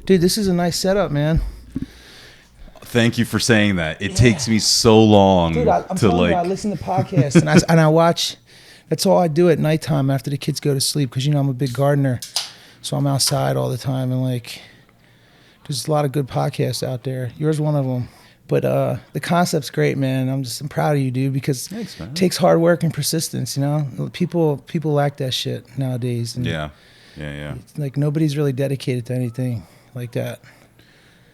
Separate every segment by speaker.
Speaker 1: Dude, this is a nice setup, man.
Speaker 2: Thank you for saying that. It takes me so long
Speaker 1: Dude, I'm
Speaker 2: to
Speaker 1: telling you, I listen to podcasts and I watch. That's all I do at nighttime after the kids go to sleep because, you know, I'm a big gardener. So I'm outside all the time and, like, there's a lot of good podcasts out there. Yours one of them. But the concept's great, man. I'm proud of you, dude, because
Speaker 2: Thanks, man.
Speaker 1: it takes hard work and persistence, you know? People lack that shit nowadays. And
Speaker 2: Yeah.
Speaker 1: like, nobody's really dedicated to anything like that.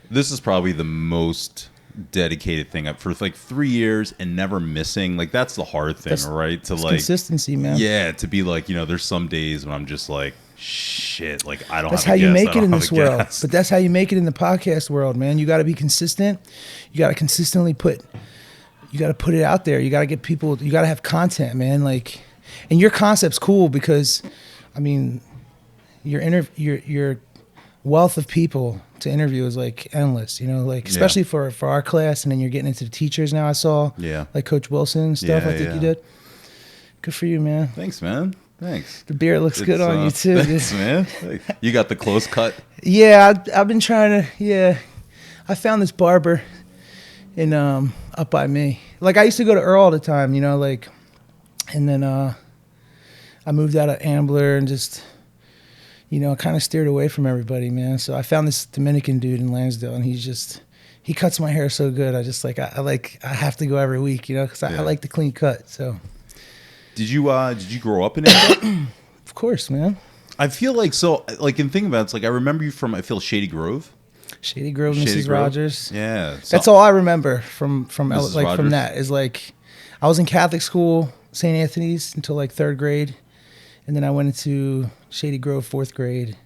Speaker 2: This is probably the most dedicated thing for like 3 years and never missing. Like, that's the hard thing, right? To like
Speaker 1: consistency, man.
Speaker 2: Yeah, to be like, you know, there's some days when I'm just like, shit, like I don't
Speaker 1: That's
Speaker 2: have a
Speaker 1: how you
Speaker 2: guest,
Speaker 1: make
Speaker 2: I
Speaker 1: it in
Speaker 2: don't
Speaker 1: this
Speaker 2: have a
Speaker 1: world.
Speaker 2: guest.
Speaker 1: But that's how you make it in the podcast world, man. You got to be consistent. You got to consistently put it out there. You got to get people, you got to have content, man. Like, and your concept's cool because, I mean, your wealth of people to interview is like endless, you know, like especially for our class, and then you're getting into the teachers now. I saw like Coach Wilson and stuff. I think you did. Good for you, man.
Speaker 2: Thanks, man. Thanks.
Speaker 1: The beard looks good on you too.
Speaker 2: Thanks, man. You got the close cut.
Speaker 1: Yeah, I've been trying to. Yeah, I found this barber in up by me. Like, I used to go to Earl all the time, you know, like, and then I moved out of Ambler and just, you know, kind of steered away from everybody, man. So I found this Dominican dude in Lansdale, and he cuts my hair so good. I just like I have to go every week, you know, because I like the clean cut. So.
Speaker 2: Did you grow up in Ambler?
Speaker 1: Of course, man.
Speaker 2: I feel like so. Like, in thinking about it, it's like I remember you from, I feel, Shady Grove.
Speaker 1: Shady Grove, Mrs. Rogers.
Speaker 2: Yeah,
Speaker 1: that's all I remember from
Speaker 2: Mrs.
Speaker 1: like
Speaker 2: Rogers.
Speaker 1: From that is like, I was in Catholic school, St. Anthony's, until like 3rd grade, and then I went into Shady Grove 4th grade.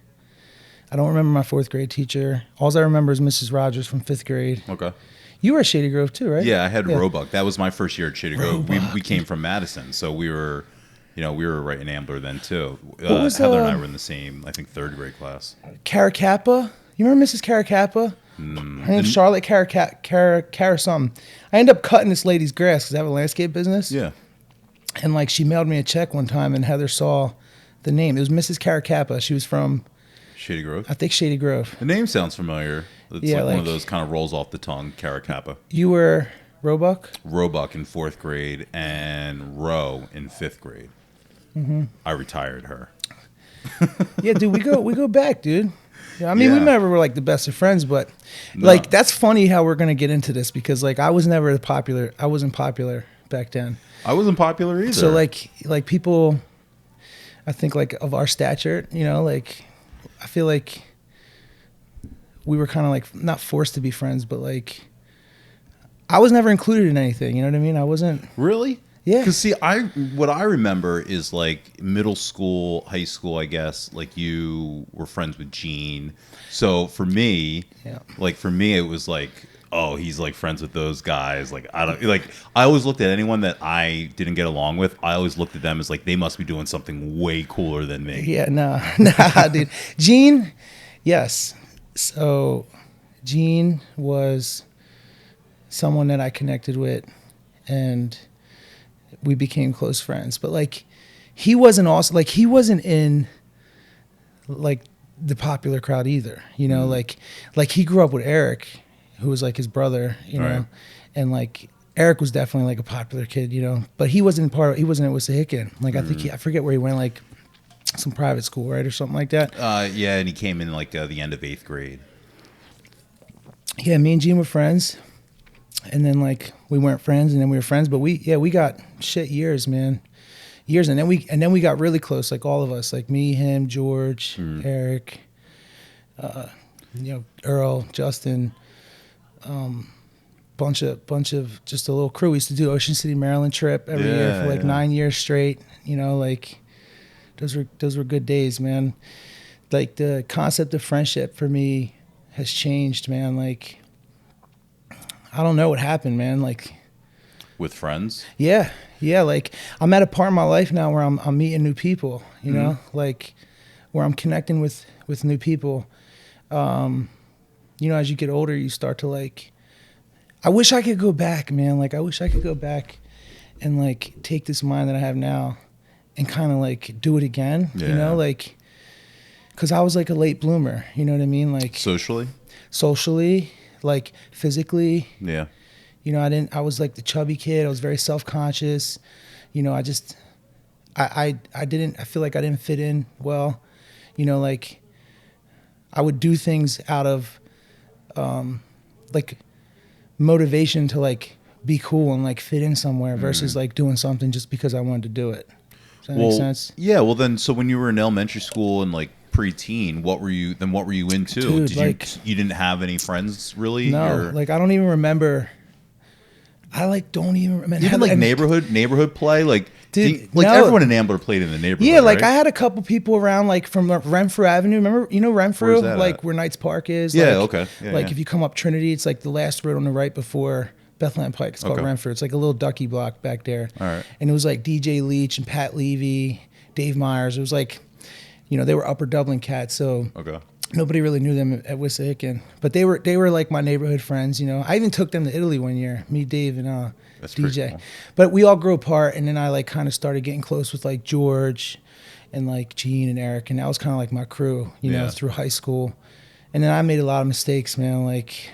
Speaker 1: I don't remember my 4th grade teacher. All I remember is Mrs. Rogers from 5th grade.
Speaker 2: Okay.
Speaker 1: You were at Shady Grove too, right?
Speaker 2: Yeah, I had Roebuck. That was my first year at Shady Grove. We came from Madison, so we were right in Ambler then too. Heather and I were in the same, I think, 3rd grade class.
Speaker 1: Caracappa. You remember Mrs. Caracappa? Her name's Charlotte Cara something. I ended up cutting this lady's grass because I have a landscape business.
Speaker 2: Yeah.
Speaker 1: And like, she mailed me a check one time, and Heather saw the name. It was Mrs. Caracappa. She was from
Speaker 2: Shady Grove.
Speaker 1: I think Shady Grove.
Speaker 2: The name sounds familiar. It's like one of those kind of rolls off the tongue. Caracappa.
Speaker 1: You were Roebuck?
Speaker 2: Roebuck in 4th grade and Roe in 5th grade. Mm-hmm. I retired her.
Speaker 1: Yeah, dude, we go back, dude. Yeah, I mean, we never were like the best of friends, but like, that's funny how we're gonna get into this because like, I was never popular. I wasn't popular back then.
Speaker 2: I wasn't popular either.
Speaker 1: So like people, I think like of our stature, you know, like, I feel like we were kind of like not forced to be friends, but like, I was never included in anything. You know what I mean? I wasn't
Speaker 2: really.
Speaker 1: Yeah.
Speaker 2: Because see, what I remember is like middle school, high school, I guess. Like, you were friends with Gene. So for me, it was like, oh, he's like friends with those guys. Like, I always looked at anyone that I didn't get along with. I always looked at them as like, they must be doing something way cooler than me.
Speaker 1: Yeah, nah, dude. Gene, yes. So Gene was someone that I connected with, and we became close friends. But like, he wasn't in like the popular crowd either, you know. Like he grew up with Eric, who was like his brother, you know.
Speaker 2: Right.
Speaker 1: And like, Eric was definitely like a popular kid, you know, but he wasn't at Wissahickon. Like, I think I forget where he went, like some private school, right, or something like that.
Speaker 2: Yeah, and he came in like the end of 8th grade.
Speaker 1: Yeah, me and Gene were friends, and then like, we weren't friends, and then we were friends, but we got shit years, man, years, and then we got really close, like all of us, like me, him, George, Eric, you know, Earl, Justin, bunch of just a little crew. We used to do Ocean City, Maryland trip every year for like 9 years straight. You know, like, those were good days, man. Like, the concept of friendship for me has changed, man. Like, I don't know what happened, man. Like,
Speaker 2: with friends.
Speaker 1: Yeah. Like, I'm at a part in my life now where I'm meeting new people. You know, like, where I'm connecting with new people. You know, as you get older, you start to like, I wish I could go back, man. Like, I wish I could go back and like take this mind that I have now and kind of like do it again, you know, like, because I was like a late bloomer. You know what I mean? Like socially, like physically.
Speaker 2: Yeah.
Speaker 1: You know, I was like the chubby kid. I was very self-conscious. You know, I feel like I didn't fit in well. You know, like I would do things out of like motivation to like be cool and like fit in somewhere versus like doing something just because I wanted to do it. Does that make sense?
Speaker 2: Yeah. Well, then, so when you were in elementary school and like preteen, what were you into?
Speaker 1: Dude,
Speaker 2: You didn't have any friends really?
Speaker 1: No, like I don't even remember. I like don't even remember.
Speaker 2: Even like neighborhood play, like
Speaker 1: dude,
Speaker 2: like
Speaker 1: no.
Speaker 2: everyone in Ambler played in the neighborhood.
Speaker 1: Yeah, like
Speaker 2: right?
Speaker 1: I had a couple people around, like from Renfrew Avenue. Remember, you know Renfrew,
Speaker 2: Where's that
Speaker 1: like
Speaker 2: at?
Speaker 1: where Knights Park is.
Speaker 2: Yeah,
Speaker 1: like,
Speaker 2: okay. Yeah,
Speaker 1: like
Speaker 2: yeah.
Speaker 1: if you come up Trinity, it's like the last road on the right before Bethlehem Pike. It's called Renfrew. It's like a little ducky block back there.
Speaker 2: All right.
Speaker 1: And it was like DJ Leach and Pat Levy, Dave Myers. It was like, you know, they were Upper Dublin cats. So nobody really knew them at Wissahickon, but they were like my neighborhood friends. You know, I even took them to Italy one year. Me, Dave, and
Speaker 2: That's
Speaker 1: DJ.
Speaker 2: cool.
Speaker 1: But we all grew apart, and then I like kind of started getting close with like George and like Gene and Eric, and that was kind of like my crew, you know, through high school. And then I made a lot of mistakes, man, like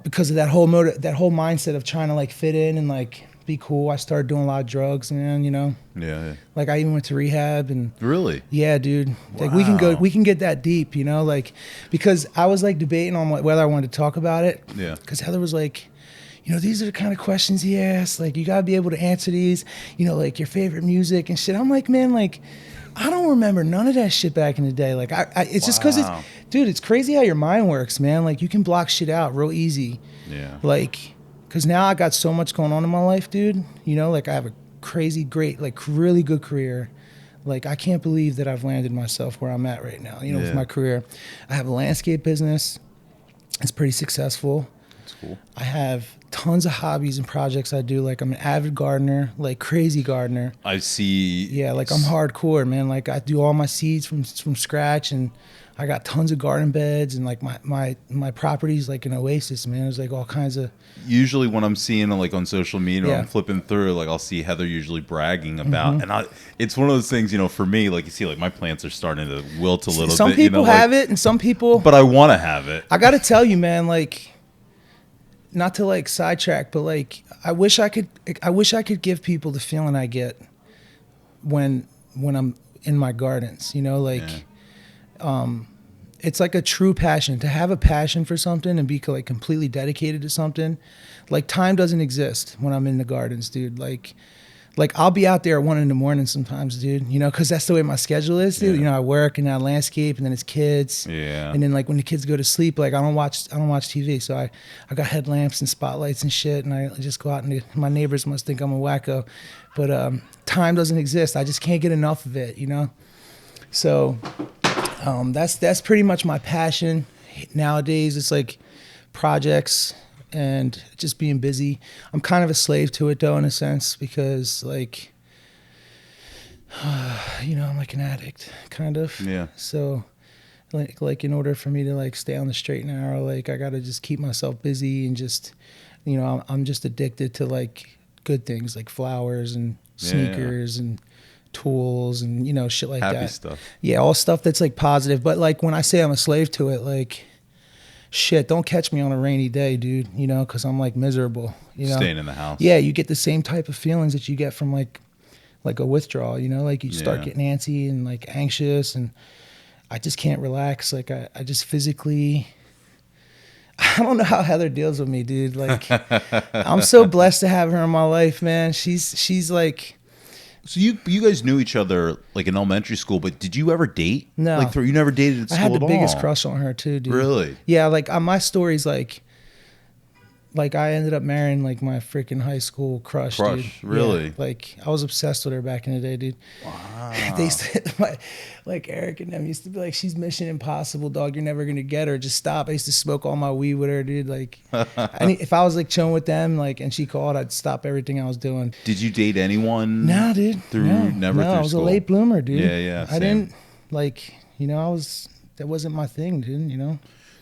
Speaker 1: because of that whole mindset of trying to like fit in and like be cool. I started doing a lot of drugs, man, you know.
Speaker 2: Yeah.
Speaker 1: Like I even went to rehab and
Speaker 2: Really?
Speaker 1: yeah, dude. Like we can get that deep, you know, like because I was like debating on whether I wanted to talk about it.
Speaker 2: Yeah.
Speaker 1: Because Heather was like, you know, these are the kind of questions he asks. Like you gotta be able to answer these, you know, like your favorite music and shit. I'm like, man, like I don't remember none of that shit back in the day. Like it's just because it's crazy how your mind works, man. Like you can block shit out real easy.
Speaker 2: Yeah.
Speaker 1: Like, cause now I got so much going on in my life, dude. You know, like I have a crazy, great, like really good career. Like I can't believe that I've landed myself where I'm at right now, you know, with my career. I have a landscape business. It's pretty successful.
Speaker 2: That's cool. I
Speaker 1: have tons of hobbies and projects I do. Like I'm an avid gardener, like crazy gardener.
Speaker 2: I see.
Speaker 1: Yeah, like I'm hardcore, man. Like I do all my seeds from scratch, and I got tons of garden beds, and like my property's like an oasis, man. There's like all kinds of.
Speaker 2: Usually when I'm seeing like on social media, I'm flipping through, like I'll see Heather usually bragging about, and it's one of those things, you know, for me, like you see, like my plants are starting to wilt a little bit.
Speaker 1: Some people have it, and some people.
Speaker 2: But I want to have it.
Speaker 1: I got to tell you, man, like, not to like sidetrack, but like, I wish I could give people the feeling I get when I'm in my gardens, you know, like. It's like a true passion. To have a passion for something and be like completely dedicated to something, like time doesn't exist when I'm in the gardens, dude. Like I'll be out there at 1 a.m. sometimes, dude, you know, because that's the way my schedule is, dude. You know, I work and I landscape and then it's kids. Yeah. And then like when the kids go to sleep, like I don't watch TV. So I got headlamps and spotlights and shit, and I just go out and my neighbors must think I'm a wacko. But time doesn't exist. I just can't get enough of it, you know? So that's pretty much my passion nowadays. It's like projects and just being busy. I'm kind of a slave to it though, in a sense, because like, you know, I'm like an addict kind of. Yeah. So like in order for me to like stay on the straight and narrow, like I got to just keep myself busy and just, you know, I'm just addicted to like good things like flowers and sneakers and tools and, you know, shit like that.
Speaker 2: Happy stuff.
Speaker 1: Yeah, all stuff that's like positive. But like when I say I'm a slave to it, like shit, don't catch me on a rainy day, dude, you know, because I'm like miserable, you know.
Speaker 2: Staying in the house.
Speaker 1: Yeah, you get the same type of feelings that you get from like a withdrawal, you know, like you start getting antsy and like anxious, and I just can't relax. Like I just physically, I don't know how Heather deals with me, dude. Like I'm so blessed to have her in my life, man. She's like.
Speaker 2: So you guys knew each other like in elementary school, but did you ever date?
Speaker 1: No.
Speaker 2: Like you never dated at school at all?
Speaker 1: I had the biggest crush on her too, dude.
Speaker 2: Really?
Speaker 1: Yeah, like my story's like I ended up marrying like my freaking high school crush, dude.
Speaker 2: Really?
Speaker 1: Yeah, like I was obsessed with her back in the day, dude.
Speaker 2: Wow.
Speaker 1: They used to, like Eric and them used to be like, she's Mission Impossible, dog. You're never gonna get her. Just stop. I used to smoke all my weed with her, dude. Like, if I was like chilling with them, like, and she called, I'd stop everything I was doing.
Speaker 2: Did you date anyone?
Speaker 1: No, dude.
Speaker 2: Never through
Speaker 1: I was
Speaker 2: school?
Speaker 1: a late bloomer, dude.
Speaker 2: Yeah,
Speaker 1: I didn't like, you know, that wasn't my thing, dude. You know.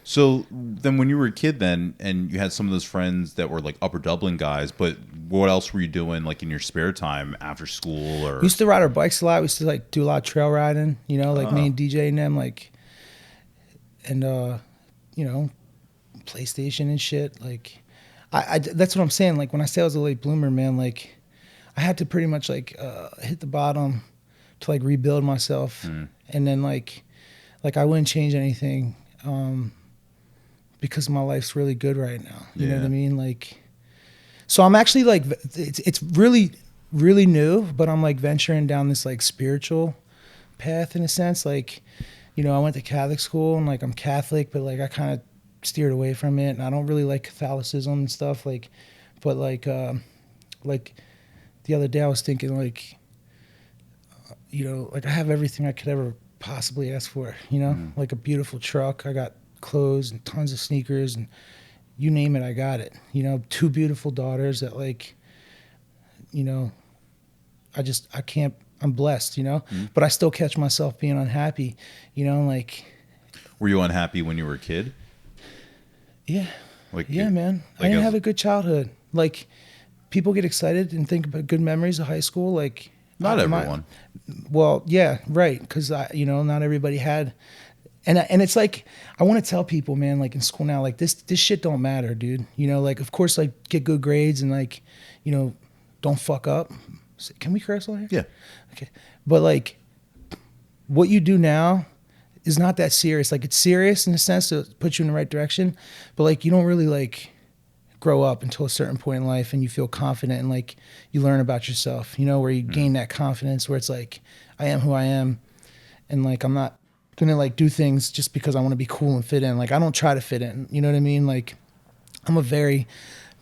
Speaker 2: So then when you were a kid then, and you had some of those friends that were like Upper Dublin guys, but what else were you doing like in your spare time after school? Or
Speaker 1: We used to ride our bikes a lot. We used to like do a lot of trail riding, you know, like me and DJ and them, like, and, you know, PlayStation and shit. Like, that's what I'm saying. Like when I say I was a late bloomer, man, like I had to pretty much like hit the bottom to like rebuild myself. And then like I wouldn't change anything. Because my life's really good right now. You know what I mean? Like, so I'm actually like, it's really, really new, but I'm like venturing down this like spiritual path in a sense. Like, you know, I went to Catholic school and like I'm Catholic, but like I kind of steered away from it. And I don't really like Catholicism and stuff. Like, but like the other day I was thinking like, you know, like I have everything I could ever possibly ask for, you know, like a beautiful truck. I got clothes and tons of sneakers and you name it, I got it. You know, 2 beautiful daughters that like, you know, I'm blessed, you know, but I still catch myself being unhappy, you know, like.
Speaker 2: Were you unhappy when you were a kid?
Speaker 1: Yeah.
Speaker 2: Like,
Speaker 1: yeah, man.
Speaker 2: Like
Speaker 1: I didn't have a good childhood. Like people get excited and think about good memories of high school. Like
Speaker 2: not everyone.
Speaker 1: Well, yeah, right. Cause you know, not everybody had. And it's like, I want to tell people, man, like in school now, like this shit don't matter, dude. You know, like, of course, like get good grades and like, you know, don't fuck up. Can we curse on here?
Speaker 2: Yeah.
Speaker 1: Okay. But like what you do now is not that serious. Like it's serious in a sense to put you in the right direction, but like you don't really like grow up until a certain point in life and you feel confident and like you learn about yourself, you know, where you gain that confidence where it's like, I am who I am. And like, I'm not gonna like do things just because I want to be cool and fit in. Like I don't try to fit in, you know what I mean? Like I'm a very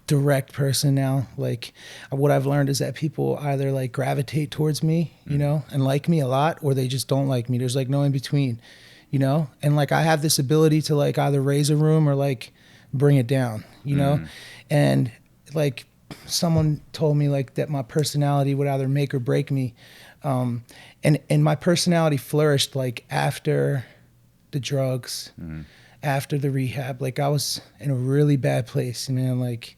Speaker 1: direct person now. Like what I've learned is that people either like gravitate towards me, you know, and like me a lot, or they just don't like me. There's like no in between, you know? And like I have this ability to like either raise a room or like bring it down, you know? And like someone told me like that my personality would either make or break me. And my personality flourished like after the drugs, after the rehab. Like I was in a really bad place, man. Like,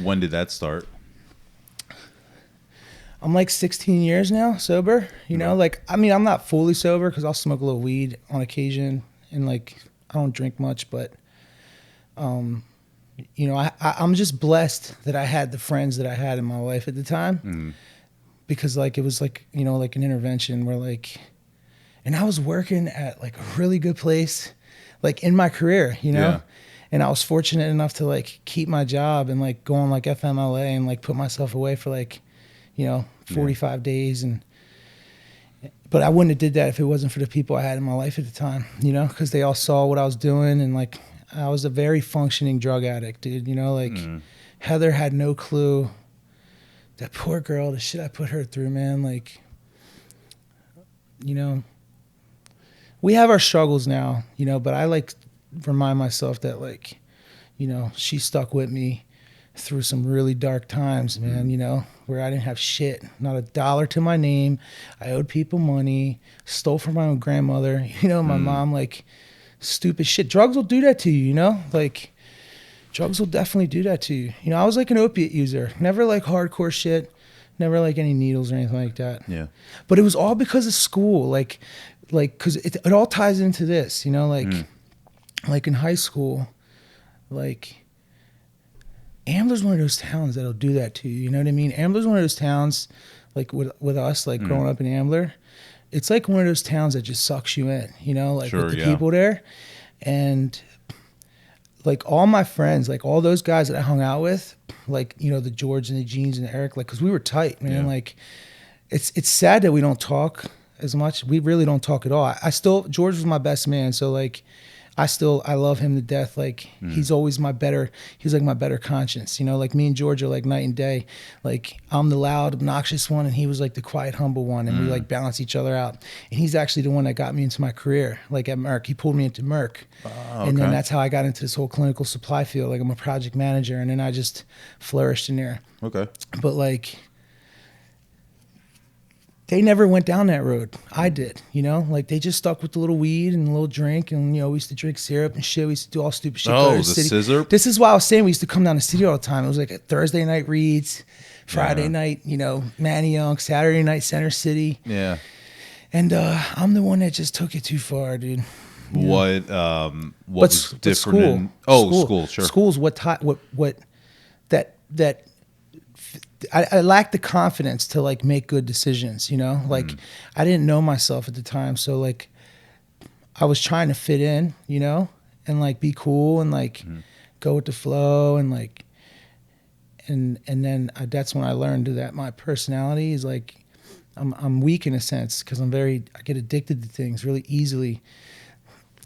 Speaker 2: when did that start?
Speaker 1: I'm like 16 years now sober, you know, like, I mean, I'm not fully sober because I'll smoke a little weed on occasion and like, I don't drink much, but, you know, I'm just blessed that I had the friends that I had in my life at the time. Because like it was like, you know, like an intervention where like, and I was working at like a really good place, like in my career, you know, and I was fortunate enough to like keep my job and like go on like FMLA and like put myself away for like, you know, 45 days. But I wouldn't have did that if it wasn't for the people I had in my life at the time, you know, because they all saw what I was doing. And like, I was a very functioning drug addict, dude, you know, like Heather had no clue. That poor girl, the shit I put her through, man. Like, you know, we have our struggles now, you know, but I like remind myself that like, you know, she stuck with me through some really dark times, man, you know, where I didn't have shit, not a dollar to my name. I owed people money, stole from my own grandmother, you know, my mom, like stupid shit. Drugs will do that to you, you know, like, drugs will definitely do that to you. You know, I was like an opiate user, never like hardcore shit, never like any needles or anything like that.
Speaker 2: Yeah.
Speaker 1: But it was all because of school, like, cause it all ties into this, you know, like in high school, like Ambler's one of those towns that'll do that to you. You know what I mean? Ambler's one of those towns, like with us, like growing up in Ambler, it's like one of those towns that just sucks you in, you know, like with the people there. And like all my friends, like all those guys that I hung out with, like, you know, the George and the Jeans and the Eric, like, cause we were tight, man. Like it's sad that we don't talk as much. We really don't talk at all. George was my best man. So like, I love him to death. Like he's always he's like my better conscience, you know, like me and George are like night and day. Like I'm the loud, obnoxious one and he was like the quiet, humble one. And we like balance each other out. And he's actually the one that got me into my career. Like at Merck, he pulled me into Merck. And then that's how I got into this whole clinical supply field. Like I'm a project manager and then I just flourished in there.
Speaker 2: Okay.
Speaker 1: But like, they never went down that road. I did, you know, like they just stuck with the little weed and a little drink, and you know, we used to drink syrup and shit. We used to do all stupid shit.
Speaker 2: Oh, the scissor.
Speaker 1: This is why I was saying we used to come down to the city all the time. It was like a Thursday night Reeds, Friday night, you know, Manayunk, Saturday night Center City.
Speaker 2: Yeah.
Speaker 1: And I'm the one that just took it too far, dude.
Speaker 2: What was different? School, sure.
Speaker 1: School's I lacked the confidence to like make good decisions, you know? Like I didn't know myself at the time, so like I was trying to fit in, you know, and like be cool and like go with the flow and like and then that's when I learned that my personality is like I'm weak in a sense because I get addicted to things really easily,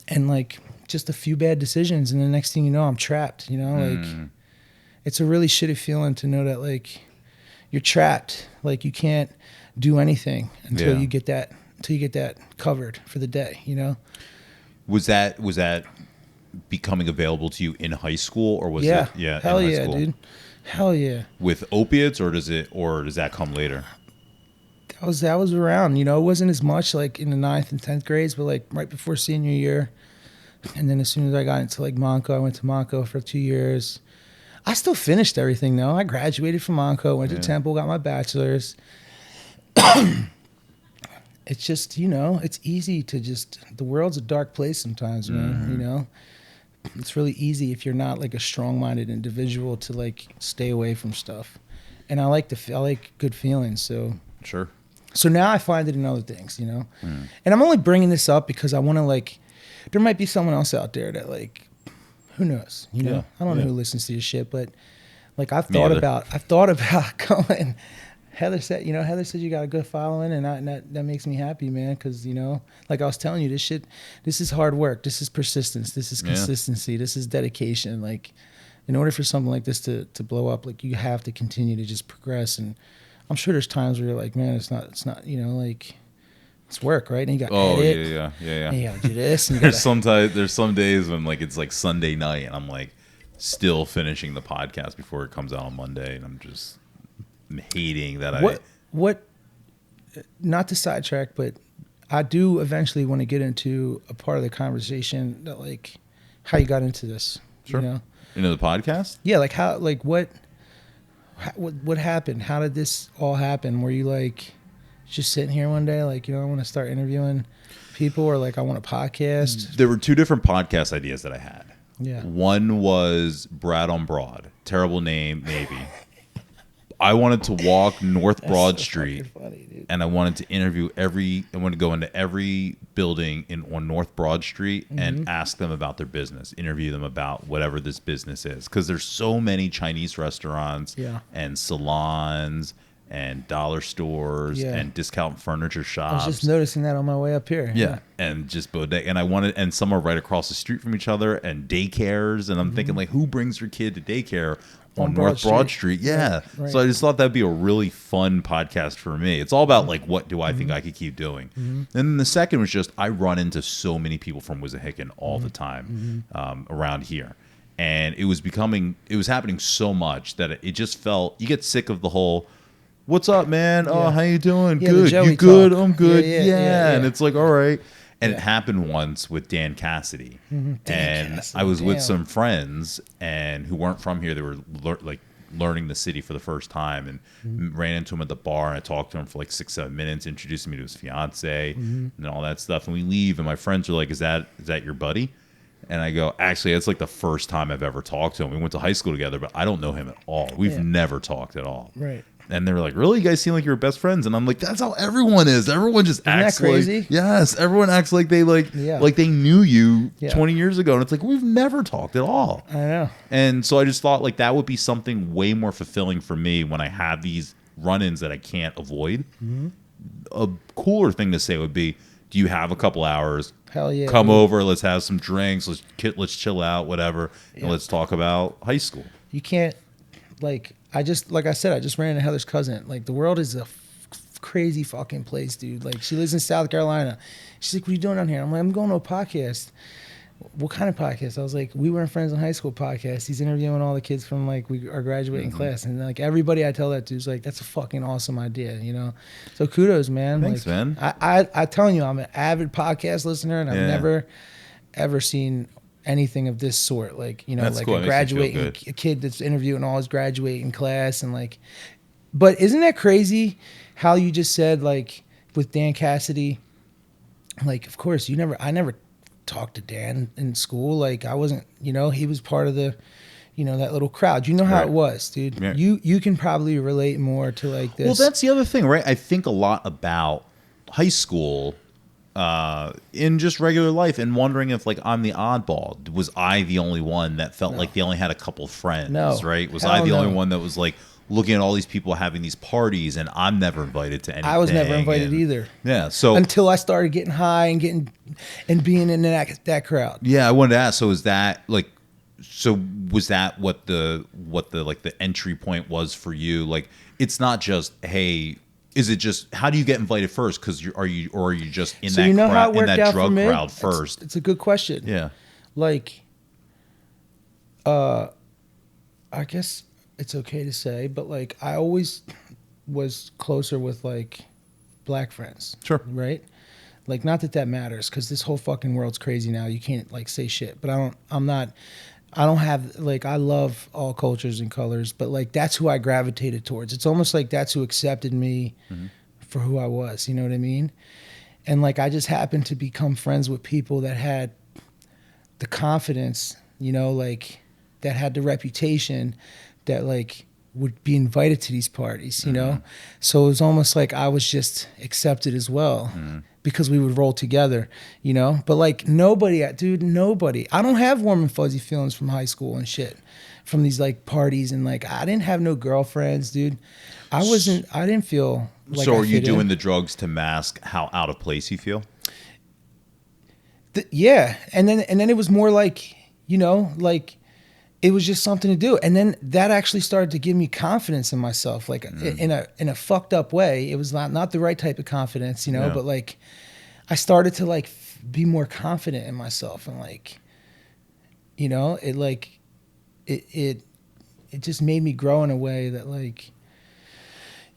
Speaker 1: and like just a few bad decisions and the next thing you know I'm trapped, you know, like it's a really shitty feeling to know that like you're trapped, like you can't do anything until you get that covered for the day, you know.
Speaker 2: Was that becoming available to you in high school, or was it
Speaker 1: hell
Speaker 2: in high
Speaker 1: yeah,
Speaker 2: school?
Speaker 1: dude, hell yeah.
Speaker 2: With opiates, or does that come later?
Speaker 1: That was around, you know. It wasn't as much like in the 9th and 10th grades, but like right before senior year, and then as soon as I got into like Monco, I went to Monco for 2 years. I still finished everything though. I graduated from Monco, went to Temple, got my bachelor's. It's just, you know, it's easy to just, the world's a dark place sometimes, man, you know. It's really easy if you're not like a strong-minded individual to like stay away from stuff. And I like good feelings, so.
Speaker 2: Sure.
Speaker 1: So now I find it in other things, you know. And I'm only bringing this up because I want to like, there might be someone else out there that like, who knows, you know. I don't know who listens to your shit, but like I've thought about going. Heather said you got a good following, and that makes me happy, man, because, you know, like I was telling you, this is hard work, this is persistence, this is consistency, this is dedication. Like in order for something like this to blow up, like you have to continue to just progress. And I'm sure there's times where you're like, man, it's not, you know, like it's work, right? And you got to edit.
Speaker 2: Yeah.
Speaker 1: And you got to do this. And
Speaker 2: there's some days when like it's like Sunday night and I'm like still finishing the podcast before it comes out on Monday, and I'm just hating that.
Speaker 1: Not to sidetrack, but I do eventually want to get into a part of the conversation that like how you got into this.
Speaker 2: Sure.
Speaker 1: You know?
Speaker 2: Into the podcast?
Speaker 1: Yeah, like how, like what happened? How did this all happen? Were you like just sitting here one day like, you know, I want to start interviewing people, or like I want a podcast?
Speaker 2: There were 2 different podcast ideas that I had.
Speaker 1: Yeah.
Speaker 2: One was Brad on Broad. Terrible name, maybe. I wanted to walk North Broad Street,
Speaker 1: funny,
Speaker 2: and I wanted to interview I wanted to go into every building on North Broad Street and ask them about their business, interview them about whatever this business is. Because there's so many Chinese restaurants and salons and dollar stores and discount furniture shops.
Speaker 1: I was just noticing that on my way up here.
Speaker 2: Yeah. And just bodega. And some are right across the street from each other, and daycares. And I'm thinking, like, who brings their kid to daycare on North Broad Street? Yeah. Right. So I just thought that'd be a really fun podcast for me. It's all about like, what do I think I could keep doing? And then the second was just, I run into so many people from Wissahickon all the time around here. And it was happening so much that it just felt, you get sick of the whole, what's up, man? Oh, how you doing? Good. You good? Talk. I'm good. Yeah. And it's like, all right. And it happened once with Dan Cassidy. I was with some friends and who weren't from here. They were learning the city for the first time, and ran into him at the bar, and I talked to him for like 6-7 minutes, introduced me to his fiance and all that stuff. And we leave, and my friends are like, is that your buddy? And I go, actually, it's like the first time I've ever talked to him. We went to high school together, but I don't know him at all. We've never talked at all.
Speaker 1: Right.
Speaker 2: And they were like, really? You guys seem like you're best friends. And I'm like, that's how everyone is. Everyone just acts like, yes, everyone acts like they like they knew you 20 years ago. And it's like, we've never talked at all.
Speaker 1: I know.
Speaker 2: And so I just thought like that would be something way more fulfilling for me when I have these run-ins that I can't avoid. A cooler thing to say would be, do you have a couple hours?
Speaker 1: Hell yeah.
Speaker 2: Come over, let's have some drinks, let's chill out, whatever, and let's talk about high school.
Speaker 1: You can't, like I said, I just ran into Heather's cousin. Like, the world is a crazy fucking place, dude. Like, she lives in South Carolina. She's like, what are you doing down here? I'm like, I'm going to a podcast. what kind of podcast? I was like, We Weren't Friends in High School podcast. He's interviewing all the kids from like our graduating class, and like everybody I tell that to is like, that's a fucking awesome idea, you know. So kudos, man.
Speaker 2: Thanks,
Speaker 1: like,
Speaker 2: man.
Speaker 1: I telling you, I'm an avid podcast listener, and I've never ever seen anything of this sort. Like, you know,
Speaker 2: That's
Speaker 1: like
Speaker 2: cool.
Speaker 1: a graduating a kid that's interviewing all his graduating class, and like, but isn't that crazy how you just said like with Dan Cassidy, like, of course I never talked to Dan in school. Like I wasn't, you know, he was part of the, you know, that little crowd. You know how it was, dude.
Speaker 2: Yeah.
Speaker 1: You can probably relate more to like this.
Speaker 2: Well, that's the other thing, right? I think a lot about high school in just regular life and wondering if like I'm the oddball. Was I the only one that felt like they only had a couple friends, right? Was I the only one that was like looking at all these people having these parties and I'm never invited to anything?
Speaker 1: I was never invited either.
Speaker 2: Yeah. So
Speaker 1: until I started getting high and being in that crowd.
Speaker 2: Yeah, I wanted to ask, so is that like, so was that what the like the entry point was for you? Like, it's not just, hey, is it just, how do you get invited first? Because are you just in that crowd, in that drug crowd first?
Speaker 1: It's a good question.
Speaker 2: Yeah.
Speaker 1: Like, I guess it's okay to say, but like I always was closer with like black friends.
Speaker 2: Sure.
Speaker 1: Right? Like, not that that matters, because this whole fucking world's crazy now. You can't like say shit, but I don't have, like, I love all cultures and colors, but like that's who I gravitated towards. It's almost like that's who accepted me for who I was, you know what I mean? And like I just happened to become friends with people that had the confidence, you know, like that had the reputation that like would be invited to these parties, you know? So it was almost like I was just accepted as well. Because we would roll together, you know? But like nobody. I don't have warm and fuzzy feelings from high school and shit, from these like parties, and like I didn't have no girlfriends, dude. I didn't feel like
Speaker 2: So are you doing the drugs to mask how out of place you feel?
Speaker 1: Yeah. And then it was more like, you know, like it was just something to do. And then that actually started to give me confidence in myself, like in a fucked up way. It was not the right type of confidence, you know, but like I started to like be more confident in myself, and like, you know, it just made me grow in a way that like,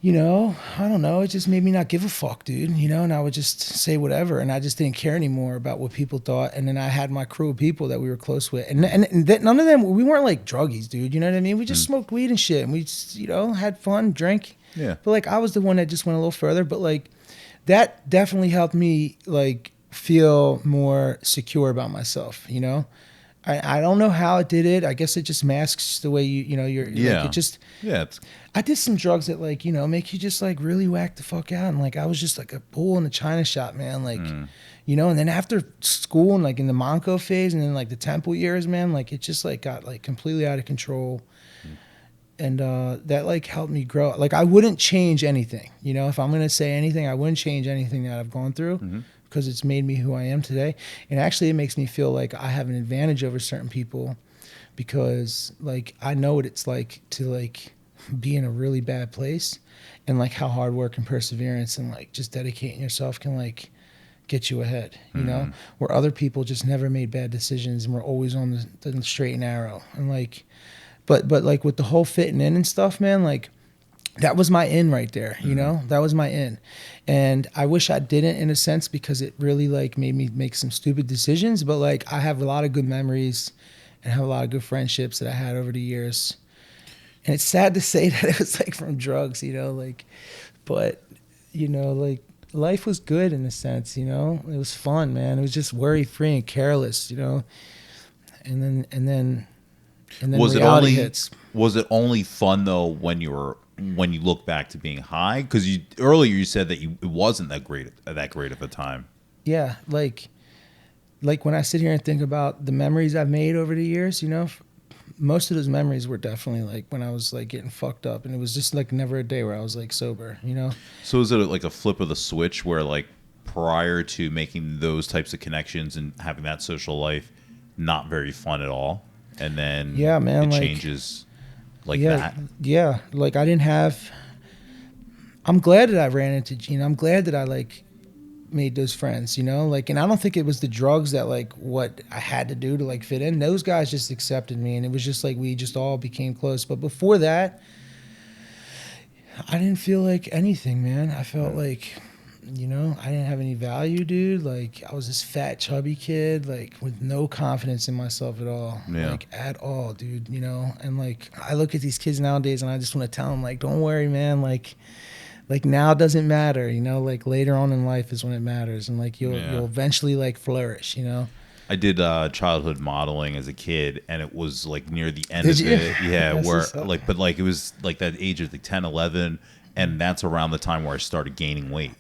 Speaker 1: you know, I don't know. It just made me not give a fuck, dude. You know, and I would just say whatever, and I just didn't care anymore about what people thought. And then I had my crew of people that we were close with, and none of them, we weren't like druggies, dude. You know what I mean? We just smoked weed and shit, and we just, you know, had fun, drink.
Speaker 2: Yeah.
Speaker 1: But like I was the one that just went a little further. But like that definitely helped me like feel more secure about myself. You know. I don't know how it did it. I guess it just masks the way you know, you're like, it just, I did some drugs that like, you know, make you just like really whack the fuck out. And like, I was just like a bull in a china shop, man. Like, you know, and then after school and like in the Monco phase and then like the Temple years, man, like it just like got like completely out of control. And that like helped me grow. Like I wouldn't change anything, you know, if I'm going to say anything, I wouldn't change anything that I've gone through. Because it's made me who I am today. And actually it makes me feel like I have an advantage over certain people, because like I know what it's like to like be in a really bad place, and like how hard work and perseverance and like just dedicating yourself can like get you ahead, you know, where other people just never made bad decisions and were always on the straight and narrow. And like, but like with the whole fitting in and stuff, man, like that was my in right there, you know, that was my in. And I wish I didn't, in a sense, because it really like made me make some stupid decisions. But like I have a lot of good memories and have a lot of good friendships that I had over the years. And it's sad to say that it was like from drugs, you know, like, but you know, like life was good in a sense, you know, it was fun, man. It was just worry free and careless, you know. And then
Speaker 2: was
Speaker 1: reality hits.
Speaker 2: Was it only fun though when you look back to being high? Because earlier you said that it wasn't that great of a time. Yeah, like when I sit here and think about the memories I've made over the years, you know, most of those memories were definitely like when I was like getting fucked up, and it was just like never a day where I was like sober, you know. So is it like a flip of the switch where like prior to making those types of connections and having that social life, not very fun at all, and then it changes like that? Yeah, like I didn't have. I'm glad that I ran into Gene. I'm glad that I like
Speaker 1: made those friends, you know, like, and I don't think it was the drugs that like what I had to do to like fit in. Those guys just accepted me, and it was just like we just all became close. But before that, I didn't feel like anything, man. I felt like, you know, I didn't have any value, dude. Like I was this fat, chubby kid, like with no confidence in myself at all, like at all, dude. You know, and like I look at these kids nowadays, and I just want to tell them, like, don't worry, man. Like now doesn't matter, you know, like later on in life is when it matters, and like you'll eventually like flourish, you know.
Speaker 2: I did childhood modeling as a kid, and it was like near the end of it. Yeah, where like, but like it was like that age of like 10, 11, and that's around the time where I started gaining weight.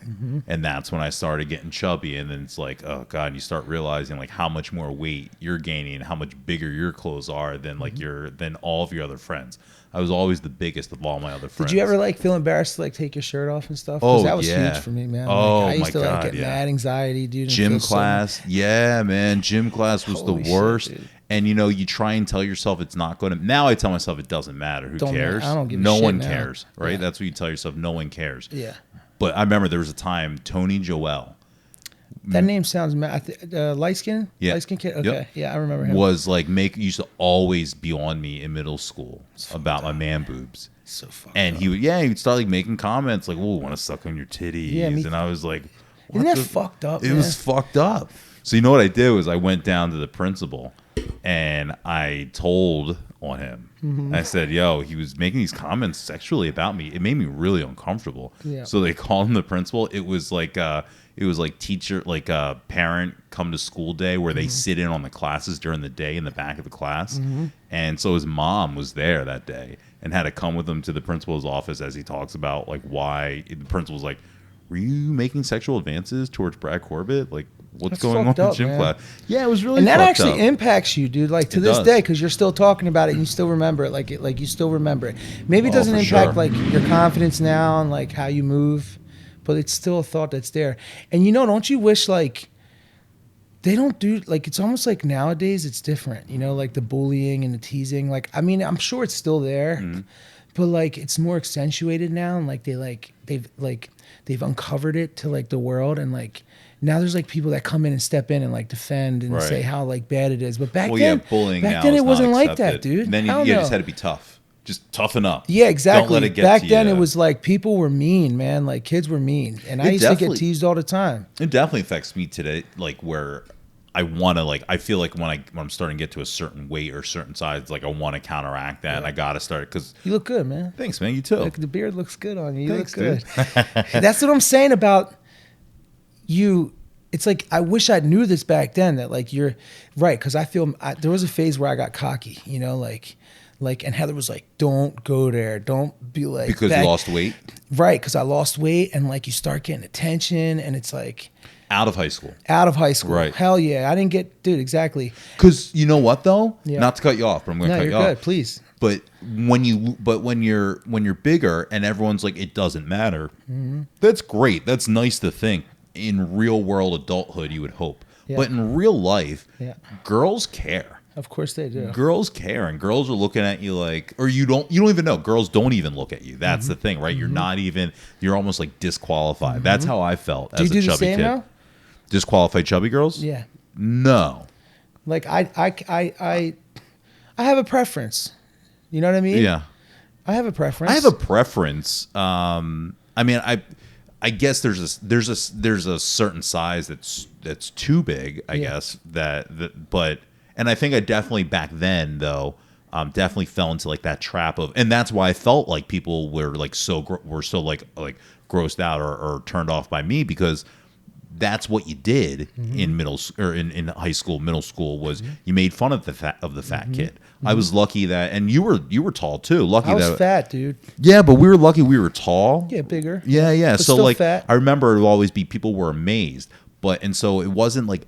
Speaker 2: And that's when I started getting chubby, and then it's like, oh God, you start realizing like how much more weight you're gaining, how much bigger your clothes are than like than all of your other friends. I was always the biggest of all my other friends.
Speaker 1: Did you ever like feel embarrassed to like take your shirt off and stuff? Because that was huge for me, man.
Speaker 2: Oh,
Speaker 1: like, I used to
Speaker 2: God,
Speaker 1: like get mad anxiety, dude.
Speaker 2: Gym class, man. Gym class was the worst. Shit, and you know, you try and tell yourself it's not going to. Now I tell myself it doesn't matter. Who cares?
Speaker 1: I don't give a
Speaker 2: no
Speaker 1: shit
Speaker 2: one
Speaker 1: now.
Speaker 2: cares, right? Yeah. That's what you tell yourself. No one cares.
Speaker 1: Yeah.
Speaker 2: But I remember there was a time Tony Joel.
Speaker 1: That name sounds light skin.
Speaker 2: Yeah.
Speaker 1: Light skin kid. Okay. Yeah, I remember him.
Speaker 2: Was like used to always be on me in middle school about my man boobs.
Speaker 1: So fucked
Speaker 2: and
Speaker 1: up.
Speaker 2: he would start like making comments like, "Oh, want to suck on your titties?"
Speaker 1: Yeah,
Speaker 2: and I was like,
Speaker 1: "Isn't that fucked up?"
Speaker 2: It was fucked up. So you know what I did was I went down to the principal and I told on him. I said, "Yo, he was making these comments sexually about me. It made me really uncomfortable."
Speaker 1: Yeah.
Speaker 2: So they called him the principal. It was like teacher, like a parent come to school day where they sit in on the classes during the day in the back of the class. And so his mom was there that day and had to come with him to the principal's office as he talks about like why the principal's like, "Were you making sexual advances towards Brad Corbett? Like, what's going on in gym class?" Yeah, it was really.
Speaker 1: And that
Speaker 2: fucked
Speaker 1: actually
Speaker 2: up.
Speaker 1: Impacts you, dude. Like to this day, because you're still talking about it and you still remember it. Like you still remember it. Maybe it doesn't impact like your confidence now and like how you move, but it's still a thought that's there. And you know, don't you wish like they don't do like it's almost like nowadays it's different. You know, like the bullying and the teasing. Like I mean, I'm sure it's still there, but like it's more accentuated now, and like they've uncovered it to like the world, and like now there's like people that come in and step in and like defend and say how like bad it is. But back then,
Speaker 2: bullying
Speaker 1: back then it wasn't like that, dude.
Speaker 2: And then you just had to be tough. Just toughen up.
Speaker 1: Yeah, exactly.
Speaker 2: Don't let it get
Speaker 1: back
Speaker 2: to
Speaker 1: then
Speaker 2: you.
Speaker 1: It was like people were mean, man. Like kids were mean, and I used to get teased all the time.
Speaker 2: It definitely affects me today, like where I want to I feel like when I'm starting to get to a certain weight or certain size, like I want to counteract that, and I got to start because
Speaker 1: you look good, man.
Speaker 2: Thanks, man. You too.
Speaker 1: Like, the beard looks good on you. You
Speaker 2: Thanks,
Speaker 1: look good. That's what I'm saying about you. It's like I wish I knew this back then. That like you're right, because I feel there was a phase where I got cocky. You know, like, and Heather was like, "Don't go there. Don't be like."
Speaker 2: Because you lost weight.
Speaker 1: Right, because I lost weight, and like you start getting attention, and it's like.
Speaker 2: Out of high school.
Speaker 1: Right. Hell yeah. I didn't get, dude, exactly.
Speaker 2: Because you know what though? Yeah. Not to cut you off, but I'm going to cut you off.
Speaker 1: Good, please.
Speaker 2: But when you're bigger and everyone's like, it doesn't matter, that's great. That's nice to think. In real world adulthood, you would hope. Yeah. But in real life, girls care.
Speaker 1: Of course they do.
Speaker 2: Girls care, and girls are looking at you like, or you don't even know. Girls don't even look at you. That's the thing, right? You're not even. You're almost like disqualified. That's how I felt as a chubby kid. Do you do the same now? Disqualified chubby girls?
Speaker 1: Yeah.
Speaker 2: No.
Speaker 1: Like I have a preference. You know what I mean?
Speaker 2: Yeah.
Speaker 1: I have a preference.
Speaker 2: I have a preference. I mean, I guess there's a certain size that's too big. I guess but and I think I definitely back then though definitely fell into like that trap of, and that's why I felt like people were like so grossed out or turned off by me, because that's what you did in middle or in high school, middle school was you made fun of the fat kid. I was lucky that, and you were tall too. Lucky
Speaker 1: I was
Speaker 2: that
Speaker 1: fat, dude.
Speaker 2: Yeah, but we were lucky we were tall.
Speaker 1: Yeah, bigger.
Speaker 2: Yeah.
Speaker 1: But
Speaker 2: so
Speaker 1: still
Speaker 2: like
Speaker 1: fat.
Speaker 2: I remember it would always be people were amazed. And so it wasn't like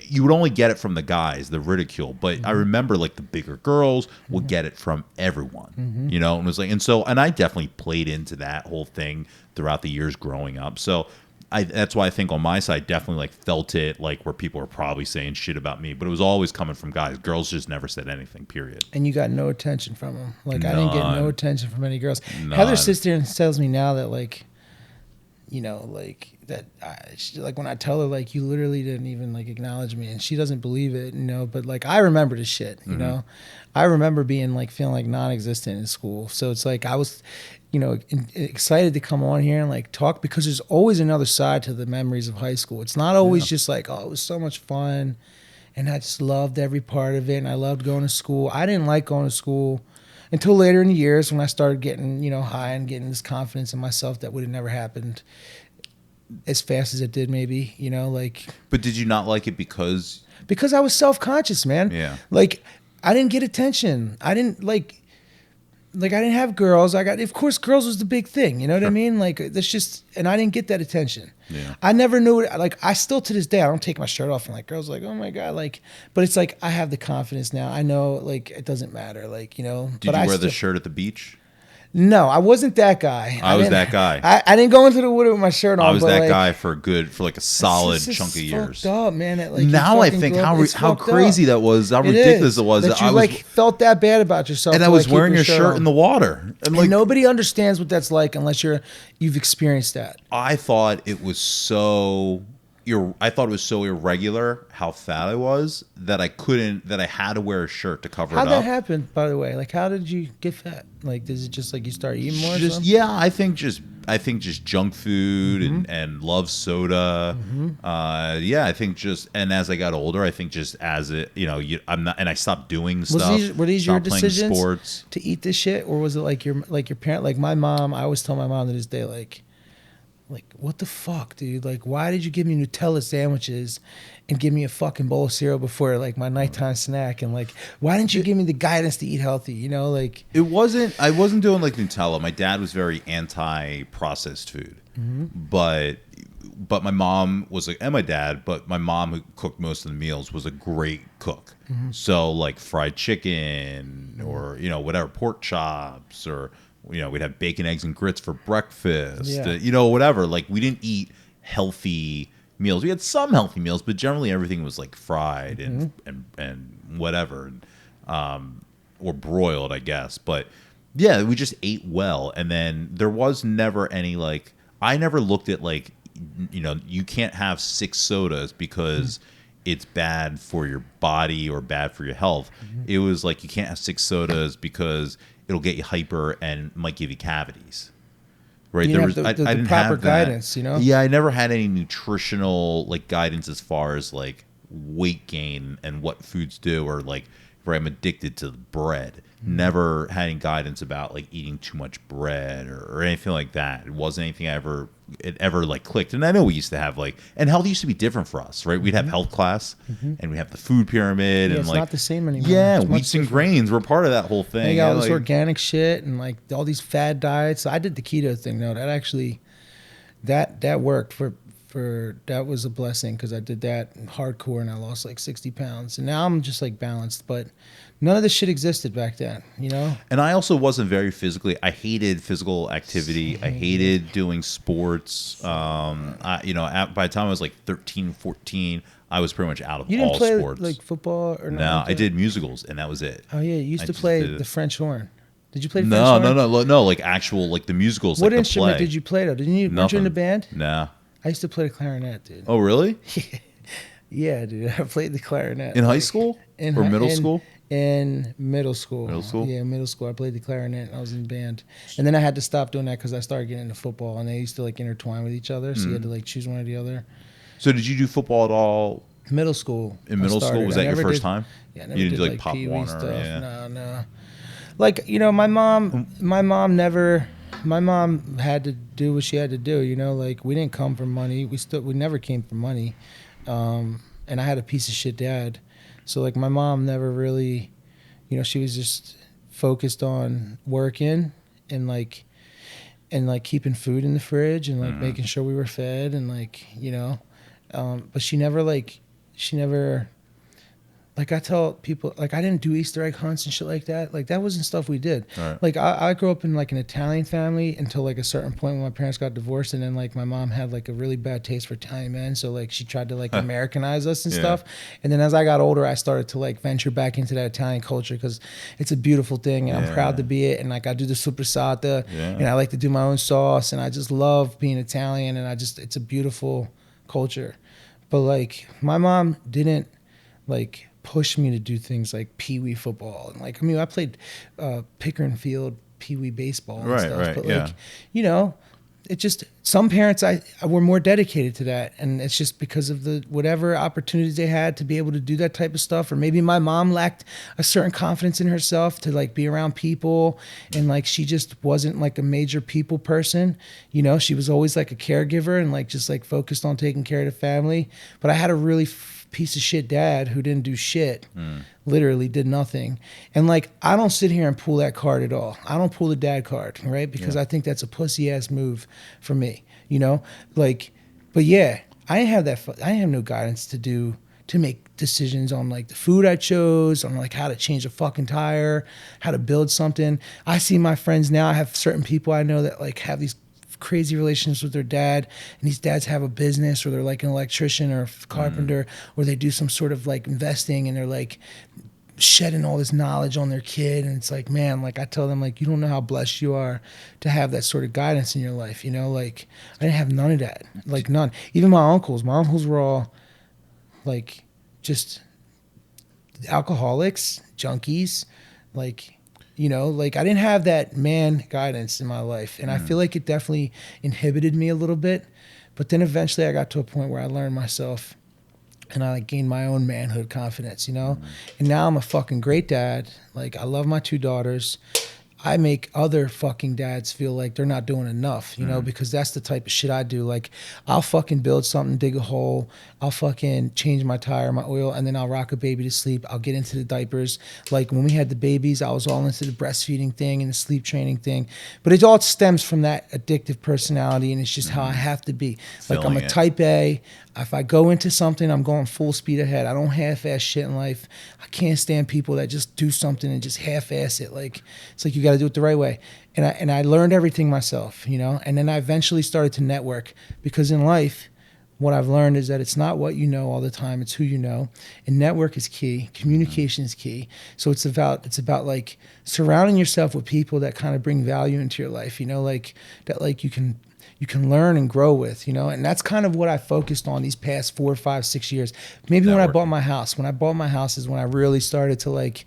Speaker 2: you would only get it from the guys, the ridicule. But I remember like the bigger girls would get it from everyone, you know, and it was like, and I definitely played into that whole thing throughout the years growing up. So that's why I think on my side, definitely like felt it like where people were probably saying shit about me, but it was always coming from guys. Girls just never said anything, period.
Speaker 1: And you got no attention from them. Like
Speaker 2: None.
Speaker 1: I didn't get no attention from any girls.
Speaker 2: None.
Speaker 1: Heather sits there and tells me now that like, you know, like that, like when I tell her, like, you literally didn't even like acknowledge me, and she doesn't believe it, you know, but like I remember the shit, you know, I remember being like feeling like non-existent in school. So it's like I was, you know, excited to come on here and like talk, because there's always another side to the memories of high school. It's not always just like, oh, it was so much fun, and I just loved every part of it, and I loved going to school. I didn't like going to school until later in the years when I started getting, you know, high and getting this confidence in myself that would have never happened as fast as it did, maybe, you know, like.
Speaker 2: But did you not like it because
Speaker 1: I was self-conscious, man.
Speaker 2: Yeah.
Speaker 1: Like, I didn't get attention. I didn't I didn't have girls. Of course, girls was the big thing. You know what I mean? Like, that's just, and I didn't get that attention.
Speaker 2: Yeah.
Speaker 1: I never knew it. Like, I still to this day, I don't take my shirt off and like girls are like, oh my God. Like, but it's like, I have the confidence now. I know, like, it doesn't matter. Like, you know.
Speaker 2: Did you wear the shirt at the beach?
Speaker 1: No, I wasn't that guy.
Speaker 2: I was that guy.
Speaker 1: I didn't go into the water with my shirt on.
Speaker 2: I was that
Speaker 1: like,
Speaker 2: guy for like a solid chunk of years.
Speaker 1: Fucked up, man. It, like,
Speaker 2: now I think how crazy that was, how ridiculous it was.
Speaker 1: That you like felt that bad about yourself.
Speaker 2: And I was wearing your shirt in the water.
Speaker 1: And like, nobody understands what that's like unless you've experienced that.
Speaker 2: I thought it was so irregular how fat I was that I had to wear a shirt to cover it up.
Speaker 1: How'd that happen, by the way? Like, how did you get fat? Like, is it just like you start eating more?
Speaker 2: Yeah, I think just junk food and love soda. Yeah, I think just, and as I got older, I think just as it, you know, I stopped doing stuff.
Speaker 1: Were these your decisions
Speaker 2: sports
Speaker 1: to eat this shit, or was it like your parent? Like my mom, I always tell my mom to this day, like, what the fuck, dude? Like, why did you give me Nutella sandwiches and give me a fucking bowl of cereal before, like, my nighttime snack? And, like, why didn't you give me the guidance to eat healthy, you know? Like,
Speaker 2: I wasn't doing, like, Nutella. My dad was very anti-processed food. But my mom was, like, and my dad, but my mom, who cooked most of the meals, was a great cook. So, like, fried chicken or, you know, whatever, pork chops, or, you know, we'd have bacon, eggs, and grits for breakfast. You know, whatever. Like, we didn't eat healthy meals. We had some healthy meals, but generally everything was like fried and whatever, or broiled, I guess. But yeah, we just ate well. And then there was never any, like, I never looked at, like, you know, you can't have 6 sodas because it's bad for your body or bad for your health. It was like, you can't have 6 sodas because it'll get you hyper and might give you cavities. Right?
Speaker 1: You didn't have the proper guidance, you know?
Speaker 2: Yeah, I never had any nutritional, like, guidance as far as, like, weight gain and what foods do, or, like, where I'm addicted to bread. Never had any guidance about, like, eating too much bread or anything like that. It wasn't anything it ever like clicked. And I know we used to have, like, and health used to be different for us, right? We'd have health class and we have the food pyramid, and
Speaker 1: it's
Speaker 2: like,
Speaker 1: not the same anymore.
Speaker 2: Yeah, wheats and grains were part of that whole thing.
Speaker 1: You got all this
Speaker 2: like,
Speaker 1: organic shit and like all these fad diets. I did the keto thing though. That actually that worked for that was a blessing, because I did that hardcore and I lost like 60 pounds. And now I'm just like balanced, but none of this shit existed back then, you know?
Speaker 2: And I also wasn't very physically, I hated physical activity. I hated doing sports. By the time I was like 13, 14, I was pretty much out of all sports.
Speaker 1: You didn't play like football or nothing?
Speaker 2: No, I did musicals, and that was it.
Speaker 1: Oh yeah, you used to play the French horn. Did you play the French horn?
Speaker 2: No, like actual, like the musicals.
Speaker 1: What
Speaker 2: like
Speaker 1: instrument did you play though? Weren't you in the band?
Speaker 2: No.
Speaker 1: I used to play the clarinet, dude.
Speaker 2: Oh, really?
Speaker 1: Yeah, dude. I played the clarinet.
Speaker 2: In high school? Or middle school?
Speaker 1: In middle school.
Speaker 2: Middle school?
Speaker 1: Yeah, middle school. I played the clarinet. And I was in band. And then I had to stop doing that because I started getting into football, and they used to like intertwine with each other. So you had to like choose one or the other.
Speaker 2: So did you do football at all?
Speaker 1: Middle school.
Speaker 2: In middle school? Was that your first time?
Speaker 1: Yeah, I never
Speaker 2: you didn't
Speaker 1: did
Speaker 2: do like Pop Warner?
Speaker 1: Stuff. Yeah. No. Like, you know, my mom had to do what she had to do, you know, like we didn't come from money. We never came from money. And I had a piece of shit dad. So like my mom never really, you know, she was just focused on working and like keeping food in the fridge and like making sure we were fed and like, you know, but she never Like I tell people, like I didn't do Easter egg hunts and shit like that. Like that wasn't stuff we did.
Speaker 2: Right.
Speaker 1: Like I grew up in like an Italian family until like a certain point when my parents got divorced, and then like my mom had like a really bad taste for Italian men, so like she tried to like Americanize us and stuff. And then as I got older, I started to like venture back into that Italian culture because it's a beautiful thing, and I'm proud to be it. And like I do the supersata, and I like to do my own sauce, and I just love being Italian, and it's a beautiful culture. But like my mom didn't like push me to do things like pee-wee football, and like I mean I played Pickering Field pee-wee baseball and stuff, but like you know, it just some parents I were more dedicated to that, and it's just because of the whatever opportunities they had to be able to do that type of stuff. Or maybe my mom lacked a certain confidence in herself to like be around people, and like she just wasn't like a major people person, you know. She was always like a caregiver and like just like focused on taking care of the family. But I had a really piece of shit dad who didn't do shit, literally did nothing. And like I don't sit here and pull that card at all. I don't pull the dad card, right? Because I think that's a pussy ass move for me, you know. Like, but yeah, I didn't have that. I didn't have no guidance to make decisions on like the food I chose, on like how to change a fucking tire, how to build something. I see my friends now. I have certain people I know that like have these crazy relationships with their dad, and these dads have a business, or they're like an electrician or a carpenter, or they do some sort of like investing, and they're like shedding all this knowledge on their kid. And it's like, man, like I tell them, like, you don't know how blessed you are to have that sort of guidance in your life, you know. Like I didn't have none of that, like none. Even my uncles were all like just alcoholics, junkies, like, you know, like I didn't have that man guidance in my life. And I feel like it definitely inhibited me a little bit. But then eventually I got to a point where I learned myself, and I like gained my own manhood confidence, you know. And now I'm a fucking great dad. Like I love my 2 daughters. I make other fucking dads feel like they're not doing enough, you know, because that's the type of shit I do. Like I'll fucking build something, dig a hole, I'll fucking change my tire, my oil, and then I'll rock a baby to sleep. I'll get into the diapers. Like when we had the babies, I was all into the breastfeeding thing and the sleep training thing. But it all stems from that addictive personality, and it's just how I have to be. Like I'm a type A. If I go into something, I'm going full speed ahead. I don't half-ass shit in life. I can't stand people that just do something and just half-ass it. Like it's like you got to do it the right way. And I learned everything myself, you know. And then I eventually started to network, because in life, what I've learned is that it's not what you know all the time; it's who you know. And network is key. Communication is key. So it's about like surrounding yourself with people that kind of bring value into your life, you know, like that, like you can learn and grow with, you know. And that's kind of what I focused on these past 4, 5, 6 years. Maybe when I bought my house. When I bought my house is when I really started to like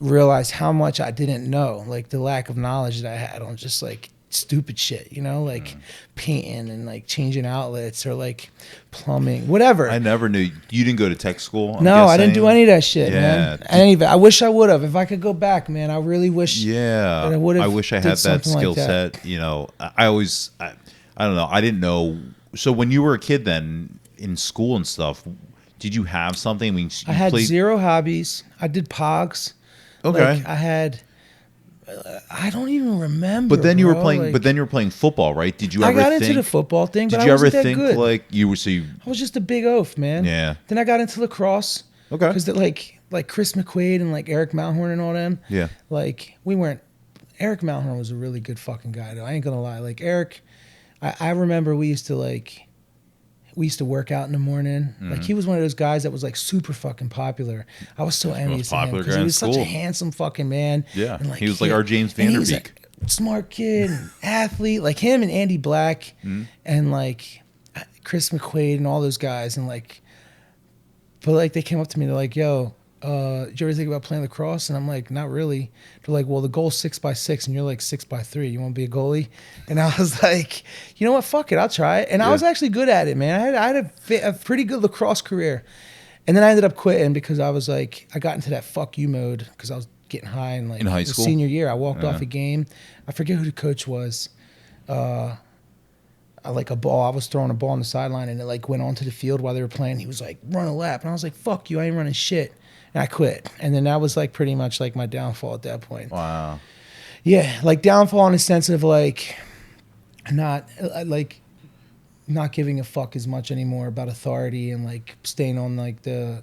Speaker 1: realize how much I didn't know, like the lack of knowledge that I had on just like stupid shit, you know, like painting and like changing outlets or like plumbing, whatever.
Speaker 2: I never knew. You didn't go to tech school?
Speaker 1: No, I didn't do any of that shit, man. I wish I would have. If I could go back, man, I really wish.
Speaker 2: Yeah,
Speaker 1: that I would have.
Speaker 2: I wish I had that skill set. You know, I don't know. I didn't know. So when you were a kid, then in school and stuff, did you have something? I mean,
Speaker 1: I had zero hobbies. I did pogs.
Speaker 2: Okay.
Speaker 1: Like I had. I don't even remember.
Speaker 2: But then you were playing. Like, but then you were playing football, right? Did you ever?
Speaker 1: I got into the football thing.
Speaker 2: Did
Speaker 1: but
Speaker 2: you
Speaker 1: I
Speaker 2: ever
Speaker 1: wasn't
Speaker 2: think
Speaker 1: that good.
Speaker 2: like you were? So you,
Speaker 1: I was just a big oaf, man.
Speaker 2: Yeah.
Speaker 1: Then I got into lacrosse.
Speaker 2: Okay.
Speaker 1: Because like Chris McQuaid and like Eric Malhorn and all them.
Speaker 2: Yeah.
Speaker 1: Like we weren't. Eric Malhorn was a really good fucking guy, though. I ain't gonna lie. Like Eric, I remember we used to work out in the morning. Like he was one of those guys that was like super fucking popular. I was so envious of him because he was such a handsome fucking man.
Speaker 2: Yeah,
Speaker 1: and like,
Speaker 2: he was like our James Van Der Beek.
Speaker 1: Smart kid, and athlete, like him and Andy Black and like Chris McQuaid and all those guys. And like, but like they came up to me, they're like, yo, did you ever think about playing lacrosse? And I'm like, not really. They're like, well, the goal's 6x6 and you're like 6x3. You want to be a goalie? And I was like, you know what? Fuck it. I'll try it. And I was actually good at it, man. I had a pretty good lacrosse career. And then I ended up quitting because I was like, I got into that fuck you mode because I was getting high. And like
Speaker 2: in high school?
Speaker 1: Senior year, I walked off a game. I forget who the coach was. I was throwing a ball on the sideline and it like went onto the field while they were playing. He was like, run a lap. And I was like, fuck you. I ain't running shit. And I quit. And then that was like pretty much like my downfall at that point.
Speaker 2: Wow.
Speaker 1: Yeah. Like downfall in the sense of like not giving a fuck as much anymore about authority and like staying on like the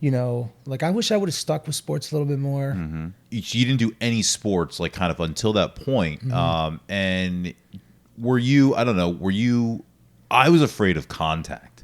Speaker 1: You know, like I wish I would have stuck with sports a little bit more.
Speaker 2: Mm-hmm. You didn't do any sports like kind of until that point.
Speaker 1: Mm-hmm.
Speaker 2: And were you, I don't know, were you, I was afraid of contact.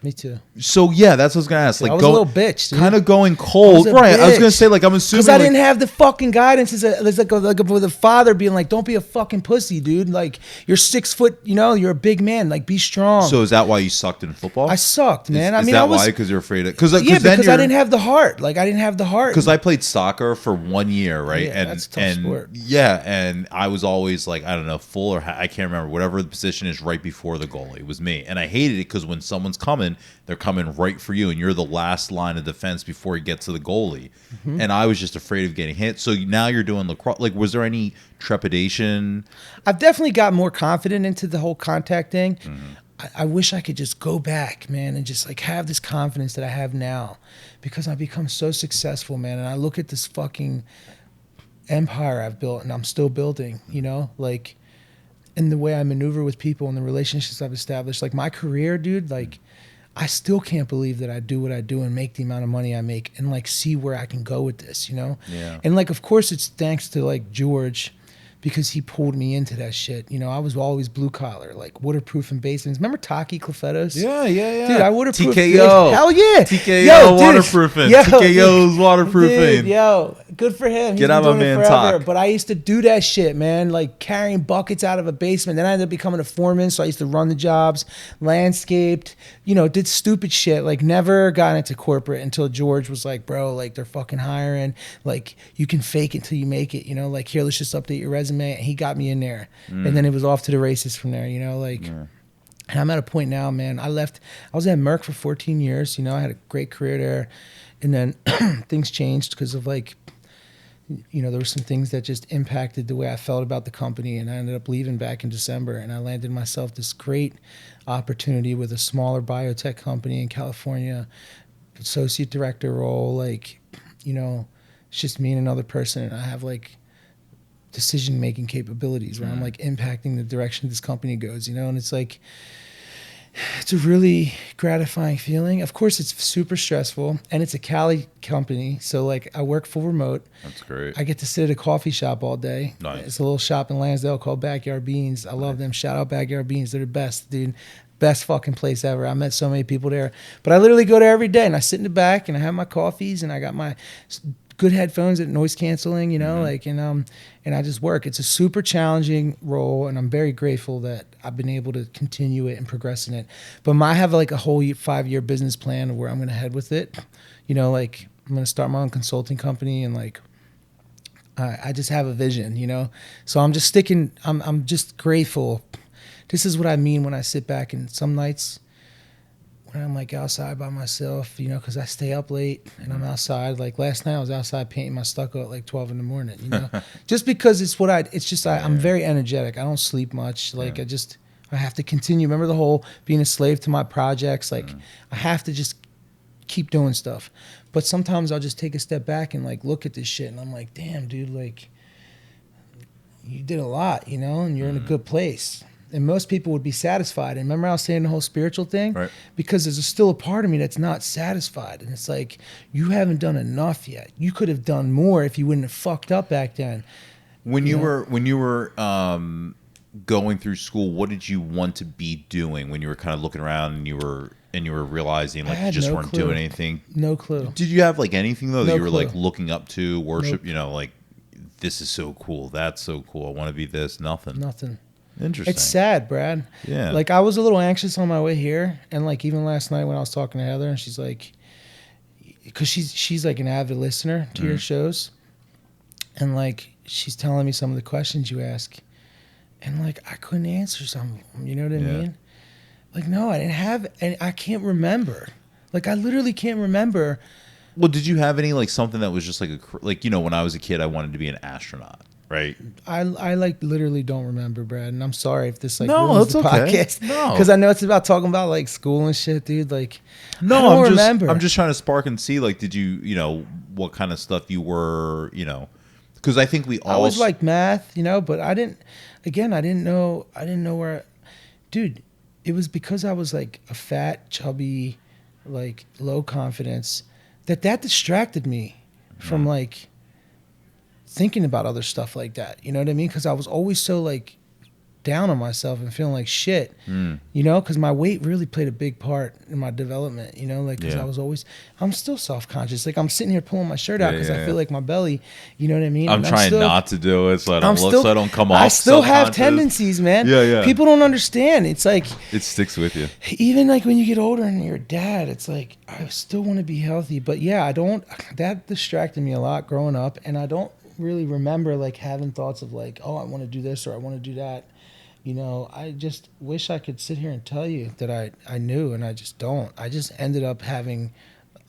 Speaker 1: Me too.
Speaker 2: So yeah, that's what I was gonna ask. Like,
Speaker 1: I was a little bitch, dude.
Speaker 2: kind of going cold, right? I was gonna say, like, I'm assuming
Speaker 1: because I didn't have the fucking guidance. It's like with a father being like, "Don't be a fucking pussy, dude. Like, you're 6 foot. You know, you're a big man. Like, be strong."
Speaker 2: So is that why you sucked in football?
Speaker 1: I sucked, man.
Speaker 2: Is that why? Because you're afraid of? Because
Speaker 1: yeah, because I didn't have the heart. Like, I didn't have the heart.
Speaker 2: Because I played soccer for 1 year, right?
Speaker 1: Yeah, that's a tough sport.
Speaker 2: Yeah, and I was always like, I don't know, full or I can't remember, whatever the position is right before the goalie. It was me, and I hated it because when someone's coming, they're coming right for you, and you're the last line of defense before you get to the goalie. Mm-hmm. And I was just afraid of getting hit. So now you're doing lacrosse. Like, was there any trepidation?
Speaker 1: I've definitely got more confident into the whole contact thing. Mm-hmm. I wish I could just go back, man, and just like have this confidence that I have now, because I've become so successful, man. And I look at this fucking empire I've built, and I'm still building, you know, like, in the way I maneuver with people and the relationships I've established, like my career, dude, like, I still can't believe that I do what I do and make the amount of money I make and like see where I can go with this, you know?
Speaker 2: Yeah.
Speaker 1: And like, of course it's thanks to like George, because he pulled me into that shit. You know, I was always blue collar, like waterproofing basements. Remember Taki Clefettos?
Speaker 2: Yeah.
Speaker 1: Dude, I waterproofed.
Speaker 2: TKO.
Speaker 1: Hell yeah.
Speaker 2: TKO waterproofing. TKO's waterproofing.
Speaker 1: Dude, yo, good for him.
Speaker 2: Get out my man talk.
Speaker 1: But I used to do that shit, man, like carrying buckets out of a basement. Then I ended up becoming a foreman, so I used to run the jobs, landscaped, you know, did stupid shit. Like never got into corporate until George was like, bro, like they're fucking hiring. Like you can fake it till you make it, you know, like here, let's just update your resume. And he got me in there. And then it was off to the races from there, you know, like, and I'm at a point now, man, I was at Merck for 14 years, you know, I had a great career there. And then things changed because of like, you know, there were some things that just impacted the way I felt about the company. And I ended up leaving back in December, and I landed myself this great opportunity with a smaller biotech company in California, associate director role. Like, you know, it's just me and another person. And I have like decision-making capabilities where I'm like impacting the direction this company goes, you know? And it's like, it's a really gratifying feeling. Of course, it's super stressful, and it's a Cali company. So like I work full remote.
Speaker 2: That's great.
Speaker 1: I get to sit at a coffee shop all day.
Speaker 2: Nice.
Speaker 1: It's a little shop in Lansdale called Backyard Beans. I love them. Shout out Backyard Beans. They're the best, dude. Best fucking place ever. I met so many people there, but I literally go there every day, and I sit in the back and I have my coffees, and I got my good headphones at noise canceling, you know, like, and I just work. It's a super challenging role, and I'm very grateful that I've been able to continue it and progress in it. But I have like a whole 5-year business plan of where I'm going to head with it. You know, like I'm going to start my own consulting company, and like, I just have a vision, you know? So I'm just sticking, I'm just grateful. This is what I mean when I sit back, and some nights when I'm like outside by myself, you know, because I stay up late and I'm outside. Like last night I was outside painting my stucco at like 12 in the morning, you know, just because I'm very energetic. I don't sleep much. Like I have to continue. Remember the whole being a slave to my projects? Like I have to just keep doing stuff. But sometimes I'll just take a step back and like look at this shit, and I'm like, damn, dude, like you did a lot, you know, and you're in a good place. And most people would be satisfied. And remember I was saying the whole spiritual thing? Right. Because there's still a part of me that's not satisfied. And it's like, you haven't done enough yet. You could have done more if you wouldn't have fucked up back then.
Speaker 2: When you were going through school, what did you want to be doing when you were kind of looking around and you were realizing like you just weren't doing anything?
Speaker 1: No clue.
Speaker 2: Did you have like anything though that you were like looking up to, worship, you know, like this is so cool, that's so cool, I want to be this? Nothing. Interesting. It's
Speaker 1: sad, Brad.
Speaker 2: Yeah.
Speaker 1: Like I was a little anxious on my way here, and like even last night when I was talking to Heather, and she's like, because she's like an avid listener to your shows, and like she's telling me some of the questions you ask, and like I couldn't answer some of them. You know what I mean? Like no, I didn't have, and I can't remember. Like I literally can't remember.
Speaker 2: Well, did you have any like something that was just like you know, when I was a kid, I wanted to be an astronaut. Right.
Speaker 1: I like literally don't remember, Brad, and I'm sorry if this like
Speaker 2: ruins
Speaker 1: the podcast.
Speaker 2: No,
Speaker 1: because I know it's about talking about like school and shit, dude. Like,
Speaker 2: no,
Speaker 1: I don't remember.
Speaker 2: I'm just trying to spark and see like, did you know what kind of stuff you were, you know, because I think we all.
Speaker 1: I was like math, you know, but I didn't know where, dude. It was because I was like a fat, chubby, like low confidence. that distracted me from like thinking about other stuff like that. You know what I mean? Because I was always so like down on myself and feeling like shit, you know, because my weight really played a big part in my development, you know, like, because I'm still self-conscious. Like, I'm sitting here pulling my shirt out because I feel like my belly, you know what I mean?
Speaker 2: I'm trying not to do it so I don't so I don't come off.
Speaker 1: I still have tendencies, man. People don't understand. It's like,
Speaker 2: it sticks with you.
Speaker 1: Even like when you get older and you're a dad, it's like, I still want to be healthy. But yeah, that distracted me a lot growing up. And I don't really remember like having thoughts of like, oh, I want to do this or I want to do that. You know, I just wish I could sit here and tell you that I knew, and I just don't. I just ended up having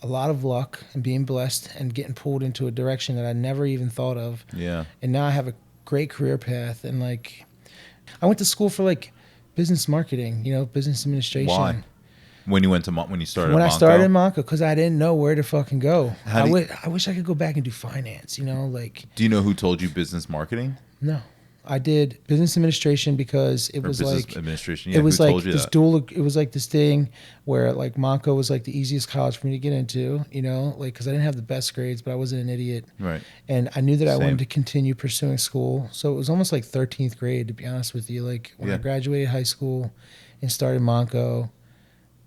Speaker 1: a lot of luck and being blessed and getting pulled into a direction that I never even thought of. Yeah. And now I have a great career path. And like, I went to school for like business marketing, you know, business administration.
Speaker 2: Why? When you started
Speaker 1: when
Speaker 2: at
Speaker 1: I
Speaker 2: Monco?
Speaker 1: started at Monco, because I didn't know where to fucking go. I wish I could go back and do finance, you know, like.
Speaker 2: Do you know who told you business marketing?
Speaker 1: No. I did business administration because it was like
Speaker 2: administration.
Speaker 1: Yeah, it was like this dual. It was like this thing where like Monco was like the easiest college for me to get into. You know, like because I didn't have the best grades, but I wasn't an idiot.
Speaker 2: Right.
Speaker 1: And I knew that I wanted to continue pursuing school, so it was almost like 13th grade, to be honest with you. Like when I graduated high school and started Monco,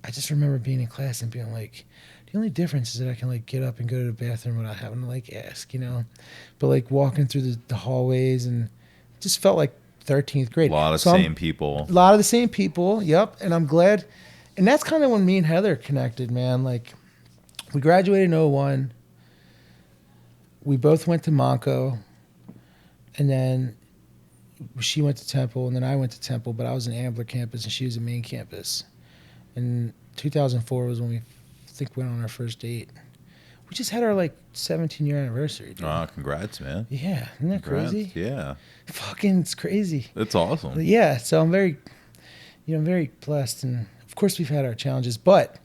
Speaker 1: I just remember being in class and being like, the only difference is that I can like get up and go to the bathroom without having to like ask, you know. But like walking through the hallways and just felt like 13th grade.
Speaker 2: A lot of same people.
Speaker 1: A lot of the same people, yep. And I'm glad. And that's kind of when me and Heather connected, man. Like, we graduated in 01. We both went to Monco. And then she went to Temple, and then I went to Temple, but I was in Ambler campus, and she was in main campus. And 2004 was when we went on our first date. We just had our like 17-year anniversary, dude.
Speaker 2: Oh, congrats, man.
Speaker 1: Yeah, isn't that crazy?
Speaker 2: Yeah.
Speaker 1: Fucking, it's crazy.
Speaker 2: That's awesome.
Speaker 1: But yeah, so I'm very blessed. And of course we've had our challenges, but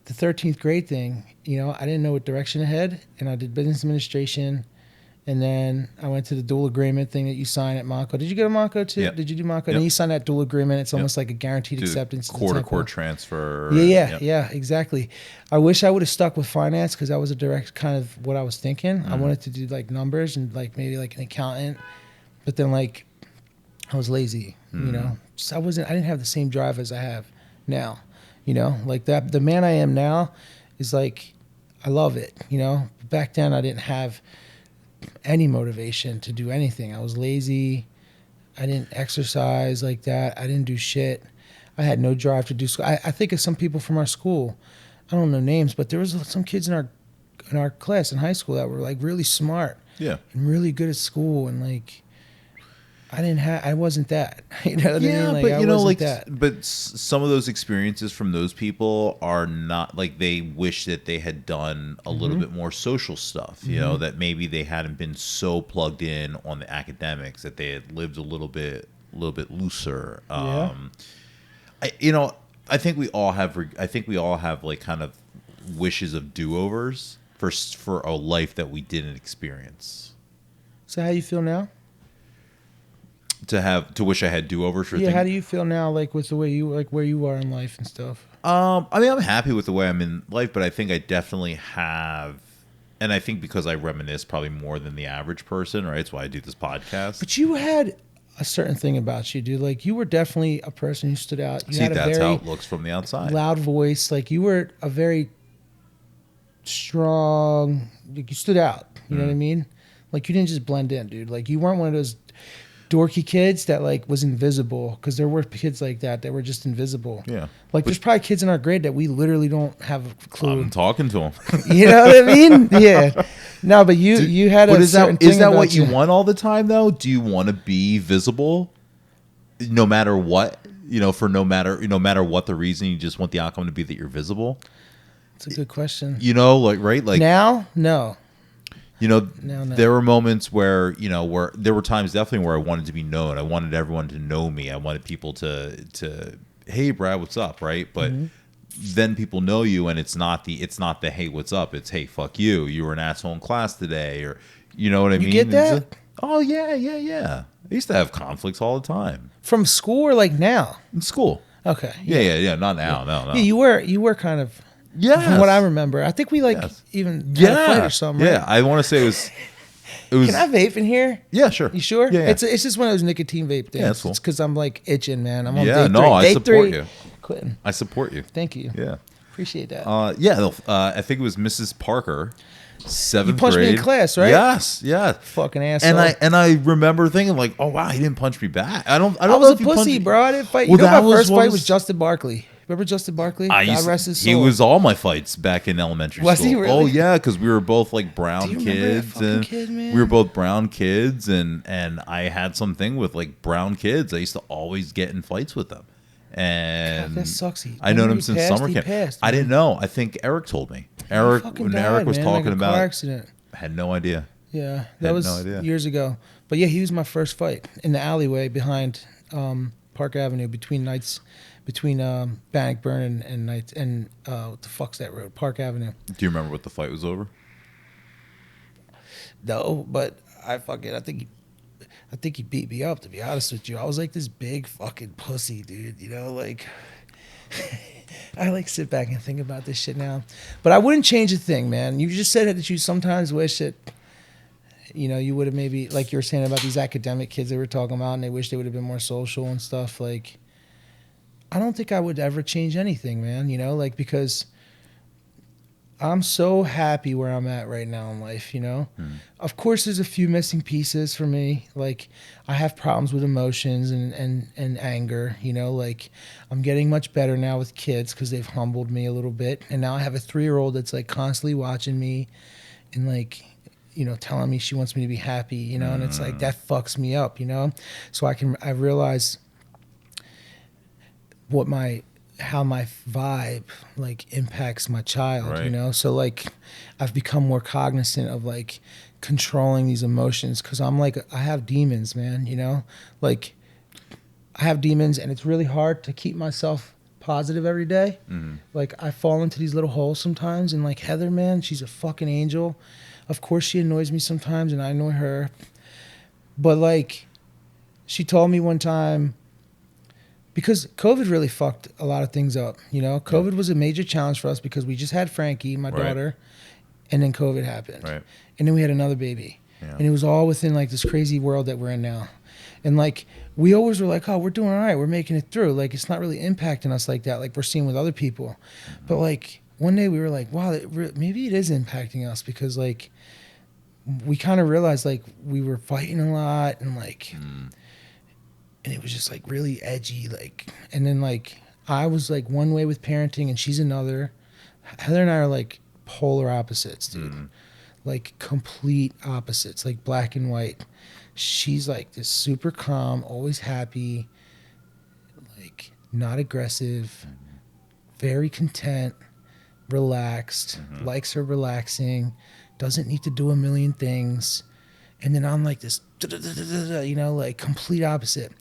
Speaker 1: the 13th grade thing, you know, I didn't know what direction to head, and I did business administration. And then I went to the dual agreement thing that you sign at Monco. Did you go to Monco too? Yep. Did you do Monco? Yep. And then you sign that dual agreement. It's almost like a guaranteed acceptance.
Speaker 2: Quarter transfer.
Speaker 1: Yeah, exactly. I wish I would have stuck with finance because that was a direct kind of what I was thinking. I wanted to do like numbers and like maybe like an accountant. But then like I was lazy, you know. So I didn't have the same drive as I have now, you know. Like that, the man I am now is like, I love it, you know. Back then I didn't have any motivation to do anything. I was lazy. I didn't exercise like that. I didn't do shit. I had no drive to do school. I think of some people from our school. I don't know names, but there was some kids in our class in high school that were like really smart.
Speaker 2: Yeah.
Speaker 1: And really good at school, and like I wasn't that. You know what I mean? Like,
Speaker 2: but you know, like,
Speaker 1: that.
Speaker 2: But some of those experiences from those people are not like, they wish that they had done a little bit more social stuff. You know, that maybe they hadn't been so plugged in on the academics, that they had lived a little bit looser. I think we all have like kind of wishes of do-overs for a life that we didn't experience.
Speaker 1: So how you feel now?
Speaker 2: To wish I had do-overs for things.
Speaker 1: How do you feel now, like with the way you, like where you are in life and stuff?
Speaker 2: I mean, I'm happy with the way I'm in life, but I think I definitely have, and I think because I reminisce probably more than the average person, right? That's why I do this podcast.
Speaker 1: But you had a certain thing about you, dude. Like, you were definitely a person who stood out. You had
Speaker 2: that's how it looks from the outside.
Speaker 1: Loud voice. Like, you were a very strong, like, you stood out. You know what I mean? Like, you didn't just blend in, dude. Like, you weren't one of those dorky kids that like was invisible, because there were kids like that were just invisible. Yeah. Like, there's probably kids in our grade that we literally don't have a clue.
Speaker 2: I'm talking to them.
Speaker 1: You know what I mean? Yeah. No, but you had a certain thing.
Speaker 2: Is that what you want all the time though? Do you want to be visible no matter what? You know, no matter what the reason, you just want the outcome to be that you're visible?
Speaker 1: It's a good question.
Speaker 2: You know, like, right? Like, now?
Speaker 1: No.
Speaker 2: You know, there were moments where there were times definitely where I wanted to be known. I wanted everyone to know me. I wanted people to hey, Brad, what's up, right? But then people know you, and it's not the hey, what's up? It's hey, fuck you. You were an asshole in class today, or you know what I mean?
Speaker 1: You get that?
Speaker 2: Oh yeah. I used to have conflicts all the time.
Speaker 1: From school or like now?
Speaker 2: In school.
Speaker 1: Okay.
Speaker 2: Yeah. Not now. No.
Speaker 1: Yeah, you were kind of.
Speaker 2: Yes.
Speaker 1: From what I remember. I think we like even had a fight or something, right?
Speaker 2: Yeah, I want to say it was.
Speaker 1: Can I vape in here?
Speaker 2: Yeah, sure.
Speaker 1: You sure?
Speaker 2: Yeah, yeah.
Speaker 1: It's just one of those nicotine vape things.
Speaker 2: Yeah, that's cool.
Speaker 1: It's because I'm like itching, man. I'm on
Speaker 2: Yeah,
Speaker 1: day 3.
Speaker 2: no, I
Speaker 1: Day
Speaker 2: support
Speaker 1: 3,
Speaker 2: you.
Speaker 1: Quitting.
Speaker 2: I support you.
Speaker 1: Thank you.
Speaker 2: Yeah.
Speaker 1: Appreciate that.
Speaker 2: I think it was Mrs. Parker, 7th
Speaker 1: You punched
Speaker 2: grade.
Speaker 1: me in class, right?
Speaker 2: Yes, yeah.
Speaker 1: Fucking asshole.
Speaker 2: And I remember thinking like, oh wow, he didn't punch me back. I don't
Speaker 1: I
Speaker 2: know
Speaker 1: was
Speaker 2: if
Speaker 1: a
Speaker 2: he
Speaker 1: pussy,
Speaker 2: punched-
Speaker 1: bro. I didn't fight.
Speaker 2: Well,
Speaker 1: You know,
Speaker 2: that
Speaker 1: my
Speaker 2: was
Speaker 1: first
Speaker 2: what
Speaker 1: fight
Speaker 2: was-
Speaker 1: was Justin Barkley. Remember Justin Barkley? God rest his soul.
Speaker 2: He was all my fights back in elementary
Speaker 1: Was
Speaker 2: school.
Speaker 1: he really?
Speaker 2: Oh yeah, because we were both like brown
Speaker 1: Do you remember that
Speaker 2: kids,
Speaker 1: fucking
Speaker 2: and
Speaker 1: kid, man?
Speaker 2: we were both brown kids, and I had something with like brown kids. I used to always get in fights with them, and
Speaker 1: God, that sucks.
Speaker 2: I known him
Speaker 1: He
Speaker 2: since
Speaker 1: passed,
Speaker 2: summer
Speaker 1: he
Speaker 2: camp.
Speaker 1: passed,
Speaker 2: I
Speaker 1: man.
Speaker 2: didn't know. I think Eric told me. Eric
Speaker 1: Fucking
Speaker 2: when
Speaker 1: died,
Speaker 2: Eric was
Speaker 1: man,
Speaker 2: talking
Speaker 1: like a
Speaker 2: about
Speaker 1: car accident.
Speaker 2: I had no idea.
Speaker 1: Yeah, that
Speaker 2: Had
Speaker 1: was
Speaker 2: no idea.
Speaker 1: years ago. But yeah, he was my first fight in the alleyway behind Park Avenue between Bannockburn and Knights and what the fuck's that road? Park Avenue.
Speaker 2: Do you remember what the fight was over?
Speaker 1: No, but I think he beat me up, to be honest with you. I was like this big fucking pussy, dude. You know, like I like sit back and think about this shit now. But I wouldn't change a thing, man. You just said that you sometimes wish that, you know, you would have maybe, like you were saying about these academic kids they were talking about, and they wish they would have been more social and stuff. Like, I don't think I would ever change anything, man. You know, like, because I'm so happy where I'm at right now in life, you know? Of course, there's a few missing pieces for me. Like, I have problems with emotions and anger, you know? Like, I'm getting much better now with kids because they've humbled me a little bit. And now I have a 3-year-old that's, like, constantly watching me and, like, you know, telling me she wants me to be happy, you know? And it's like, that fucks me up, you know? So I realize how my vibe like impacts my child,
Speaker 2: Right.
Speaker 1: you know? So like I've become more cognizant of like controlling these emotions because I'm like, I have demons, man, you know? Like I have demons and it's really hard to keep myself positive every day. Like I fall into these little holes sometimes, and like Heather, man, she's a fucking angel. Of course she annoys me sometimes and I annoy her. But like she told me one time, because COVID really fucked a lot of things up, you know? COVID was a major challenge for us because we just had Frankie, my daughter, and then COVID happened.
Speaker 2: Right.
Speaker 1: And then we had another baby.
Speaker 2: Yeah.
Speaker 1: And it was all within like this crazy world that we're in now. And like, we always were like, oh, we're doing all right. We're making it through. Like, it's not really impacting us like that, like we're seeing with other people. But like, one day we were like, wow, maybe it is impacting us because like, we kind of realized like we were fighting a lot and like, and it was just like really edgy, like, and then like I was like one way with parenting and she's another. Heather and I are like polar opposites, dude. Like complete opposites, like black and white. She's like this super calm, always happy, like not aggressive, very content, relaxed, likes her relaxing, doesn't need to do a million things. And then I'm like this, you know, like complete opposite.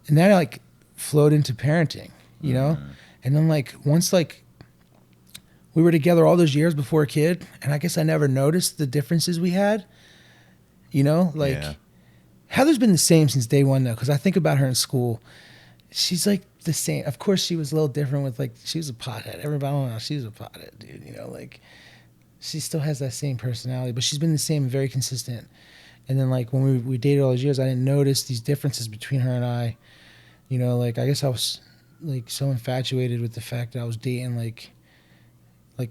Speaker 1: And that like flowed into parenting, you know? And then like once like we were together all those years before a kid, and I guess I never noticed the differences we had, you know? Like Heather's been the same since day one though, because I think about her in school. She's like the same. Of course she was a little different with like, she was a pothead. Everybody, I don't know, she was a pothead, dude, you know? Like she still has that same personality, but she's been the same, very consistent. And then like when we dated all those years, I didn't notice these differences between her and I. You know, like I guess I was like so infatuated with the fact that I was dating like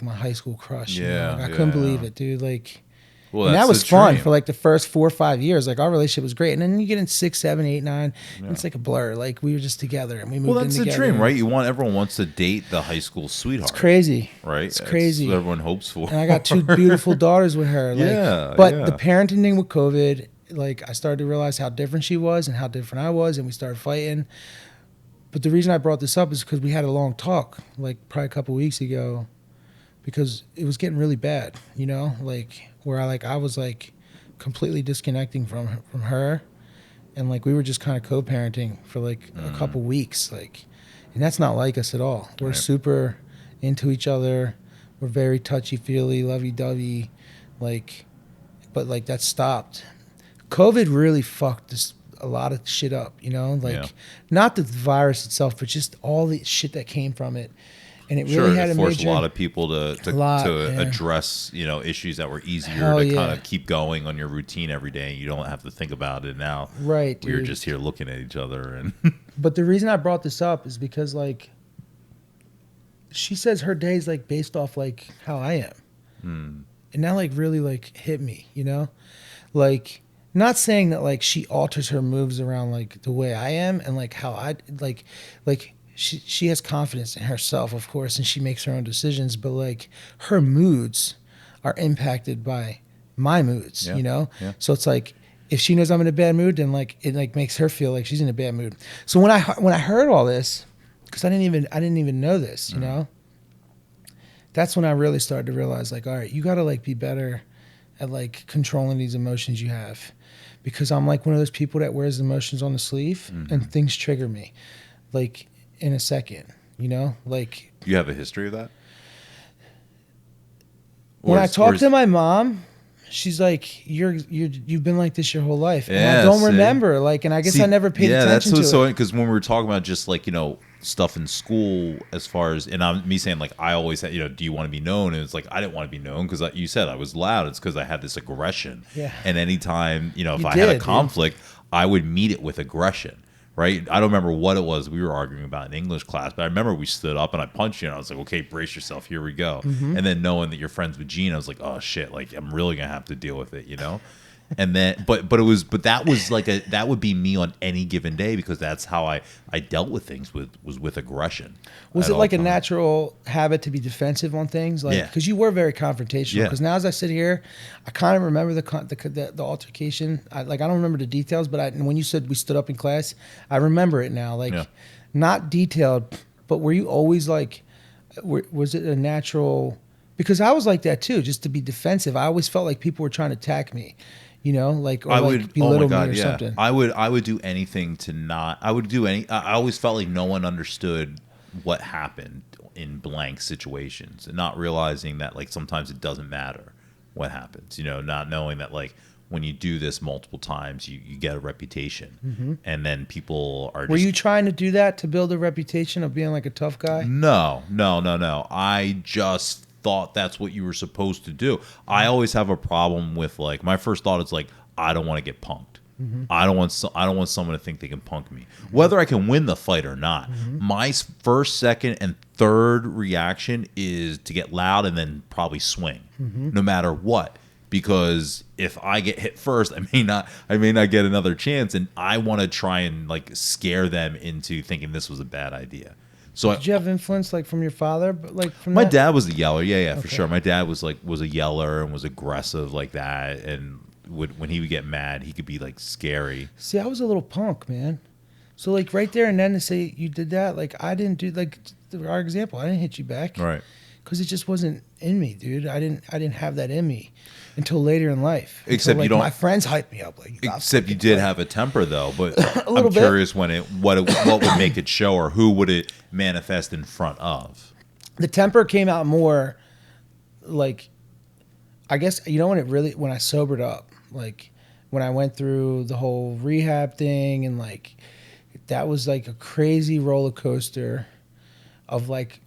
Speaker 1: my high school crush. You know? Like, I couldn't believe it, dude. Like,
Speaker 2: well,
Speaker 1: and
Speaker 2: that's
Speaker 1: that was
Speaker 2: the
Speaker 1: fun
Speaker 2: dream.
Speaker 1: for like the first 4 or 5 years. Like our relationship was great, and then you get in 6, 7, 8, 9. And it's like a blur. Like we were just together, and we moved in
Speaker 2: Well, that's the
Speaker 1: together.
Speaker 2: dream, right? Everyone wants to date the high school sweetheart.
Speaker 1: It's crazy,
Speaker 2: right?
Speaker 1: It's crazy.
Speaker 2: That's what everyone hopes for.
Speaker 1: And I got 2 beautiful daughters with her. Like, but the parenting thing with COVID, like I started to realize how different she was and how different I was, and we started fighting. But the reason I brought this up is because we had a long talk, like probably a couple weeks ago, because it was getting really bad, you know, like where I was like completely disconnecting from her, and like we were just kind of co-parenting for like a couple weeks, like, and that's not like us at all. We're super into each other. We're very touchy-feely, lovey-dovey, like, but like that stopped. COVID really fucked a lot of shit up, you know, like not the virus itself, but just all the shit that came from it. And it really had
Speaker 2: it
Speaker 1: a
Speaker 2: forced
Speaker 1: major,
Speaker 2: a lot of people to address, issues that were easier kind of keep going on your routine every day. You don't have to think about it now.
Speaker 1: Right, dude.
Speaker 2: We're just here looking at each other. And
Speaker 1: But the reason I brought this up is because, like, she says her day is, like, based off, like, how I am. And that, like, really, like, hit me, Like, not saying that, like, she alters her moves around, like, the way I am and, like, how I, like she has confidence in herself, of course, and she makes her own decisions, but, like, her moods are impacted by my moods,
Speaker 2: Yeah.
Speaker 1: So it's like, if she knows I'm in a bad mood, then, like, it, like, makes her feel like she's in a bad mood. So when I heard all this, because I didn't even know this, that's when I really started to realize, like, all right, you got to, like, be better at, like, controlling these emotions you have, because I'm, like, one of those people that wears emotions on the sleeve, and things trigger me, like, in a second, like.
Speaker 2: Do you have a history of that?
Speaker 1: When I talk to my mom, she's like, you've been like this your whole life. And I don't remember, like, and I guess I never paid attention to it. Yeah,
Speaker 2: because when we were talking about just, like, stuff in school, as far as, and me saying, like, I always had, do you want to be known? And it's like, I didn't want to be known because you said I was loud. It's because I had this aggression. Yeah. And anytime, if I had a conflict, I would meet it with aggression. Right? I don't remember what it was we were arguing about in English class, but I remember we stood up and I punched you and I was like, okay, brace yourself. Here we go. And then knowing that you're friends with Gene, I was like, oh shit, like, I'm really going to have to deal with it, And then, but that was like that would be me on any given day, because that's how I dealt with things was with aggression.
Speaker 1: Was it like a natural habit to be defensive on things? Like, because you were very confrontational. Because now as I sit here, I kind of remember the altercation. I don't remember the details, but when you said we stood up in class, I remember it now. Like, not detailed, but were you always like, was it a natural? Because I was like that too, just to be defensive. I always felt like people were trying to attack me. Like, or like belittle me or something.
Speaker 2: I would do anything to not. I always felt like no one understood what happened in blank situations, and not realizing that, like, sometimes it doesn't matter what happens. Not knowing that, like, when you do this multiple times, you get a reputation, and then people are.
Speaker 1: Were you trying to do that to build a reputation of being like a tough guy?
Speaker 2: No. I just thought that's what you were supposed to do. I always have a problem with, like, my first thought is, like, I don't want to get punked. I don't want someone to think they can punk me, whether I can win the fight or not. My first, second, and third reaction is to get loud and then probably swing, no matter what. Because if I get hit first, I may not get another chance, and I want to try and, like, scare them into thinking this was a bad idea. So
Speaker 1: did you have influence, like, from your father? But, like, from
Speaker 2: my dad was a yeller, for sure. My dad was a yeller and was aggressive like that, and when he would get mad, he could be, like, scary.
Speaker 1: See, I was a little punk, man. So, like, right there and then to say you did that, like, I didn't do, like, our example. I didn't hit you back,
Speaker 2: right?
Speaker 1: Because it just wasn't in me, dude. I didn't have that in me until later in life.
Speaker 2: Except, like,
Speaker 1: my friends hyped me up, like.
Speaker 2: Except you did have a temper, though. But I'm curious what would make it show, or who would it manifest in front of?
Speaker 1: The temper came out more, like, I guess, when I sobered up, like, when I went through the whole rehab thing, and, like, that was, like, a crazy roller coaster of, like,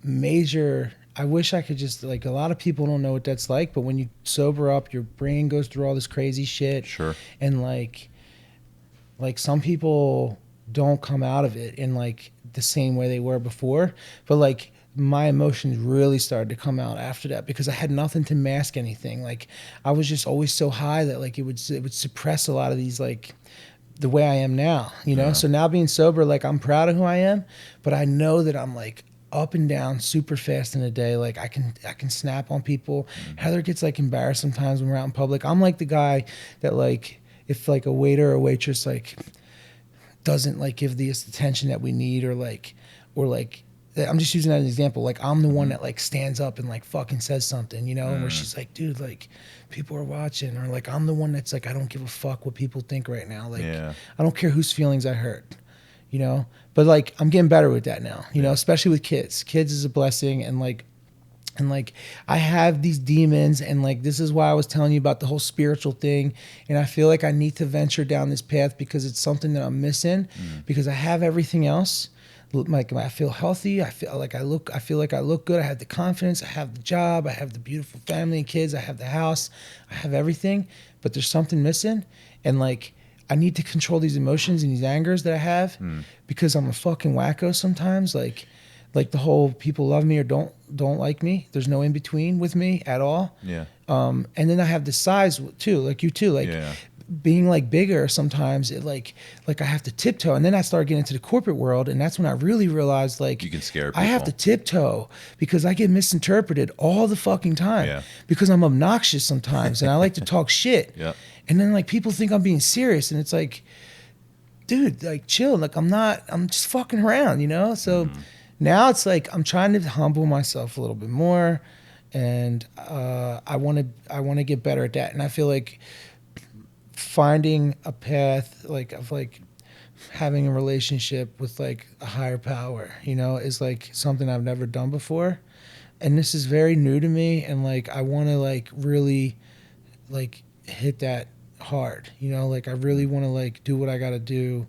Speaker 1: major. I wish I could just, like, a lot of people don't know what that's like, but when you sober up, your brain goes through all this crazy shit.
Speaker 2: Sure.
Speaker 1: And, like some people don't come out of it in, like, the same way they were before, but, like, my emotions really started to come out after that, because I had nothing to mask anything. Like, I was just always so high that, like, it would suppress a lot of these, like, the way I am now,
Speaker 2: Yeah.
Speaker 1: So now being sober, like, I'm proud of who I am, but I know that I'm, like, up and down super fast in a day. Like, I can snap on people. Heather gets, like, embarrassed sometimes when we're out in public. I'm, like, the guy that, like, if, like, a waiter or waitress, like, doesn't, like, give the attention that we need, or I'm just using that as an example. Like, I'm the one that, like, stands up and, like, fucking says something, and where she's like, dude, like, people are watching, or, like, I'm the one that's like, I don't give a fuck what people think right now. Like, I don't care whose feelings I hurt, but, like, I'm getting better with that now, especially with kids. Kids is a blessing. And I have these demons, and, like, this is why I was telling you about the whole spiritual thing. And I feel like I need to venture down this path, because it's something that I'm missing, because I have everything else. like I feel healthy. I feel like I look good. I have the confidence. I have the job. I have the beautiful family and kids. I have the house. I have everything. But there's something missing, and like I need to control these emotions and these angers that I have because I'm a fucking wacko sometimes. Like the whole people love me or don't like me. There's no in between with me at all.
Speaker 2: Yeah.
Speaker 1: And then I have the size too, like you too, like being like bigger sometimes it like I have to tiptoe. And then I started getting into the corporate world, and that's when I really realized like
Speaker 2: you can scare people.
Speaker 1: I have to tiptoe because I get misinterpreted all the fucking time.
Speaker 2: Yeah.
Speaker 1: Because I'm obnoxious sometimes and I like to talk shit.
Speaker 2: Yeah.
Speaker 1: And then like people think I'm being serious, and it's like, dude, like chill. Like I'm just fucking around, you know? So now it's like I'm trying to humble myself a little bit more, and I want to get better at that. And I feel like finding a path like of like having a relationship with like a higher power, you know, is like something I've never done before. And this is very new to me, and like I want to like really like hit that hard, you know, like I really want to like do what I got to do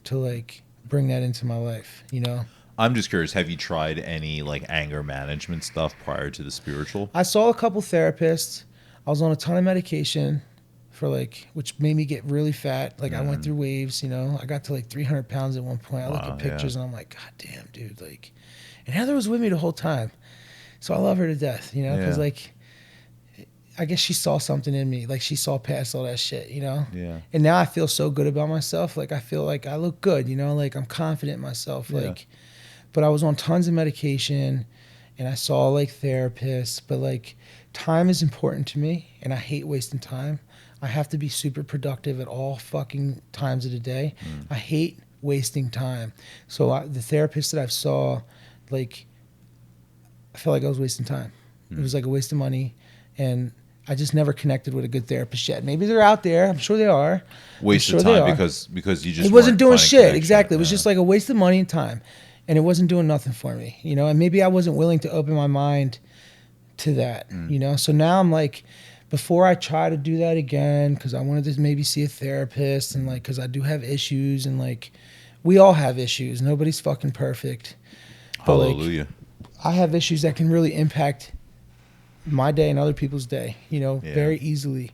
Speaker 1: to like bring that into my life, you know.
Speaker 2: I'm just curious, have you tried any like anger management stuff prior to the spiritual?
Speaker 1: I saw a couple therapists. I was on a ton of medication for like, which made me get really fat. Like I went through waves, you know. I got to like 300 pounds at one point. I look at pictures and I'm like, God damn, dude. Like, and Heather was with me the whole time. So I love her to death, you know, because like, I guess she saw something in me. Like she saw past all that shit, you know?
Speaker 2: Yeah.
Speaker 1: And now I feel so good about myself. Like I feel like I look good, you know? Like I'm confident in myself. Like, but I was on tons of medication and I saw like therapists, but like time is important to me and I hate wasting time. I have to be super productive at all fucking times of the day. I hate wasting time. So the therapist that I saw, like, I felt like I was wasting time. It was like a waste of money, and I just never connected with a good therapist yet. Maybe they're out there. I'm sure they are.
Speaker 2: Waste of time because you just
Speaker 1: it wasn't doing
Speaker 2: weren't
Speaker 1: shit.
Speaker 2: connection.
Speaker 1: Exactly. It was just like a waste of money and time, and it wasn't doing nothing for me, you know. And maybe I wasn't willing to open my mind to that, you know. So now I'm like, before I try to do that again, because I wanted to maybe see a therapist, and like, because I do have issues, and like, we all have issues. Nobody's fucking perfect. But
Speaker 2: Hallelujah.
Speaker 1: like, I have issues that can really impact my day and other people's day, you know, very easily.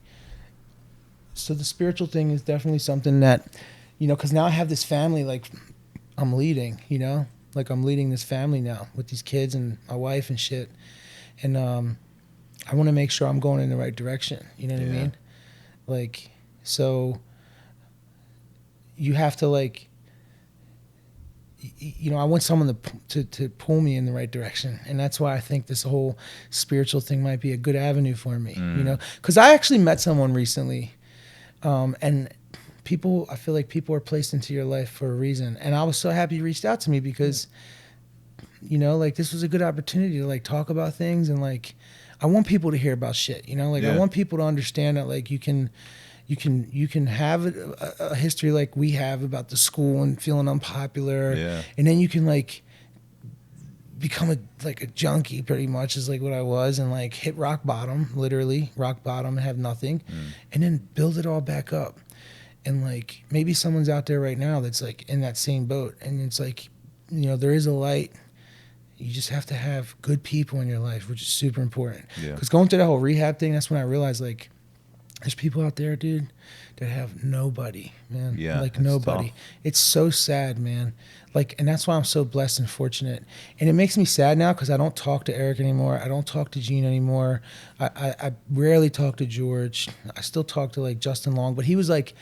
Speaker 1: So the spiritual thing is definitely something that, you know, because now I have this family, like I'm leading, you know, like I'm leading this family now with these kids and my wife and shit. And I want to make sure I'm going in the right direction. You know what I mean? Like, so you have to like, you know, I want someone to pull me in the right direction. And that's why I think this whole spiritual thing might be a good avenue for me, you know, because I actually met someone recently, and I feel like people are placed into your life for a reason. And I was so happy you reached out to me because, you know, like this was a good opportunity to like talk about things. And like, I want people to hear about shit, you know, like I want people to understand that like you can have a history like we have about the school and feeling unpopular, and then you can like become a junkie pretty much is like what I was, and like hit rock bottom, literally rock bottom, and have nothing, and then build it all back up. And like maybe someone's out there right now that's like in that same boat, and it's like, you know, there is a light. You just have to have good people in your life, which is super important. Because going through that whole rehab thing, that's when I realized like, there's people out there, dude, that have nobody, man.
Speaker 2: Yeah,
Speaker 1: like nobody.
Speaker 2: Tough.
Speaker 1: It's so sad, man. Like, and that's why I'm so blessed and fortunate. And it makes me sad now because I don't talk to Eric anymore. I don't talk to Gene anymore. I rarely talk to George. I still talk to like Justin Long, but he was like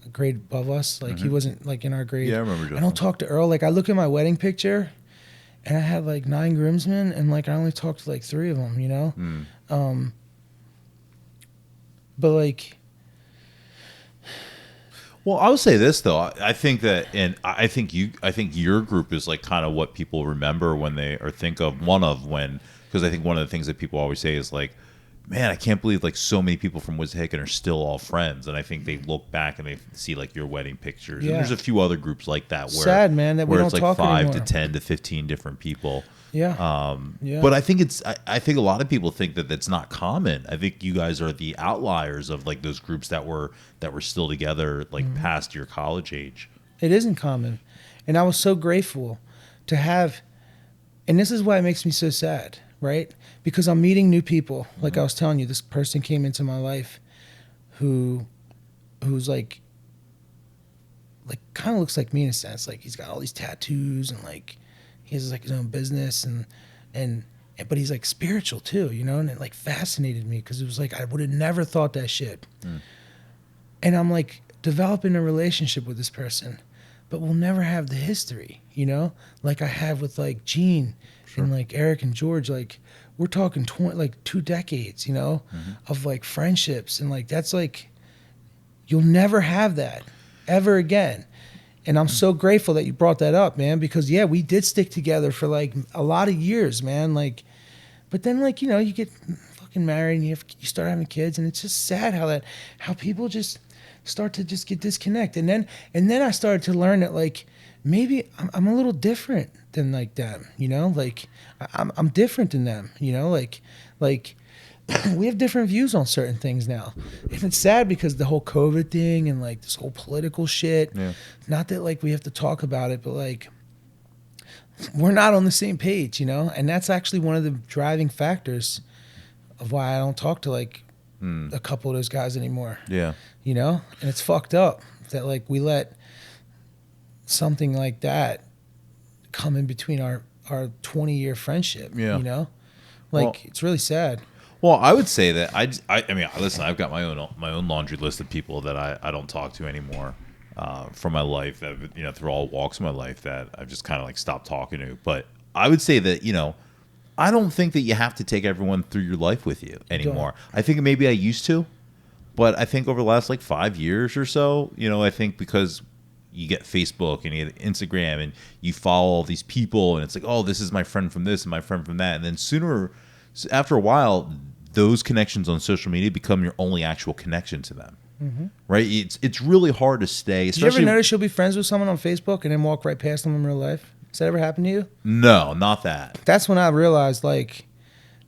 Speaker 1: a grade above us. Like he wasn't like in our grade.
Speaker 2: Yeah, I remember Justin.
Speaker 1: I don't talk to Earl. Like I look at my wedding picture, and I had like 9 groomsmen, and like I only talked to like 3 of them, you know. But like,
Speaker 2: well, I would say this though. I think that, and I think your group is like kind of what people remember when they or think of because I think one of the things that people always say is like, man, I can't believe like so many people from Wissahickon are still all friends. And I think they look back and they see like your wedding pictures. And there's a few other groups like that where
Speaker 1: sad, man, that we
Speaker 2: where
Speaker 1: don't
Speaker 2: it's like
Speaker 1: talk
Speaker 2: 5
Speaker 1: anymore.
Speaker 2: to 10 to 15 different people.
Speaker 1: But
Speaker 2: I think I think a lot of people think that that's not common. I think you guys are the outliers of like those groups that were still together like past your college age.
Speaker 1: it isn't common. And I was so grateful to have, and this is why it makes me so sad, right? Because I'm meeting new people. Like I was telling you, this person came into my life who's like kind of looks like me in a sense. Like he's got all these tattoos and like he has like his own business and but he's like spiritual too, you know? And it like fascinated me because it was like I would have never thought that shit. And I'm like developing a relationship with this person, but we'll never have the history, you know? Like I have with like Gene and like Eric and George. Like we're talking 2 decades, you know, of like friendships. And like that's like, you'll never have that ever again. And I'm so grateful that you brought that up, man, because yeah, we did stick together for like a lot of years, man. Like, but then like, you know, you get fucking married and you start having kids, and it's just sad how people just start to just get disconnected. And then I started to learn that like maybe I'm a little different than like them, you know, like I'm different than them, you know, like we have different views on certain things now. And it's sad because the whole COVID thing and like this whole political shit, not that like we have to talk about it, but like we're not on the same page, you know? And that's actually one of the driving factors of why I don't talk to like a couple of those guys anymore. Yeah. You know? And it's fucked up that like we let something like that come in between our 20-year friendship, you know? Like it's really sad.
Speaker 2: Well, I would say that I mean, listen, I've got my own laundry list of people that I don't talk to anymore from my life, that, you know, through all walks of my life, that I've just kind of like stopped talking to. But I would say that, you know, I don't think that you have to take everyone through your life with you anymore. I think maybe I used to, but I think over the last like 5 years or so, you know, I think because you get Facebook and you get Instagram and you follow all these people and it's like, oh, this is my friend from this and my friend from that. And then after a while, those connections on social media become your only actual connection to them. Right? It's really hard to stay.
Speaker 1: Did you ever notice you'll be friends with someone on Facebook and then walk right past them in real life? Has that ever happened to you?
Speaker 2: No, not that.
Speaker 1: That's when I realized like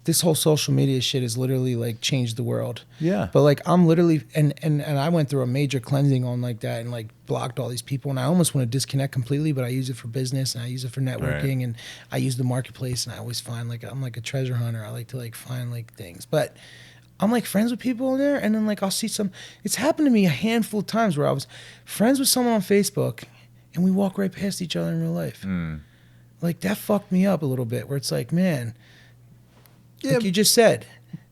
Speaker 1: this whole social media shit has literally like changed the world. Yeah. But like I'm literally and I went through a major cleansing on like that and like blocked all these people, and I almost want to disconnect completely, but I use it for business and I use it for networking, and I use the marketplace, and I always find like I'm like a treasure hunter. I like to like find like things. But I'm like friends with people in there, and then like I'll see it's happened to me a handful of times where I was friends with someone on Facebook and we walk right past each other in real life. Like that fucked me up a little bit, where it's like, man, like you just said,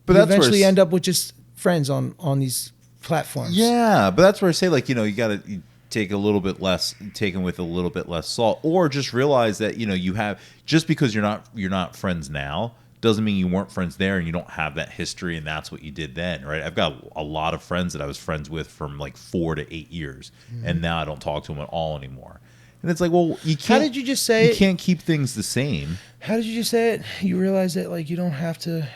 Speaker 1: but you eventually end up with just friends on these platforms.
Speaker 2: Yeah, but that's where I say, like, you know, you got to take a little bit less, take them with a little bit less salt, or just realize that, you know, you have, just because you're not friends now doesn't mean you weren't friends there and you don't have that history and that's what you did then, right? I've got a lot of friends that I was friends with from like 4 to 8 years, and now I don't talk to them at all anymore. And it's like, well, you can't.
Speaker 1: How did you just say it?
Speaker 2: You can't keep things the same.
Speaker 1: How did you just say it? You realize that like you don't have to.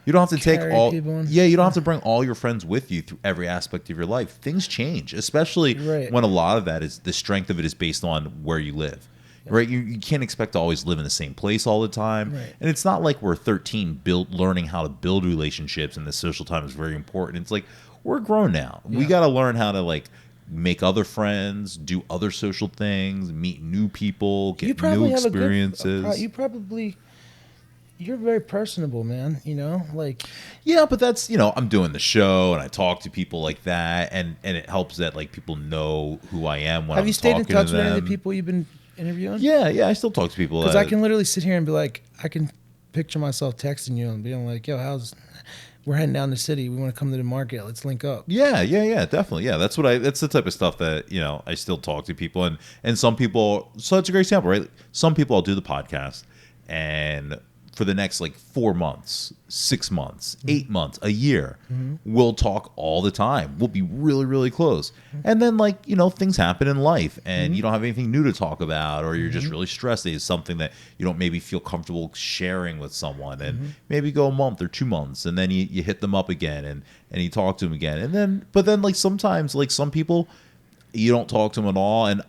Speaker 2: You don't have to take all. Yeah, you don't have to bring all your friends with you through every aspect of your life. Things change, especially when a lot of that is the strength of it is based on where you live. Right, you can't expect to always live in the same place all the time, and it's not like we're 13 learning how to build relationships, and the social time is very important. It's like we're grown now. We got to learn how to like make other friends, do other social things, meet new people, get new experiences.
Speaker 1: You're very personable, man. You know, like
Speaker 2: yeah, but that's, you know, I'm doing the show and I talk to people like that, and it helps that like people know who I am when I'm talking to them. Have you stayed in touch with any of
Speaker 1: the people you've been interviewing?
Speaker 2: Yeah, I still talk to people.
Speaker 1: Because I can literally sit here and be like, I can picture myself texting you and being like, yo, we're heading down the city. We want to come to the market. Let's link up.
Speaker 2: Yeah, definitely. Yeah, that's the type of stuff that, you know, I still talk to people, and some people. So it's a great example, right? Some people, I'll do the podcast, and for the next like 4 months, 6 months, 8 months, a year, we'll talk all the time. We'll be really, really close. And then, like, you know, things happen in life and you don't have anything new to talk about, or you're just really stressed. It's something that you don't maybe feel comfortable sharing with someone, and maybe go a month or 2 months, and then you hit them up again and you talk to them again. And then, but then like sometimes, like some people, you don't talk to them at all. And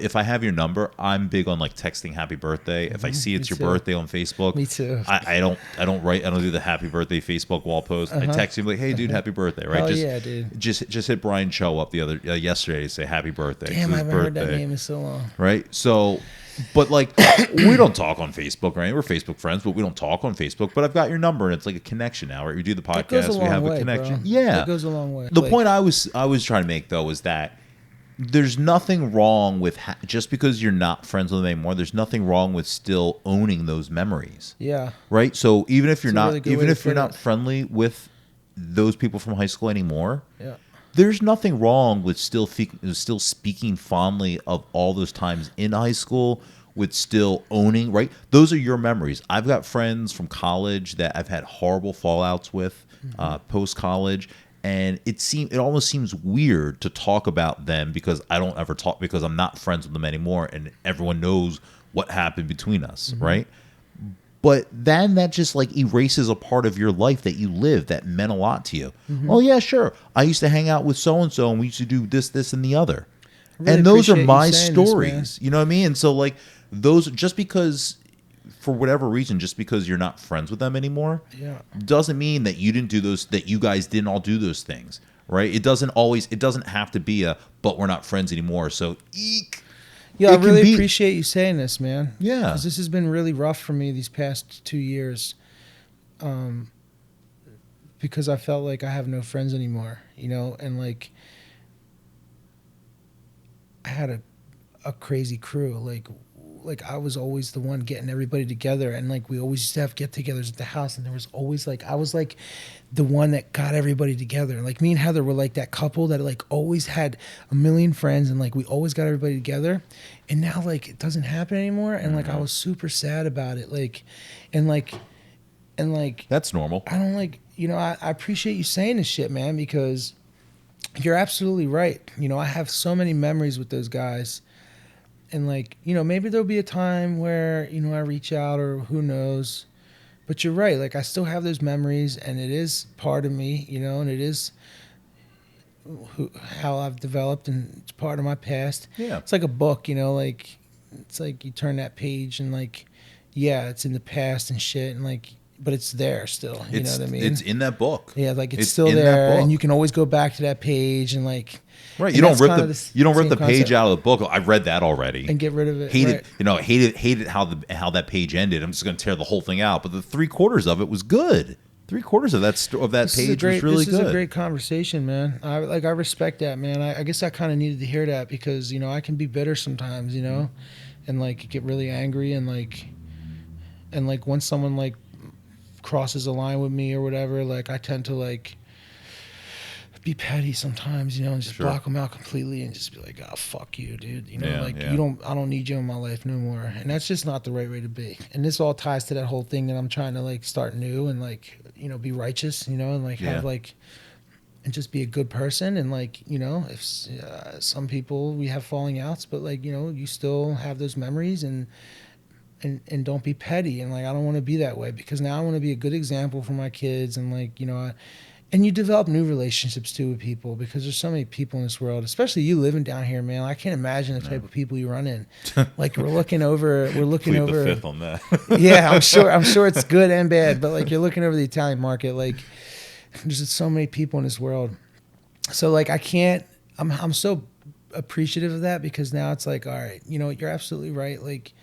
Speaker 2: if I have your number, I'm big on like texting happy birthday. If I see it's your birthday on Facebook,
Speaker 1: me too.
Speaker 2: I don't do the happy birthday Facebook wall post. I text him like, hey dude, happy birthday, right?
Speaker 1: Oh yeah, dude.
Speaker 2: Just hit Brian Cho up yesterday to say happy birthday.
Speaker 1: Damn, I haven't heard that name in so long.
Speaker 2: Right? So, but like, we don't talk on Facebook, right? We're Facebook friends, but we don't talk on Facebook. But I've got your number, and it's like a connection now, right? We do the podcast, we have a connection.
Speaker 1: Bro.
Speaker 2: Yeah,
Speaker 1: it goes a long way.
Speaker 2: The point I was trying to make though is that there's nothing wrong with just because you're not friends with them anymore. There's nothing wrong with still owning those memories.
Speaker 1: Yeah.
Speaker 2: Right. So even if you're not,
Speaker 1: really
Speaker 2: even if you're not friendly with those people from high school anymore,
Speaker 1: yeah,
Speaker 2: there's nothing wrong with still speaking fondly of all those times in high school, with still owning, right? Those are your memories. I've got friends from college that I've had horrible fallouts with post college, and it almost seems weird to talk about them because I don't ever talk, because I'm not friends with them anymore, and everyone knows what happened between us, right? But then that just like erases a part of your life that you lived that meant a lot to you. Oh yeah, sure. I used to hang out with so and so, and we used to do this, this, and the other. Really, and those are my stories. You know what I mean? And so like those, just because for whatever reason, just because you're not friends with them anymore, doesn't mean that you didn't do those, that you guys didn't all do those things, right? It doesn't have to be but we're not friends anymore. So eek.
Speaker 1: Yeah, I really appreciate you saying this, man.
Speaker 2: Yeah.
Speaker 1: Because this has been really rough for me these past 2 years. Because I felt like I have no friends anymore, you know, and like I had a crazy crew. Like I was always the one getting everybody together, and like we always used to have get-togethers at the house, and there was always like I was like the one that got everybody together. Like me and Heather were like that couple that like always had a million friends, and like we always got everybody together. And now like it doesn't happen anymore, and like I was super sad about it. And
Speaker 2: that's normal.
Speaker 1: I don't like, you know, I appreciate you saying this shit, man, because you're absolutely right. You know, I have so many memories with those guys. And like, you know, maybe there'll be a time where, you know, I reach out, or who knows. But you're right. Like I still have those memories, and it is part of me, you know, and it is how I've developed, and it's part of my past.
Speaker 2: Yeah.
Speaker 1: It's like a book, you know, like it's like you turn that page and like, yeah, it's in the past and shit, and like, but it's there still. You know what I mean?
Speaker 2: It's in that book.
Speaker 1: Yeah, like it's still there, and you can always go back to that page and like.
Speaker 2: Right, you don't rip the page out of the book. I read that already
Speaker 1: and get rid of it.
Speaker 2: Hated how that page ended. I'm just going to tear the whole thing out. But the 3/4 of it was good. 3/4 of that page was really good.
Speaker 1: This is a great conversation, man. I respect that, man. I guess I kind of needed to hear that, because you know I can be bitter sometimes, you know, and like get really angry, and like once someone like crosses a line with me or whatever, like I tend to like be petty sometimes, you know, and just block them out completely and just be like, oh, fuck you, dude. You know, I don't need you in my life no more. And that's just not the right way to be. And this all ties to that whole thing that I'm trying to like start new and like, you know, be righteous, you know, and like have like, and just be a good person. And like, you know, if some people, we have falling outs, but like, you know, you still have those memories, and don't be petty. And like, I don't want to be that way, because now I want to be a good example for my kids. And like, you know, and you develop new relationships too with people, because there's so many people in this world, especially you living down here, man. I can't imagine the type of people you run in. Like we're looking over
Speaker 2: the fifth on that.
Speaker 1: Yeah, I'm sure it's good and bad, but like you're looking over the Italian market, like there's just so many people in this world. So like I'm so appreciative of that, because now it's like, all right, you know, you're absolutely right. Like,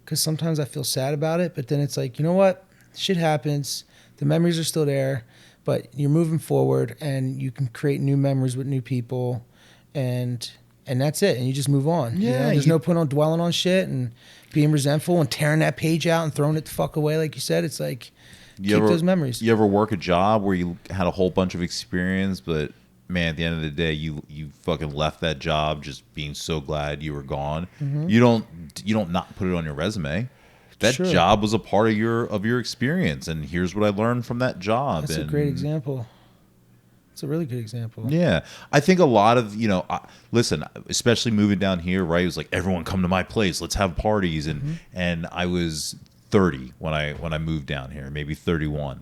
Speaker 1: because sometimes I feel sad about it, but then it's like, you know what? Shit happens. The memories are still there. But you're moving forward, and you can create new memories with new people, and that's it. And you just move on.
Speaker 2: Yeah,
Speaker 1: you know? There's no point on dwelling on shit and being resentful and tearing that page out and throwing it the fuck away, like you said. It's like keep those memories.
Speaker 2: You ever work a job where you had a whole bunch of experience, but man, at the end of the day, you fucking left that job just being so glad you were gone. Mm-hmm. You don't not put it on your resume. That job was a part of your experience, and here's what I learned from that job.
Speaker 1: That's a great example. It's a really good example.
Speaker 2: Yeah. I think a lot of, you know, listen, especially moving down here, right? It was like, everyone come to my place. Let's have parties. And I was 30 when I moved down here, maybe 31.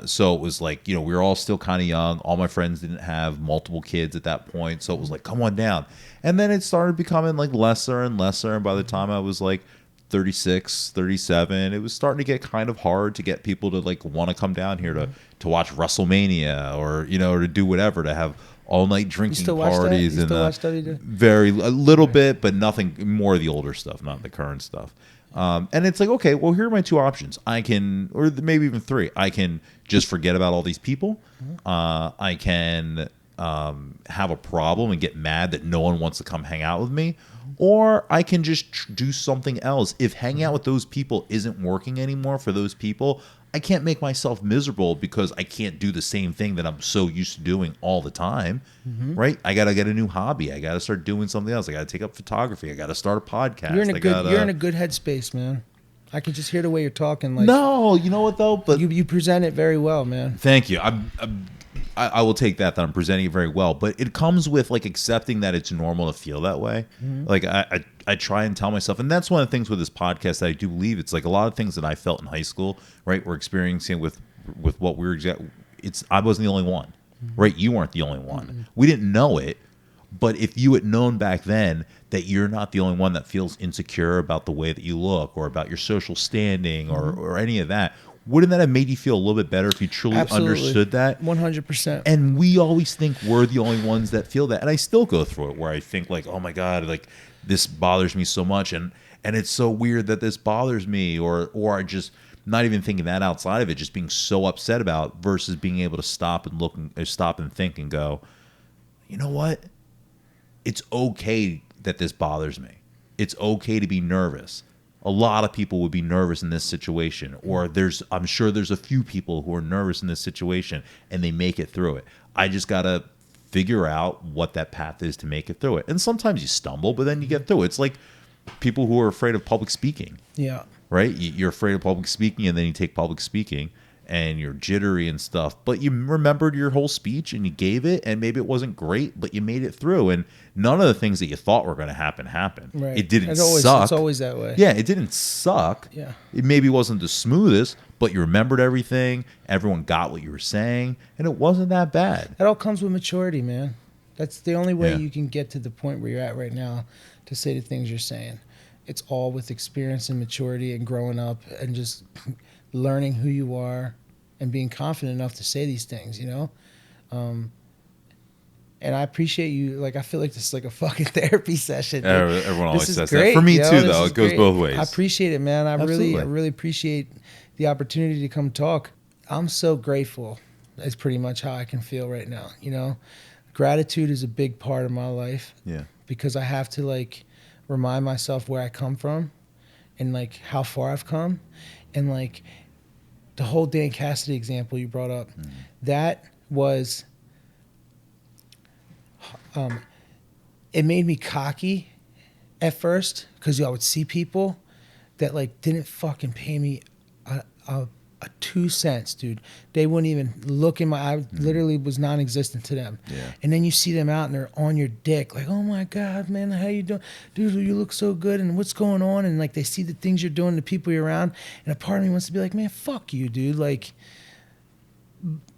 Speaker 2: So it was like, we were all still kind of young. All my friends didn't have multiple kids at that point. So it was like, come on down. And then it started becoming like lesser and lesser. And by the time I was like 36, 37, it was starting to get kind of hard to get people to like want to come down here to watch WrestleMania or, or to do whatever, to have all night drinking parties.
Speaker 1: You
Speaker 2: and
Speaker 1: still watch WWE?
Speaker 2: a little bit, but nothing more of the older stuff, not the current stuff. And it's like, okay, well, here are my two options. I can, or maybe even three. I can just forget about all these people. I can have a problem and get mad that no one wants to come hang out with me. Or I can just do something else. If hanging out with those people isn't working anymore for those people, I can't make myself miserable because I can't do the same thing that I'm so used to doing all the time, right? I got to get a new hobby. I got to start doing something else. I got to take up photography. I got to start a podcast.
Speaker 1: You're in a good headspace, man. I can just hear the way you're talking. Like,
Speaker 2: no, you know what though? But
Speaker 1: you present it very well, man.
Speaker 2: Thank you. I will take that I'm presenting it very well, but it comes with like accepting that it's normal to feel that way. Like I try and tell myself, and that's one of the things with this podcast that I do believe, it's like a lot of things that I felt in high school, right? We're experiencing with what we were I wasn't the only one, right? You weren't the only one. We didn't know it, but if you had known back then that you're not the only one that feels insecure about the way that you look or about your social standing or any of that, wouldn't that have made you feel a little bit better if you truly understood that?
Speaker 1: 100%.
Speaker 2: And we always think we're the only ones that feel that. And I still go through it where I think like, oh my God, like this bothers me so much. And it's so weird that this bothers me or I just not even thinking that outside of it, just being so upset about versus being able to stop and think and go, you know what? It's okay that this bothers me. It's okay to be nervous. A lot of people would be nervous in this situation, or I'm sure there's a few people who are nervous in this situation and they make it through it. I just got to figure out what that path is to make it through it. And sometimes you stumble, but then you get through it. It's like people who are afraid of public speaking.
Speaker 1: Yeah.
Speaker 2: Right? You're afraid of public speaking and then you take public speaking and you're jittery and stuff, but you remembered your whole speech and you gave it, and maybe it wasn't great, but you made it through, and none of the things that you thought were going to happen happened.
Speaker 1: Right.
Speaker 2: It didn't suck.
Speaker 1: It's always that way.
Speaker 2: Yeah, it didn't suck.
Speaker 1: Yeah.
Speaker 2: It maybe wasn't the smoothest, but you remembered everything. Everyone got what you were saying, and it wasn't that bad.
Speaker 1: That all comes with maturity, man. That's the only way
Speaker 2: Yeah.
Speaker 1: you can get to the point where you're at right now to say the things you're saying. It's all with experience and maturity and growing up and just learning who you are and being confident enough to say these things, and I appreciate you. Like, I feel like this is like a fucking therapy session. Dude.
Speaker 2: Everyone always says
Speaker 1: great,
Speaker 2: that. For me too,
Speaker 1: this
Speaker 2: though.
Speaker 1: is
Speaker 2: It goes
Speaker 1: great.
Speaker 2: both ways.
Speaker 1: I appreciate it, man. I
Speaker 2: Absolutely.
Speaker 1: really appreciate the opportunity to come talk. I'm so grateful. That's pretty much how I can feel right now. Gratitude is a big part of my life.
Speaker 2: Yeah.
Speaker 1: Because I have to like remind myself where I come from and like how far I've come, and like the whole Dan Cassidy example you brought up, that was, it made me cocky at first because I would see people that like didn't fucking pay me a 2 cents, dude. They wouldn't even look in my eye. Literally was non-existent to them.
Speaker 2: Yeah.
Speaker 1: And then you see them out and they're on your dick, like, oh my God, man, how you doing? Dude, you look so good, and what's going on? And like they see the things you're doing, the people you're around, and a part of me wants to be like, man, fuck you, dude. Like,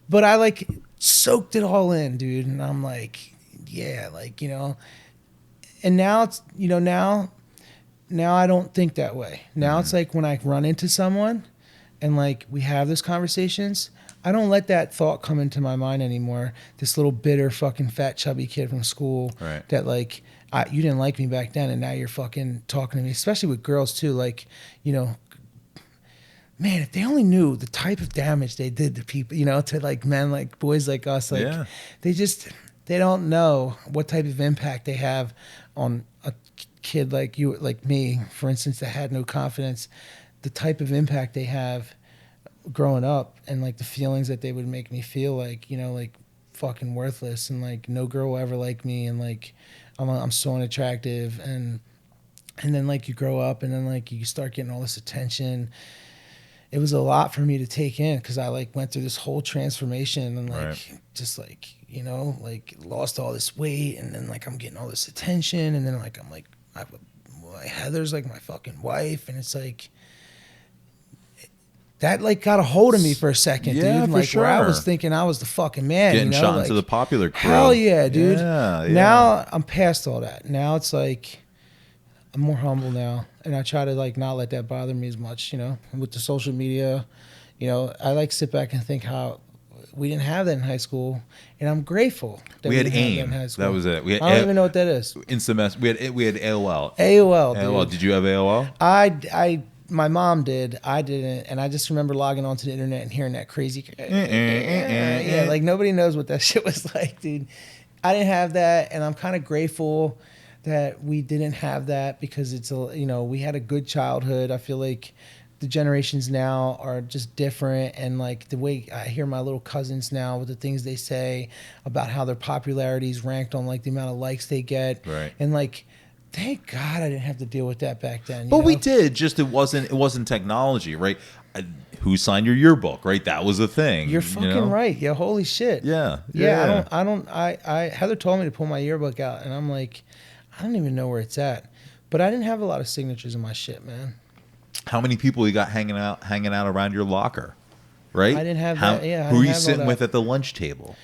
Speaker 1: but I like soaked it all in, dude. And I'm like, yeah, like, and now it's, now I don't think that way. Now it's like when I run into someone and like we have those conversations, I don't let that thought come into my mind anymore. This little bitter fucking fat chubby kid from school that like, you didn't like me back then and now you're fucking talking to me, especially with girls too. Like, man, if they only knew the type of damage they did to people, to like men, like boys like us, like they don't know what type of impact they have on a kid like you, like me, for instance, that had no confidence, the type of impact they have growing up, and like the feelings that they would make me feel like, like fucking worthless, and like no girl will ever like me, and like I'm so unattractive, and then like you grow up and then like you start getting all this attention. It was a lot for me to take in because I like went through this whole transformation and like just like, like lost all this weight, and then like I'm getting all this attention, and then like I'm like Heather's like my fucking wife, and it's like that like got a hold of me for a second,
Speaker 2: Yeah,
Speaker 1: dude.
Speaker 2: for
Speaker 1: Like where I was
Speaker 2: sure.
Speaker 1: thinking I was the fucking man,
Speaker 2: Getting
Speaker 1: you know?
Speaker 2: shot
Speaker 1: Like,
Speaker 2: into the popular crew.
Speaker 1: hell yeah, dude.
Speaker 2: Yeah, yeah.
Speaker 1: Now I'm past all that. Now it's like I'm more humble now, and I try to like not let that bother me as much, you know. With the social media, you know, I like sit back and think how we didn't have that in high school, and I'm grateful that
Speaker 2: we had
Speaker 1: didn't have
Speaker 2: AIM.
Speaker 1: that in high school.
Speaker 2: That was it. We had
Speaker 1: I don't even know what that is.
Speaker 2: in semester. We had AOL.
Speaker 1: AOL, dude.
Speaker 2: AOL. Did you have AOL?
Speaker 1: My mom did. I didn't, and I just remember logging onto the internet and hearing that crazy. Yeah, like nobody knows what that shit was like, dude. I didn't have that, and I'm kind of grateful that we didn't have that because it's a, you know, we had a good childhood. I feel like the generations now are just different, and like the way I hear my little cousins now with the things they say about how their popularity is ranked on like the amount of likes they get,
Speaker 2: Right.
Speaker 1: and like. Thank God I didn't have to deal with that back then. You
Speaker 2: But
Speaker 1: know?
Speaker 2: we did. Just it wasn't technology, right? Who signed your yearbook, right? That was a thing.
Speaker 1: You're fucking
Speaker 2: you know?
Speaker 1: right. Yeah, holy shit.
Speaker 2: Yeah.
Speaker 1: I Heather told me to pull my yearbook out, and I'm like, I don't even know where it's at. But I didn't have a lot of signatures in my shit, man.
Speaker 2: How many people you got hanging out around your locker, right?
Speaker 1: I didn't have that. Yeah,
Speaker 2: who are you sitting with at the lunch table,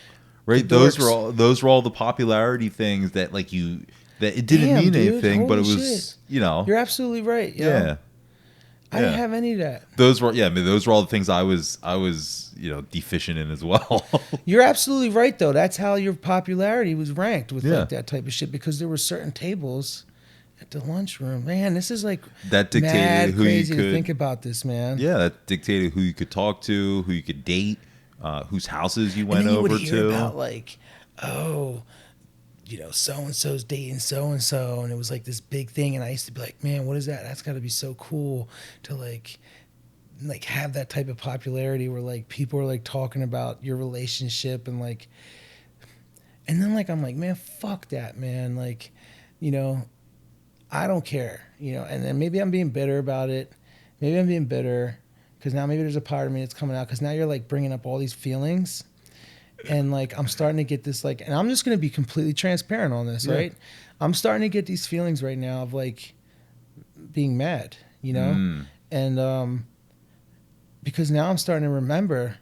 Speaker 2: right?
Speaker 1: The
Speaker 2: Those
Speaker 1: dorks.
Speaker 2: were all the popularity things that like you that it didn't mean
Speaker 1: dude,
Speaker 2: anything, but it
Speaker 1: holy
Speaker 2: was
Speaker 1: shit.
Speaker 2: you know.
Speaker 1: You're absolutely right. Yo.
Speaker 2: Yeah.
Speaker 1: I didn't have any of that.
Speaker 2: Those were those were all the things I was deficient in as well.
Speaker 1: You're absolutely right, though. That's how your popularity was ranked with
Speaker 2: Yeah.
Speaker 1: like that type of shit, because there were certain tables at the lunchroom. Man, this is like
Speaker 2: That dictated
Speaker 1: mad
Speaker 2: who you
Speaker 1: crazy to
Speaker 2: could-
Speaker 1: think about this, man.
Speaker 2: Yeah, that dictated who you could talk to, who you could date, whose houses you went
Speaker 1: and then you
Speaker 2: over
Speaker 1: would hear
Speaker 2: to.
Speaker 1: about like, oh, you know, so and so's dating so and so, and it was like this big thing. And I used to be like, man, what is that? That's got to be so cool to like have that type of popularity where like people are like talking about your relationship and like, and then like I'm like, man, fuck that, man. Like, you know, I don't care, you know. And then maybe I'm being bitter about it. Maybe I'm being bitter because now maybe there's a part of me that's coming out because now you're like bringing up all these feelings. And like I'm starting to get this like, and I'm just going to be completely transparent on this, right? I'm starting to get these feelings right now of like being mad, you know? And because now I'm starting to remember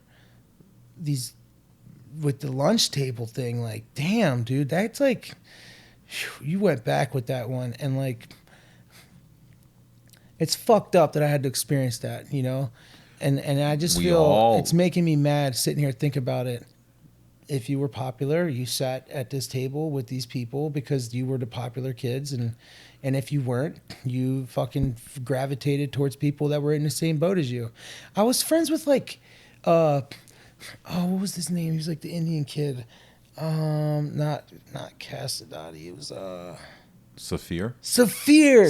Speaker 1: these with the lunch table thing, like, damn, dude, that's like, whew, you went back with that one. And like, it's fucked up that I had to experience that, you know? And I just feel it's making me mad sitting here thinking about it. If you were popular, you sat at this table with these people because you were the popular kids, and if you weren't, you fucking gravitated towards people that were in the same boat as you. I was friends with like, what was his name? He was like the Indian kid, not Cassadati. It was
Speaker 2: Saphir,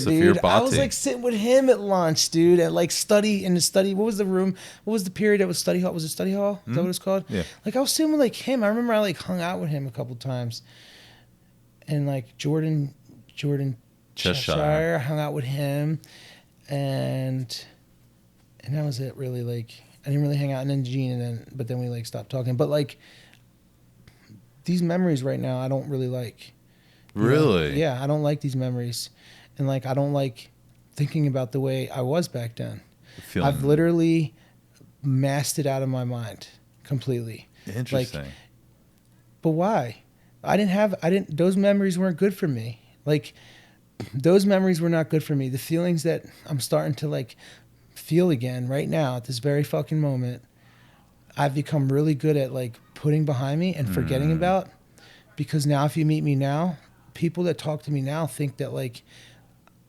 Speaker 1: dude. I was
Speaker 2: Bhatti.
Speaker 1: like sitting with him at lunch, dude, at like study. What was the room? What was the period that was study hall? Was it study hall? Is that what it's called?
Speaker 2: Yeah.
Speaker 1: Like I was sitting with like him. I remember I like hung out with him a couple times. And like Jordan Cheshire, I hung out with him, and that was it really. Like I didn't really hang out, and then Gene, but then we like stopped talking. But like these memories right now, I don't really like.
Speaker 2: Really?
Speaker 1: You know? Yeah, I don't like these memories. And like I don't like thinking about the way I was back then. I've literally masked it out of my mind completely.
Speaker 2: Interesting.
Speaker 1: Like, but why? Those memories weren't good for me. Like those memories were not good for me. The feelings that I'm starting to like feel again right now at this very fucking moment, I've become really good at like putting behind me and forgetting about, because now if you meet me now, people that talk to me now think that like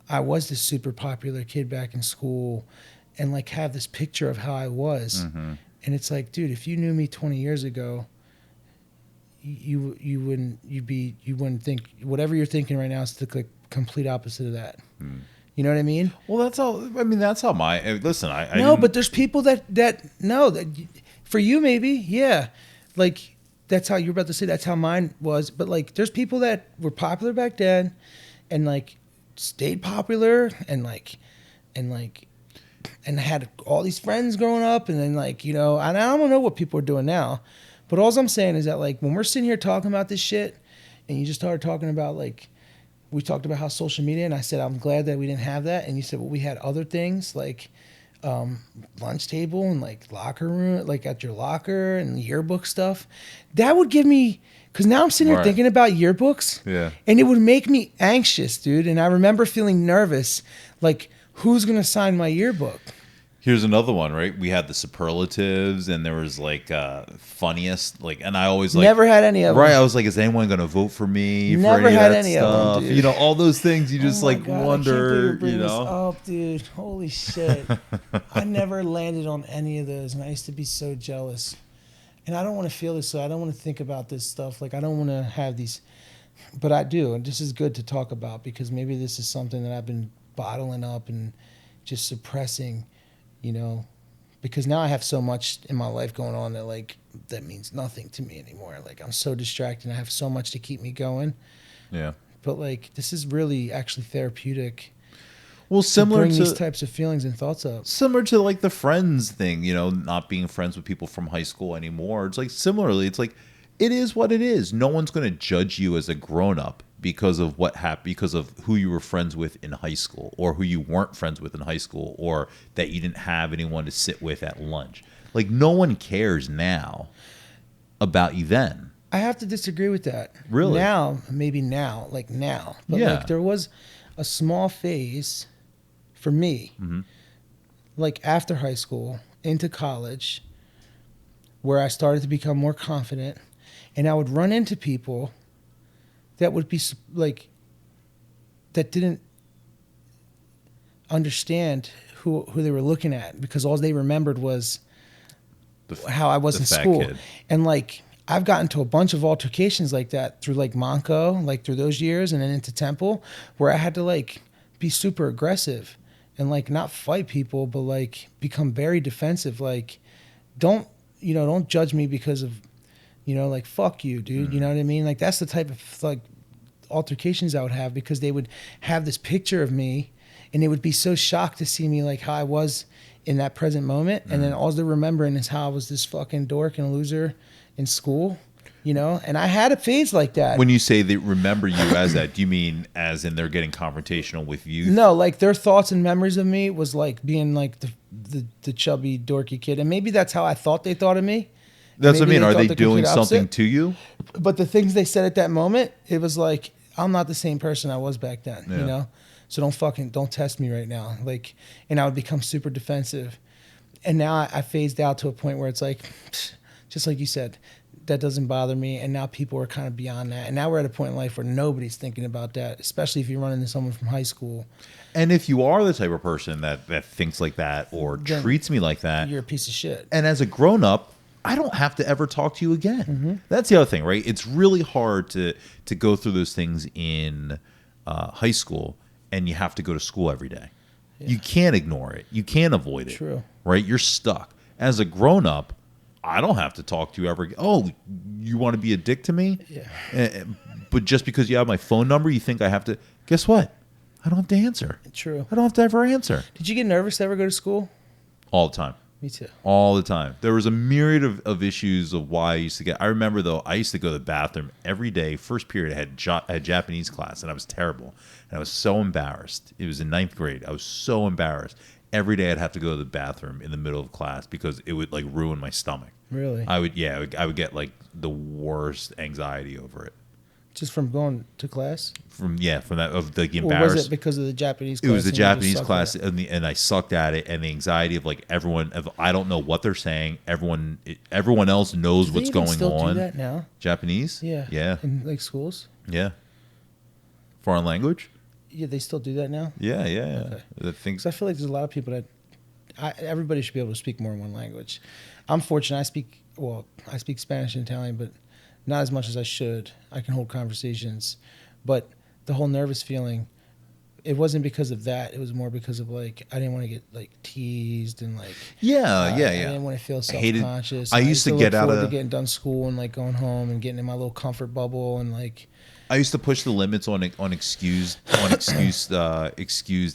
Speaker 1: I was this super popular kid back in school and like have this picture of how I was. And it's like, dude, if you knew me 20 years ago, you wouldn't think whatever you're thinking right now is the like complete opposite of that. You know what I mean?
Speaker 2: Well, that's all. I mean, that's how my listen. I
Speaker 1: no, but there's people that know that for you maybe, yeah, like. That's how you're about to say. That's how mine was. But like, there's people that were popular back then, and like, stayed popular, and had all these friends growing up, and then like, you know, and I don't know what people are doing now, but all I'm saying is that like, when we're sitting here talking about this shit, and you just started talking about like, we talked about how social media, and I said I'm glad that we didn't have that, and you said well we had other things like lunch table and like locker room, like at your locker and yearbook stuff, that would give me, because now I'm sitting here thinking about yearbooks, and it would make me anxious, dude. And I remember feeling nervous, like, who's gonna sign my yearbook?
Speaker 2: Here's another one, right? We had the superlatives, and there was like funniest, like, and I always like
Speaker 1: never had any of them.
Speaker 2: Right, I was like, is anyone gonna vote for me?
Speaker 1: Never
Speaker 2: for any
Speaker 1: had
Speaker 2: of that
Speaker 1: any
Speaker 2: stuff?
Speaker 1: of them, dude.
Speaker 2: You know, all those things. You just
Speaker 1: Oh my
Speaker 2: like
Speaker 1: God,
Speaker 2: wonder.
Speaker 1: I can't believe
Speaker 2: You
Speaker 1: you're
Speaker 2: know,
Speaker 1: bringing this up, dude. Holy shit! I never landed on any of those, and I used to be so jealous. And I don't want to feel this, so I don't want to think about this stuff. Like, I don't want to have these, but I do, and this is good to talk about because maybe this is something that I've been bottling up and just suppressing, you know. Because now I have so much in my life going on that, like, that means nothing to me anymore. Like, I'm so distracted and I have so much to keep me going.
Speaker 2: Yeah.
Speaker 1: But, like, this is really actually therapeutic.
Speaker 2: Well, similar
Speaker 1: bring
Speaker 2: to
Speaker 1: these types of feelings and thoughts up.
Speaker 2: Similar to like the friends thing, you know, not being friends with people from high school anymore. It's like similarly, it's like it is what it is. No one's going to judge you as a grown up because of what happened, because of who you were friends with in high school, or who you weren't friends with in high school, or that you didn't have anyone to sit with at lunch. Like, no one cares now about you then.
Speaker 1: I have to disagree with that.
Speaker 2: Really?
Speaker 1: Now, maybe now, like now. But like there was a small phase for me, like after high school into college, where I started to become more confident, and I would run into people that would be like, that didn't understand who they were looking at, because all they remembered was how I was in school. Kid. And like, I've gotten to a bunch of altercations like that through like Monco, like through those years, and then into Temple, where I had to like be super aggressive and like not fight people, but like become very defensive. Like, don't judge me because of, like, fuck you, dude. You know what I mean? Like, that's the type of like altercations I would have, because they would have this picture of me and they would be so shocked to see me like how I was in that present moment. And then all they're remembering is how I was this fucking dork and loser in school, and I had a phase like that.
Speaker 2: When you say they remember you as that, do you mean as in they're getting confrontational with you?
Speaker 1: No, like their thoughts and memories of me was like being like the chubby, dorky kid. And maybe that's how I thought they thought of me.
Speaker 2: That's what I mean. Are they doing something to you?
Speaker 1: But the things they said at that moment, it was like, I'm not the same person I was back then, So don't test me right now. Like, and I would become super defensive. And now I phased out to a point where it's like, just like you said, that doesn't bother me. And now people are kind of beyond that. And now we're at a point in life where nobody's thinking about that, especially if you run into someone from high school.
Speaker 2: And if you are the type of person that thinks like that or then treats me like that,
Speaker 1: you're a piece of shit.
Speaker 2: And as a grown-up, I don't have to ever talk to you again. That's the other thing, right? It's really hard to go through those things in high school, and you have to go to school every day. Yeah. You can't ignore it. You can't avoid it.
Speaker 1: True.
Speaker 2: Right? You're stuck. As a grown-up, I don't have to talk to you ever again. Oh, you want to be a dick to me?
Speaker 1: Yeah.
Speaker 2: But just because you have my phone number, you think I have to... Guess what? I don't have to answer.
Speaker 1: True.
Speaker 2: I don't have to ever answer.
Speaker 1: Did you get nervous to ever go to school?
Speaker 2: All the time.
Speaker 1: Me too.
Speaker 2: All the time. There was a myriad of issues of why I used to get... I remember, though, I used to go to the bathroom every day. First period, I had Japanese class, and I was terrible. And I was so embarrassed. It was in 9th grade. I was so embarrassed. Every day I'd have to go to the bathroom in the middle of class because it would, like, ruin my stomach.
Speaker 1: Really?
Speaker 2: I would get, like, the worst anxiety over it.
Speaker 1: Just from going to class?
Speaker 2: From that, of like embarrassed.
Speaker 1: Or was it because of the Japanese class?
Speaker 2: It was the Japanese class, and I sucked at it, and the anxiety of like everyone. I don't know what they're saying. Everyone else knows what's going on.
Speaker 1: Do that now?
Speaker 2: Japanese? Yeah.
Speaker 1: In like schools?
Speaker 2: Yeah. Foreign language?
Speaker 1: Yeah, they still do that now.
Speaker 2: Yeah.
Speaker 1: Okay. Because I feel like there's a lot of people that everybody should be able to speak more than one language. I'm fortunate. I speak Spanish and Italian, but not as much as I should. I can hold conversations, but the whole nervous feeling, it wasn't because of that. It was more because of like I didn't want to get like teased and like I didn't want to feel self-conscious.
Speaker 2: I used to get out of
Speaker 1: getting done school and like going home and getting in my little comfort bubble and like.
Speaker 2: I used to push the limits on excused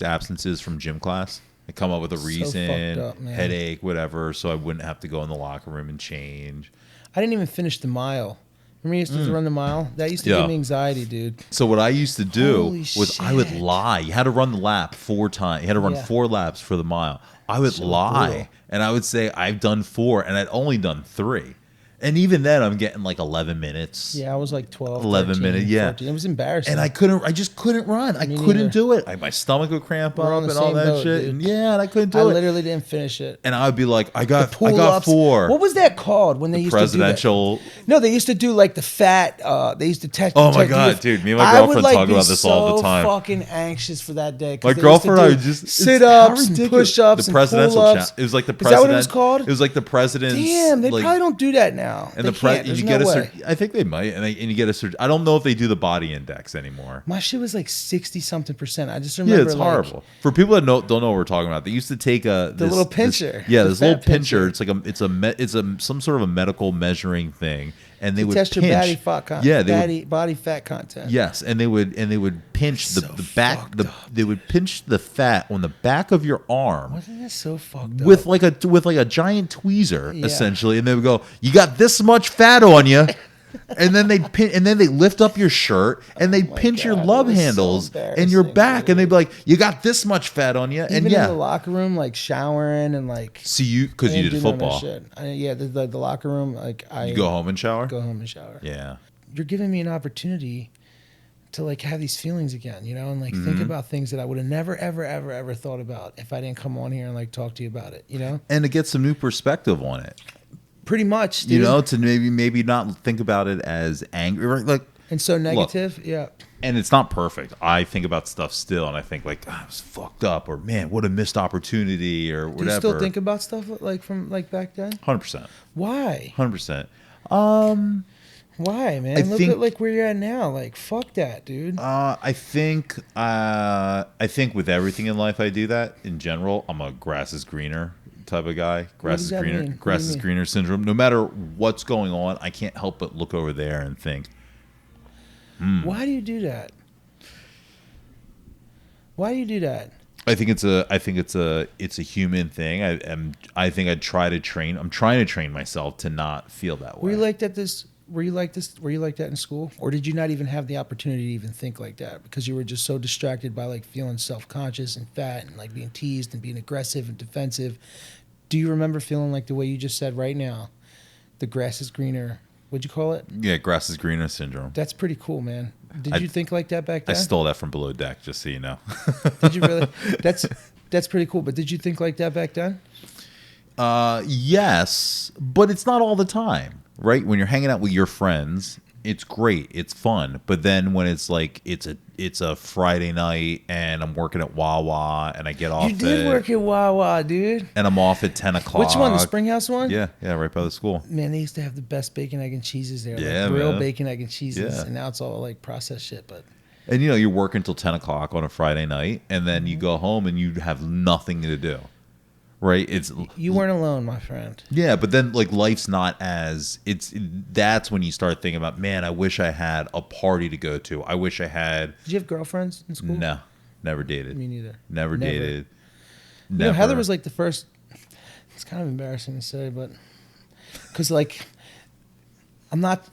Speaker 2: absences from gym class. I come up with a reason,
Speaker 1: so fucked up, man.
Speaker 2: Headache, whatever, so I wouldn't have to go in the locker room and change.
Speaker 1: I didn't even finish the mile. Remember you used to run the mile? That used to give me anxiety, dude.
Speaker 2: So what I used to do was I would lie. You had to run the lap 4 times. You had to run 4 laps for the mile. I would
Speaker 1: So
Speaker 2: lie
Speaker 1: brutal.
Speaker 2: and I would say I've done 4 and I'd only done 3. And even then I'm getting like 11 minutes.
Speaker 1: Yeah, I was like 12,
Speaker 2: 11
Speaker 1: 13,
Speaker 2: minutes, yeah.
Speaker 1: 14. It was embarrassing.
Speaker 2: And I just couldn't run. I
Speaker 1: Me
Speaker 2: couldn't
Speaker 1: neither.
Speaker 2: do it. My stomach would cramp
Speaker 1: We're on
Speaker 2: up
Speaker 1: the
Speaker 2: and all
Speaker 1: same
Speaker 2: that
Speaker 1: boat,
Speaker 2: shit.
Speaker 1: dude.
Speaker 2: And yeah, and I couldn't do
Speaker 1: I
Speaker 2: it.
Speaker 1: literally didn't finish it.
Speaker 2: And I would be like, I got
Speaker 1: Pull-ups.
Speaker 2: 4.
Speaker 1: What was that called when they used
Speaker 2: Presidential.
Speaker 1: to do that? No, they used to do like the fat. They used to test.
Speaker 2: Oh my God, dude! Me and my girlfriend talk about this all the time.
Speaker 1: I would fucking anxious for that day.
Speaker 2: My girlfriend, I would just
Speaker 1: sit ups and push ups.
Speaker 2: The presidential challenge. It was like the president.
Speaker 1: Is that what it was called?
Speaker 2: It was like the president's.
Speaker 1: Damn, they
Speaker 2: like,
Speaker 1: probably don't do that now.
Speaker 2: and
Speaker 1: they
Speaker 2: the
Speaker 1: can't. There's
Speaker 2: you
Speaker 1: no
Speaker 2: get
Speaker 1: way.
Speaker 2: I think they might, and you get a. I don't know if they do the body index anymore.
Speaker 1: My shit was like 60-something%. I just
Speaker 2: Yeah,
Speaker 1: remember.
Speaker 2: it's
Speaker 1: like,
Speaker 2: horrible. For people that don't know what we're talking about, they used to take
Speaker 1: The little pincher.
Speaker 2: This
Speaker 1: The
Speaker 2: little
Speaker 1: fat
Speaker 2: pincher.
Speaker 1: pincher.
Speaker 2: It's a some sort of a medical measuring thing, and they would
Speaker 1: test
Speaker 2: pinch.
Speaker 1: your body fat content.
Speaker 2: Yeah, they would,
Speaker 1: body fat content.
Speaker 2: yes, and they would pinch
Speaker 1: So
Speaker 2: the back.
Speaker 1: fucked up,
Speaker 2: They would pinch the fat on the back of your arm.
Speaker 1: Wasn't that so fucked up?
Speaker 2: With like a giant tweezer,
Speaker 1: Yeah.
Speaker 2: essentially, and they would go, "You got this much fat on you," and then they lift up your shirt and they pinch your
Speaker 1: God,
Speaker 2: love
Speaker 1: it was so
Speaker 2: handles and your
Speaker 1: embarrassing,
Speaker 2: back, and
Speaker 1: dude.
Speaker 2: they'd be like, "You got this much fat on you,"
Speaker 1: Even
Speaker 2: and
Speaker 1: in the
Speaker 2: yeah,
Speaker 1: locker room, like showering and like.
Speaker 2: see you because
Speaker 1: I
Speaker 2: you
Speaker 1: didn't
Speaker 2: did
Speaker 1: do none of that
Speaker 2: football.
Speaker 1: shit. Yeah, the locker room, like I
Speaker 2: You go home and shower.
Speaker 1: go home and shower.
Speaker 2: Yeah,
Speaker 1: You're giving me an opportunity to like have these feelings again, you know, and like
Speaker 2: Mm-hmm.
Speaker 1: think about things that I would have never, ever, ever, ever thought about if I didn't come on here and like talk to you about it, you know.
Speaker 2: and to get some new perspective on it,
Speaker 1: Pretty much, dude.
Speaker 2: you know, to maybe not think about it as angry, right? Like.
Speaker 1: And so negative, yeah.
Speaker 2: And it's not perfect. I think about stuff still, and I think like, I was fucked up, or man, what a missed opportunity, or
Speaker 1: Do
Speaker 2: whatever.
Speaker 1: you still think about stuff like from like back then?
Speaker 2: 100%.
Speaker 1: Why?
Speaker 2: 100%.
Speaker 1: Why, man?
Speaker 2: I
Speaker 1: Look
Speaker 2: think-
Speaker 1: at like where you're at now. Like, fuck that, dude.
Speaker 2: I think with everything in life, I do that. In general, I'm a grass is greener type of guy. Grass
Speaker 1: does
Speaker 2: is
Speaker 1: that
Speaker 2: greener.
Speaker 1: mean? What do
Speaker 2: Grass
Speaker 1: you
Speaker 2: is
Speaker 1: mean?
Speaker 2: greener syndrome. No matter what's going on, I can't help but look over there and think,
Speaker 1: Why do you do that? Why do you do that?
Speaker 2: I think it's a human thing. I'm trying to train myself to not feel that way.
Speaker 1: Were you like that? Were you like this? Were you like that in school, or did you not even have the opportunity to even think like that because you were just so distracted by like feeling self-conscious and fat and like being teased and being aggressive and defensive? Do you remember feeling like the way you just said right now? The grass is greener. What'd you call it?
Speaker 2: Yeah, grass is greener syndrome.
Speaker 1: That's pretty cool, man. Did you think like that back
Speaker 2: I
Speaker 1: then?
Speaker 2: stole that from Below Deck, just so you know.
Speaker 1: Did you really? That's pretty cool. But did you think like that back then?
Speaker 2: Yes, but it's not all the time, right? When you're hanging out with your friends, it's great, it's fun. But then when it's like it's a Friday night and I'm working at Wawa and I get off.
Speaker 1: You did work at Wawa, dude.
Speaker 2: And I'm off at 10 o'clock.
Speaker 1: Which one? The Springhouse one?
Speaker 2: Yeah, right by the school.
Speaker 1: Man, they used to have the best bacon, egg, and cheeses there.
Speaker 2: Yeah,
Speaker 1: like real
Speaker 2: man.
Speaker 1: bacon, egg, and cheeses.
Speaker 2: Yeah.
Speaker 1: And now it's all like processed shit. But
Speaker 2: And you're working till 10 o'clock on a Friday night, and then you go home and you have nothing to do, right?
Speaker 1: you weren't alone, my friend.
Speaker 2: Yeah, but then like life's not that's when you start thinking about, man, I wish I had a party to go to. I wish I had.
Speaker 1: Did you have girlfriends in school?
Speaker 2: No, never dated.
Speaker 1: Me neither.
Speaker 2: Never dated.
Speaker 1: You
Speaker 2: Never.
Speaker 1: know, Heather was like the first. It's kind of embarrassing to say, but because like I'm not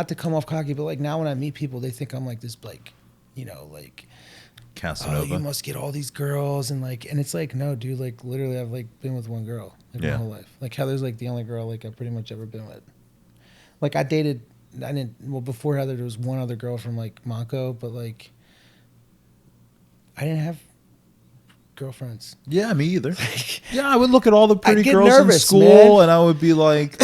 Speaker 1: to come off cocky, but like now when I meet people, they think I'm like this like, like. Oh,
Speaker 2: Casanova.
Speaker 1: you must get all these girls and it's like, no, dude, like literally I've like been with one girl like my whole life. Like Heather's like the only girl like I've pretty much ever been with. Like before Heather there was one other girl from like Monco, but like I didn't have girlfriends.
Speaker 2: Yeah, me either. Yeah, I would look at all the pretty
Speaker 1: get
Speaker 2: girls
Speaker 1: nervous,
Speaker 2: in school,
Speaker 1: man.
Speaker 2: and I would be like,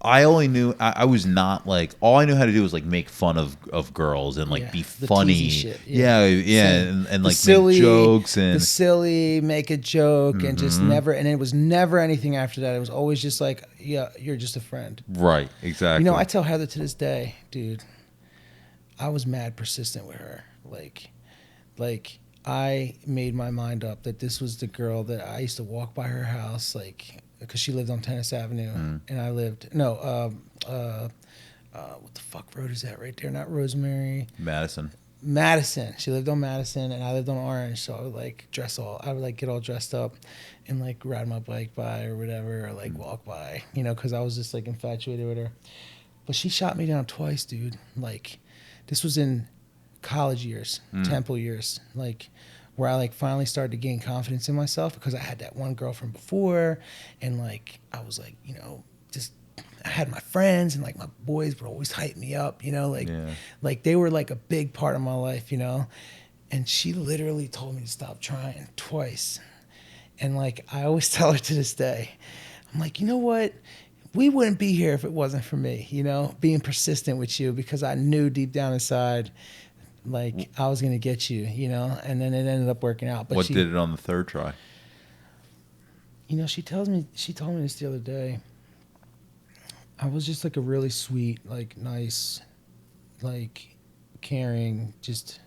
Speaker 2: I only knew I was not like all I knew how to do was like make fun of girls and like
Speaker 1: Yeah,
Speaker 2: be
Speaker 1: the
Speaker 2: funny.
Speaker 1: teasy shit,
Speaker 2: Yeah,
Speaker 1: Same.
Speaker 2: and
Speaker 1: The
Speaker 2: like
Speaker 1: silly,
Speaker 2: make jokes and
Speaker 1: the silly, make a joke and just never, and it was never anything after that. It was always just like, yeah, you're just a friend.
Speaker 2: right, exactly.
Speaker 1: I tell Heather to this day, dude, I was mad persistent with her. Like I made my mind up that this was the girl that I used to walk by her house, like, because she lived on Tennis Avenue, and I lived what the fuck road is that right there? Not Rosemary.
Speaker 2: Madison.
Speaker 1: She lived on Madison, and I lived on Orange. So I would like I would like get all dressed up, and like ride my bike by or whatever, or like walk by, because I was just like infatuated with her. But she shot me down twice, dude. Like, this was in college years, Temple years. Like, where I like finally started to gain confidence in myself because I had that one girl from before, and like I was like, you know, just I had my friends and like my boys would always hype me up, you know, like they were like a big part of my life, you know. And she literally told me to stop trying twice. And like I always tell her to this day, I'm like, you know what? We wouldn't be here if it wasn't for me, you know, being persistent with you, because I knew deep down inside, like I was gonna get you, you know. And then it ended up working out. But
Speaker 2: what did it on the third try?
Speaker 1: You know, she told me this the other day. I was just like a really sweet, like nice, like caring, just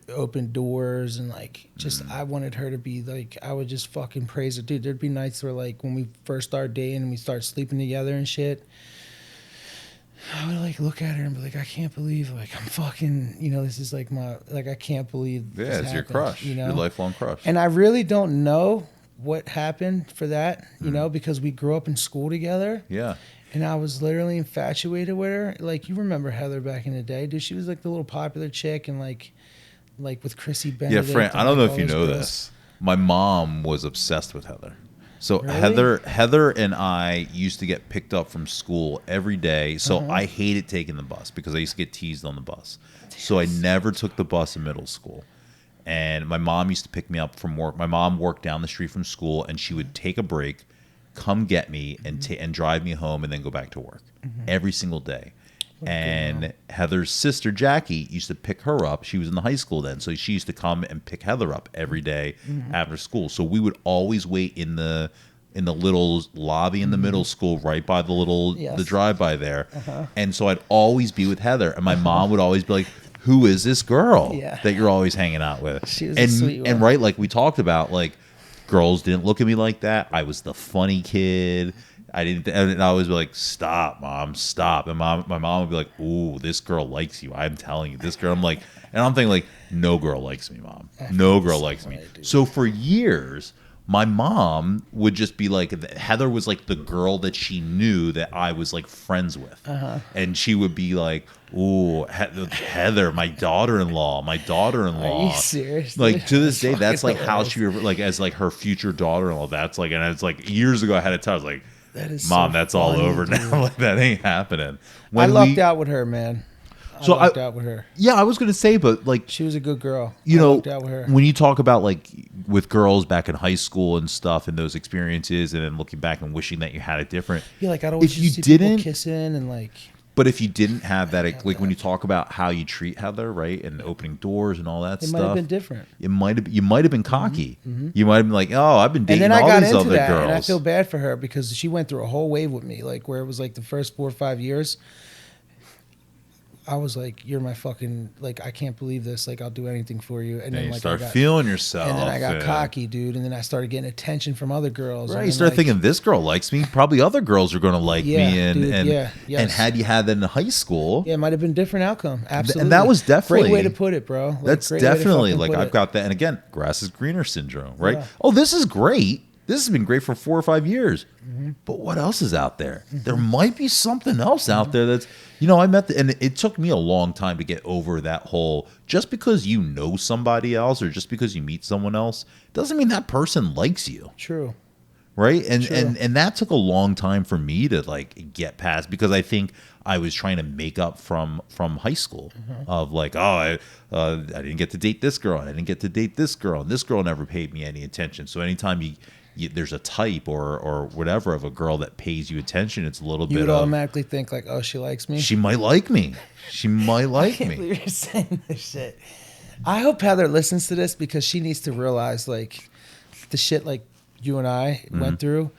Speaker 1: open doors, and like just I wanted her to be like, I would just fucking praise her. Dude, there'd be nights where like when we first started dating and we started sleeping together and shit, I would like look at her and be like, I can't believe like I'm fucking, you know, this is like my, like I can't believe this
Speaker 2: it's your
Speaker 1: happened,
Speaker 2: crush,
Speaker 1: you know?
Speaker 2: your lifelong crush.
Speaker 1: And I really don't know what happened for that, you know, because we grew up in school together.
Speaker 2: Yeah.
Speaker 1: And I was literally infatuated with her. Like, you remember Heather back in the day, dude. She was like the little popular chick, and like with Chrissy Benedict.
Speaker 2: Yeah, Fran, I don't know if you know
Speaker 1: girls.
Speaker 2: this. My mom was obsessed with Heather. So
Speaker 1: Really?
Speaker 2: Heather and I used to get picked up from school every day. So I hated taking the bus because I used to get teased on the bus. So I never took the bus in middle school. And my mom used to pick me up from work. My mom worked down the street from school, and she would take a break, come get me, and drive me home, and then go back to work every single day. And Heather's sister Jackie used to pick her up. She was in the high school then, so she used to come and pick Heather up every day after school. So we would always wait in the little lobby in the middle school, right by the little the drive-by there. And so I'd always be with Heather, and my mom would always be like, "Who is this girl that you're always hanging out with?"
Speaker 1: She was a sweet one.
Speaker 2: And right, like we talked about, like girls didn't look at me like that. I was the funny kid. I didn't, and I always be like, "Stop, mom, stop." And my mom would be like, "Ooh, this girl likes you. I'm telling you, this girl." I'm like, and I'm thinking like, "No girl likes me, mom. No girl likes me." So for years, my mom would just be like, Heather was like the girl that she knew that I was like friends with, and she would be like, "Ooh, Heather, my daughter-in-law."
Speaker 1: Are you serious?
Speaker 2: Like to this day, that's like how
Speaker 1: hilarious.
Speaker 2: she like as like her future daughter-in-law. That's like, and it's like years ago I had to tell. I was like,
Speaker 1: That is
Speaker 2: "Mom,
Speaker 1: so
Speaker 2: that's all
Speaker 1: funny,
Speaker 2: over
Speaker 1: dude.
Speaker 2: now. Like that ain't happening."
Speaker 1: I lucked out with her, man. I
Speaker 2: So
Speaker 1: lucked out with her.
Speaker 2: Yeah, I was gonna say, but like
Speaker 1: She was a good girl.
Speaker 2: you
Speaker 1: I
Speaker 2: know,
Speaker 1: lucked out with her.
Speaker 2: when you talk about like with girls back in high school and stuff and those experiences, and then looking back and wishing that you had it different.
Speaker 1: Yeah, like I'd always
Speaker 2: If you
Speaker 1: just see people
Speaker 2: didn't,
Speaker 1: kissing and like.
Speaker 2: but if you didn't have that, like when you talk about how you treat Heather, right, and opening doors and all that
Speaker 1: It
Speaker 2: stuff,
Speaker 1: might have been different.
Speaker 2: You might have been cocky. You might have been like, "Oh, I've been
Speaker 1: And
Speaker 2: dating
Speaker 1: then I
Speaker 2: all
Speaker 1: got
Speaker 2: these
Speaker 1: into
Speaker 2: other
Speaker 1: that,
Speaker 2: girls."
Speaker 1: and I feel bad for her because she went through a whole wave with me, like where it was like the first 4 or 5 years. I was like, "You're my fucking, like, I can't believe this. Like, I'll do anything for you." And
Speaker 2: And
Speaker 1: then
Speaker 2: you
Speaker 1: like
Speaker 2: start
Speaker 1: I got,
Speaker 2: feeling yourself,
Speaker 1: and then I got
Speaker 2: and-
Speaker 1: cocky, dude. And then I started getting attention from other girls.
Speaker 2: Right,
Speaker 1: and
Speaker 2: you
Speaker 1: then,
Speaker 2: start
Speaker 1: like,
Speaker 2: thinking this girl likes me. Probably other girls are going to like
Speaker 1: Yeah,
Speaker 2: me, and
Speaker 1: dude,
Speaker 2: and
Speaker 1: yes.
Speaker 2: and had you had that in high school,
Speaker 1: yeah, it might have been a different outcome. Absolutely,
Speaker 2: and that was definitely
Speaker 1: great way to put it, bro. Like,
Speaker 2: that's
Speaker 1: great way to
Speaker 2: definitely
Speaker 1: fucking
Speaker 2: like
Speaker 1: put
Speaker 2: I've
Speaker 1: it.
Speaker 2: got that, and again, grass is greener syndrome, right?
Speaker 1: Yeah.
Speaker 2: Oh, this is great. This has been great for 4 or 5 years,
Speaker 1: Mm-hmm.
Speaker 2: but what else is out there? There might be something else out there that's, you know, I met, and it took me a long time to get over that whole. Just because you know somebody else, or just because you meet someone else, doesn't mean that person likes you.
Speaker 1: True.
Speaker 2: Right, and
Speaker 1: True.
Speaker 2: and that took a long time for me to like get past, because I think I was trying to make up from high school of like, oh, I didn't get to date this girl, I didn't get to date this girl, and this girl never paid me any attention. So anytime you there's a type or whatever of a girl that pays you attention, it's a little
Speaker 1: You
Speaker 2: bit
Speaker 1: would
Speaker 2: of,
Speaker 1: automatically think like, "Oh, she likes me."
Speaker 2: she might like me, she might
Speaker 1: I
Speaker 2: like
Speaker 1: can't
Speaker 2: me.
Speaker 1: believe you're saying this shit. I hope Heather listens to this because she needs to realize like the shit like you and I went through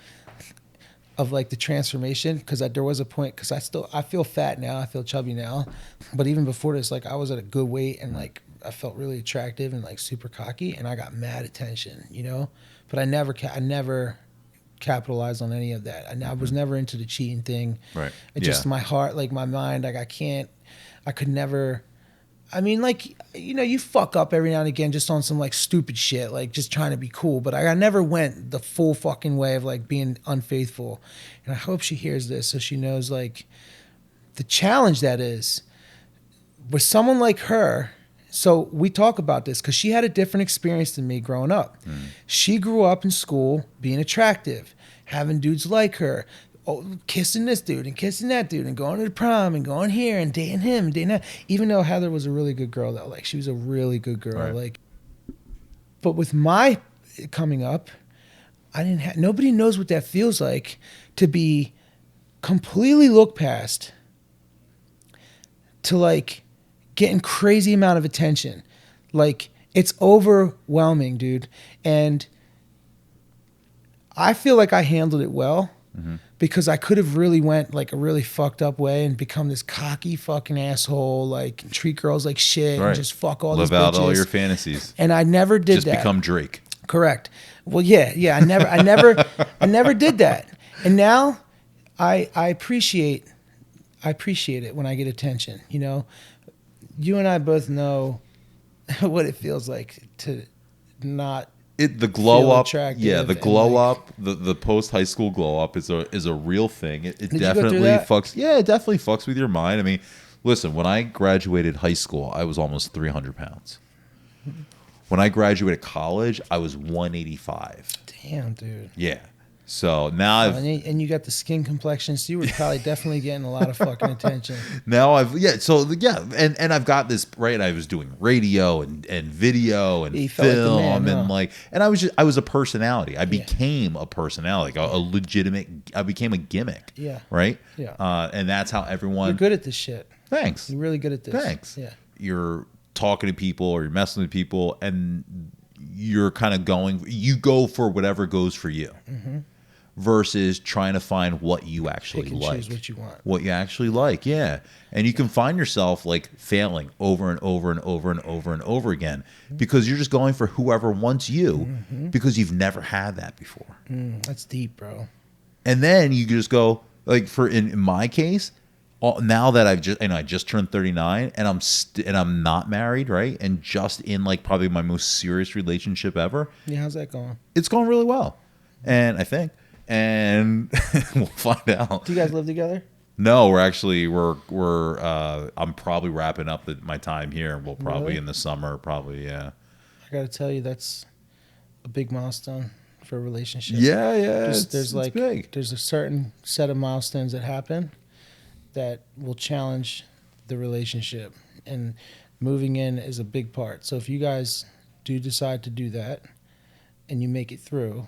Speaker 1: of like the transformation. Because there was a point, because I feel fat now, I feel chubby now, but even before this, like I was at a good weight and like I felt really attractive and like super cocky, and I got mad attention, you know. But I never capitalized on any of that. I was never into the cheating thing.
Speaker 2: Right.
Speaker 1: It just
Speaker 2: Yeah.
Speaker 1: my heart, like my mind, like I could never. I mean, like, you know, you fuck up every now and again just on some like stupid shit, like just trying to be cool. But I never went the full fucking way of like being unfaithful. And I hope she hears this so she knows like the challenge that is with someone like her So we talk about this because she had a different experience than me growing up. She grew up in school being attractive, having dudes like her, kissing this dude and kissing that dude and going to the prom and going here and dating him and dating that. Even though Heather was a really good girl, though, like she was a really good girl.
Speaker 2: Right.
Speaker 1: Like, but with my coming up, I didn't have. Nobody knows what that feels like to be completely looked past, to like getting crazy amount of attention. Like it's overwhelming, dude. And I feel like I handled it well. Because I could have really went like a really fucked up way and become this cocky fucking asshole, like treat girls like shit and just fuck all these bitches.
Speaker 2: Live out all your fantasies.
Speaker 1: And I never did
Speaker 2: just
Speaker 1: that.
Speaker 2: Become Drake.
Speaker 1: Correct. Well, yeah. I never did that. And now I appreciate it when I get attention. You know, you and I both know what it feels like to not.
Speaker 2: The glow up, the glow
Speaker 1: like,
Speaker 2: up, the post high school glow up is a real thing. It
Speaker 1: definitely
Speaker 2: fucks. Yeah, it definitely fucks with your mind. I mean, listen, when I graduated high school, I was almost 300 pounds. When I graduated college, I was 185.
Speaker 1: Damn, dude.
Speaker 2: Yeah. So now
Speaker 1: and you got the skin complexion, so you were probably definitely getting a lot of fucking attention.
Speaker 2: Now and I've got this right. I was doing radio and video and film and I was a personality. I became a personality, a legitimate. I became a gimmick.
Speaker 1: Yeah.
Speaker 2: Right.
Speaker 1: Yeah.
Speaker 2: And that's how everyone.
Speaker 1: You're good at this shit.
Speaker 2: Thanks.
Speaker 1: You're really good at this.
Speaker 2: Thanks.
Speaker 1: Yeah.
Speaker 2: You're talking to people or you're messing with people and you're kind of you go for whatever goes for you. Versus trying to find what you actually like.
Speaker 1: Choose what you want.
Speaker 2: What you actually like, yeah. And you can find yourself like failing over and over and over and over and over again because you're just going for whoever wants you because you've never had that before.
Speaker 1: That's deep, bro.
Speaker 2: And then you just go like in my case, now that I just turned 39 and I'm not married, right? And just in like probably my most serious relationship ever.
Speaker 1: Yeah, how's that going?
Speaker 2: It's going really well. And I think and we'll find out.
Speaker 1: Do you guys live together?
Speaker 2: No, we're I'm probably wrapping up my time here. We'll probably in the summer, yeah.
Speaker 1: I gotta tell you, that's a big milestone for a relationship.
Speaker 2: Yeah.
Speaker 1: There's
Speaker 2: big.
Speaker 1: There's a certain set of milestones that happen that will challenge the relationship, and moving in is a big part. So if you guys do decide to do that, and you make it through.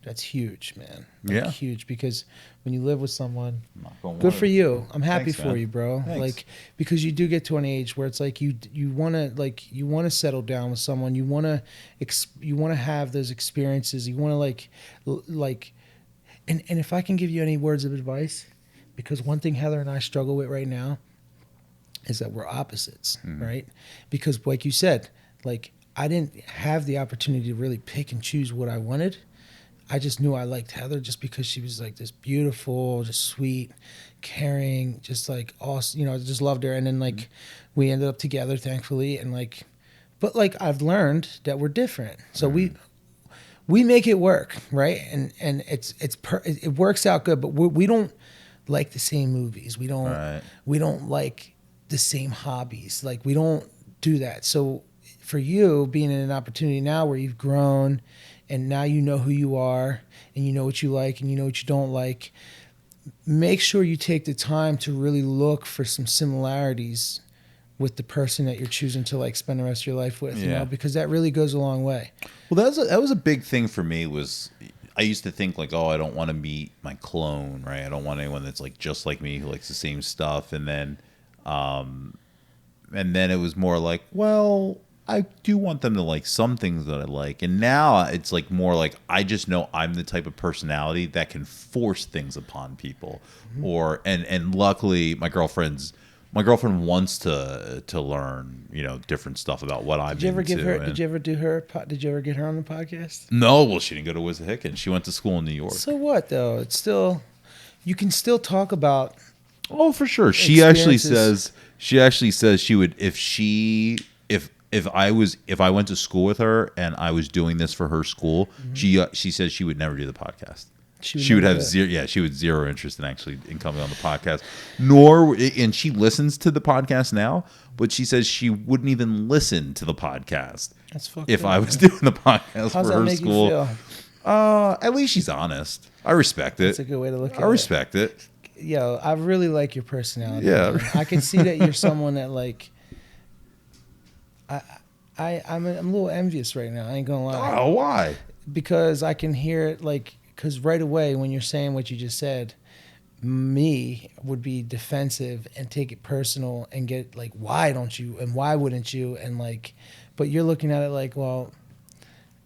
Speaker 1: That's huge, man.
Speaker 2: Yeah.
Speaker 1: Huge, because when you live with someone, good for you. I'm happy for you, bro.
Speaker 2: Thanks.
Speaker 1: Like, because you do get to an age where it's like you want to settle down with someone. You want to have those experiences. You want to and if I can give you any words of advice, because one thing Heather and I struggle with right now is that we're opposites, right? Because like you said, like I didn't have the opportunity to really pick and choose what I wanted. I just knew I liked Heather just because she was like this beautiful, just sweet, caring, just like awesome. You know, I just loved her. And then like we ended up together, thankfully. And like, but like I've learned that we're different. So we make it work, right? And it works out good. But we don't like the same movies. We don't like the same hobbies. Like we don't do that. So for you being in an opportunity now where you've grown. And now you know who you are, and you know what you like, and you know what you don't like. Make sure you take the time to really look for some similarities with the person that you're choosing to like spend the rest of your life with, you know, because that really goes a long way.
Speaker 2: Well, that was a big thing for me. I used to think like, oh, I don't want to meet my clone, right? I don't want anyone that's like just like me who likes the same stuff, and then it was more like, well. I do want them to like some things that I like. And now it's like more like I just know I'm the type of personality that can force things upon people. And luckily my girlfriend wants to learn, you know, different stuff about what I'm into.
Speaker 1: Did you ever get her on the podcast?
Speaker 2: No, well, she didn't go to Wissahickon. She went to school in New York.
Speaker 1: So what though? It's still, you can still talk about.
Speaker 2: Oh, for sure. She actually says she would, if I went to school with her and I was doing this for her school, she says she would never do the podcast. She would have zero. Yeah, she would zero interest in actually in coming on the podcast. Nor, and she listens to the podcast now, but she says she wouldn't even listen to the podcast if I was doing the podcast for her school. You feel? At least she's honest. I respect it.
Speaker 1: That's a good way to look at it.
Speaker 2: I respect it.
Speaker 1: Yo, I really like your personality.
Speaker 2: Yeah,
Speaker 1: man. I can see that you're someone that like. I'm a little envious right now. I ain't gonna lie.
Speaker 2: Oh, why?
Speaker 1: Because I can hear it like. Because right away when you're saying what you just said, me would be defensive and take it personal and get like, why don't you and why wouldn't you, and like, but you're looking at it like, well,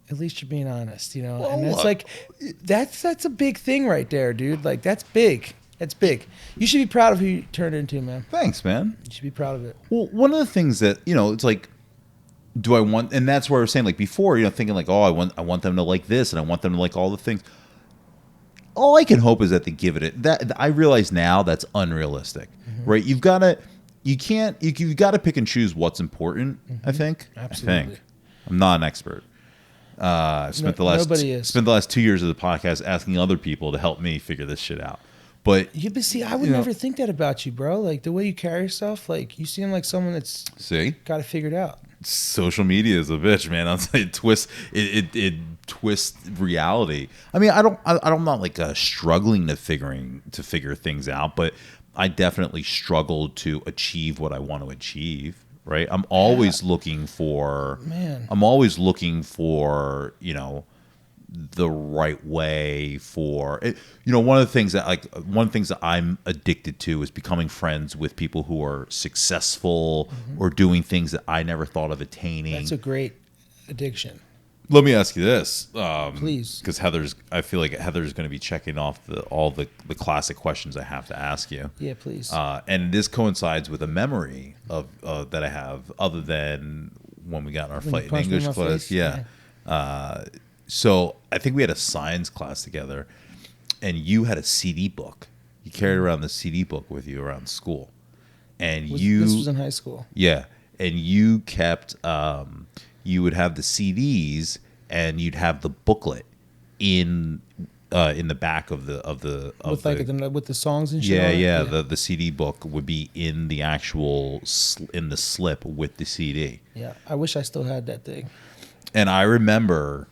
Speaker 1: at least you're being honest, you know. Well, and it's like that's a big thing right there, dude. Like that's big. That's big. You should be proud of who you turned into, man.
Speaker 2: Thanks, man.
Speaker 1: You should be proud of it.
Speaker 2: Well, one of the things that, you know, it's like, do I want, and that's where I was saying, like before, you know, thinking like, oh, I want them to like this and I want them to like all the things. All I can hope is that they give it that. I realize now that's unrealistic, right? You've got to pick and choose what's important. I think.
Speaker 1: Absolutely.
Speaker 2: I'm not an expert. I've spent the last 2 years of the podcast asking other people to help me figure this shit out. But
Speaker 1: see, I would never think that about you, bro. Like the way you carry yourself, like you seem like someone that's got it figured out.
Speaker 2: Social media is a bitch, man. I'll say it twists reality. I mean, I'm not like struggling to figure things out, but I definitely struggle to achieve what I want to achieve. Right? I'm always looking for, you know, the right way for it. You know, one of the things that I'm addicted to is becoming friends with people who are successful or doing things that I never thought of attaining.
Speaker 1: That's a great addiction.
Speaker 2: Let me ask you this,
Speaker 1: please,
Speaker 2: because I feel like Heather's going to be checking off all the classic questions I have to ask you.
Speaker 1: Yeah, please.
Speaker 2: And this coincides with a memory of that I have, other than when we got in our fight in English class. Yeah. So I think we had a science class together, and you had a CD book. You carried around the CD book with you around school, and
Speaker 1: this was in high school.
Speaker 2: Yeah, and you kept. You would have the CDs, and you'd have the booklet in the back of the
Speaker 1: with the songs and shit.
Speaker 2: Yeah. The CD book would be in the actual in the slip with the CD.
Speaker 1: Yeah, I wish I still had that thing.
Speaker 2: And I remember.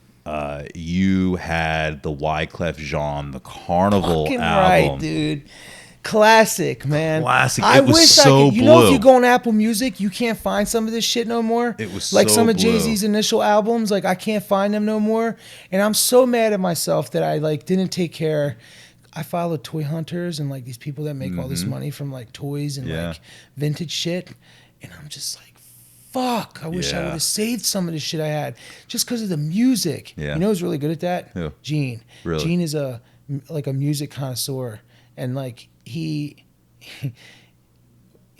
Speaker 2: You had the Wyclef Jean, the Carnival album.
Speaker 1: Right, dude. Classic, man.
Speaker 2: Classic.
Speaker 1: I
Speaker 2: wish
Speaker 1: wish
Speaker 2: so
Speaker 1: I could. You know, if you go on Apple Music, you can't find some of this shit no more.
Speaker 2: It was
Speaker 1: like
Speaker 2: so
Speaker 1: some of
Speaker 2: blue.
Speaker 1: Jay-Z's initial albums. Like I can't find them no more, and I'm so mad at myself that I like didn't take care. I followed toy hunters and like these people that make all this money from like toys and like vintage shit, and I'm just like. Fuck, I wish I would have saved some of the shit I had just because of the music.
Speaker 2: Yeah.
Speaker 1: You know who's really good at that?
Speaker 2: Who?
Speaker 1: Gene.
Speaker 2: Really?
Speaker 1: Gene is a music connoisseur, and like he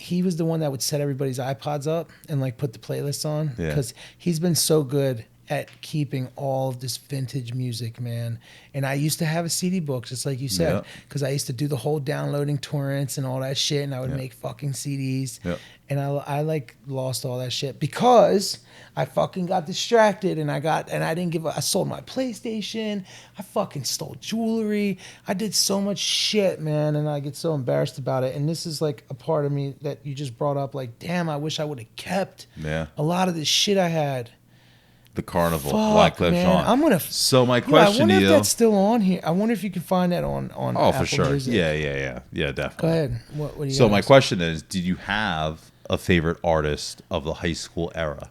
Speaker 1: was the one that would set everybody's iPods up and like put the playlists on because he's been so good at keeping all of this vintage music, man. And I used to have a CD book, just like you said, because I used to do the whole downloading torrents and all that shit, and I would make fucking CDs. Yep. And I like lost all that shit because I fucking got distracted and I sold my PlayStation. I fucking stole jewelry. I did so much shit, man, and I get so embarrassed about it. And this is like a part of me that you just brought up, like, damn, I wish I would have kept a lot of this shit I had.
Speaker 2: The Carnival, Wyclef Jean. So my question
Speaker 1: to you. I wonder
Speaker 2: if
Speaker 1: that's still on here. I wonder if you can find that on Apple
Speaker 2: for sure.
Speaker 1: Music.
Speaker 2: Yeah, definitely.
Speaker 1: Go ahead. What do you
Speaker 2: So my question is, did you have a favorite artist of the high school era?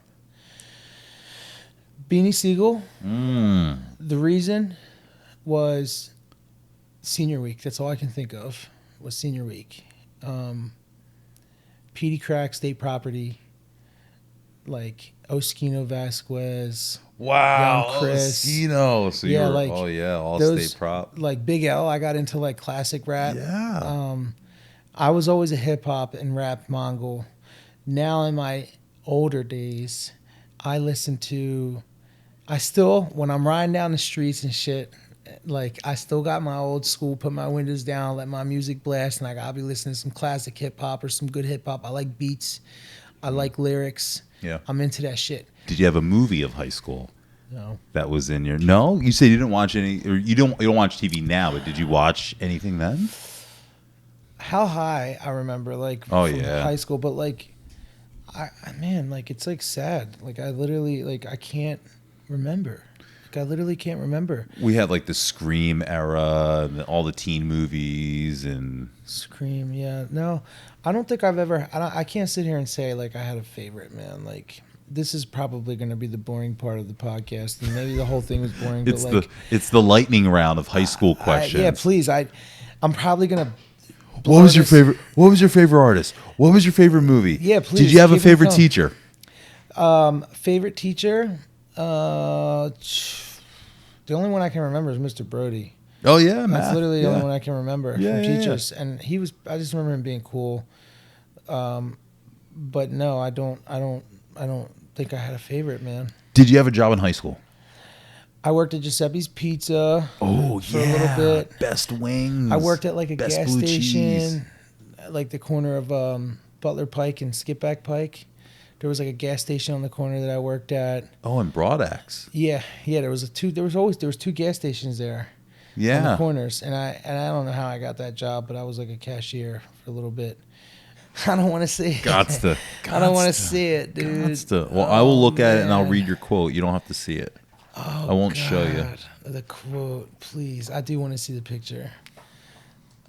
Speaker 1: Beanie Siegel. The reason was senior week. That's all I can think of was senior week. Petey Crack State Property, like Oskino Vasquez.
Speaker 2: Wow,
Speaker 1: Young Chris.
Speaker 2: Oskino. So you were,
Speaker 1: like,
Speaker 2: all state prop.
Speaker 1: Like Big L, I got into like classic rap.
Speaker 2: Yeah.
Speaker 1: I was always a hip hop and rap Mongol. Now in my older days, I still, when I'm riding down the streets and shit, like I still got my old school, put my windows down, let my music blast, and I'll be listening to some classic hip hop or some good hip hop. I like beats. I like lyrics.
Speaker 2: Yeah.
Speaker 1: I'm into that shit.
Speaker 2: Did you have a movie of high school?
Speaker 1: No.
Speaker 2: That was in your no. You said you didn't watch any, or you don't watch TV now, but did you watch anything then?
Speaker 1: How High, I remember, like,
Speaker 2: Oh,
Speaker 1: from
Speaker 2: yeah.
Speaker 1: high school, but, like, man, like, it's, like, sad. Like, I literally, like, I can't remember. Like, I literally can't remember.
Speaker 2: We had, like, the Scream era, and all the teen movies, and...
Speaker 1: Scream, yeah. No, I don't think I've ever, I can't sit here and say, like, I had a favorite, man. Like, this is probably going to be the boring part of the podcast, and maybe the whole thing was boring,
Speaker 2: It's
Speaker 1: but, like...
Speaker 2: it's the lightning round of high school questions.
Speaker 1: Yeah, please. I'm probably going to...
Speaker 2: What was your favorite? What was your favorite artist? What was your favorite movie?
Speaker 1: Yeah, please.
Speaker 2: Did you have a
Speaker 1: keep it
Speaker 2: favorite
Speaker 1: going.
Speaker 2: teacher?
Speaker 1: Favorite teacher? The only one I can remember is Mr. Brody.
Speaker 2: Oh yeah,
Speaker 1: That's literally the only one I can remember from teachers.
Speaker 2: Yeah.
Speaker 1: And he was, I just remember him being cool. But no, I don't think I had a favorite, man.
Speaker 2: Did you have a job in high school?
Speaker 1: I worked at Giuseppe's Pizza.
Speaker 2: Oh
Speaker 1: for a little bit.
Speaker 2: Best wings.
Speaker 1: I worked at like a
Speaker 2: Best
Speaker 1: gas
Speaker 2: blue
Speaker 1: station,
Speaker 2: cheese.
Speaker 1: at like the corner of Butler Pike and Skipback Pike. There was like a gas station on the corner that I worked at.
Speaker 2: Oh, and Broadax.
Speaker 1: Yeah. There was two gas stations there. On the
Speaker 2: Yeah.
Speaker 1: corners, and I don't know how I got that job, but I was like a cashier for a little bit. I don't want to see it. I don't want to see it, dude.
Speaker 2: Well, I will look at it and I'll read your quote. You don't have to see it.
Speaker 1: Oh,
Speaker 2: I won't show you.
Speaker 1: The quote, please. I do want to see the picture.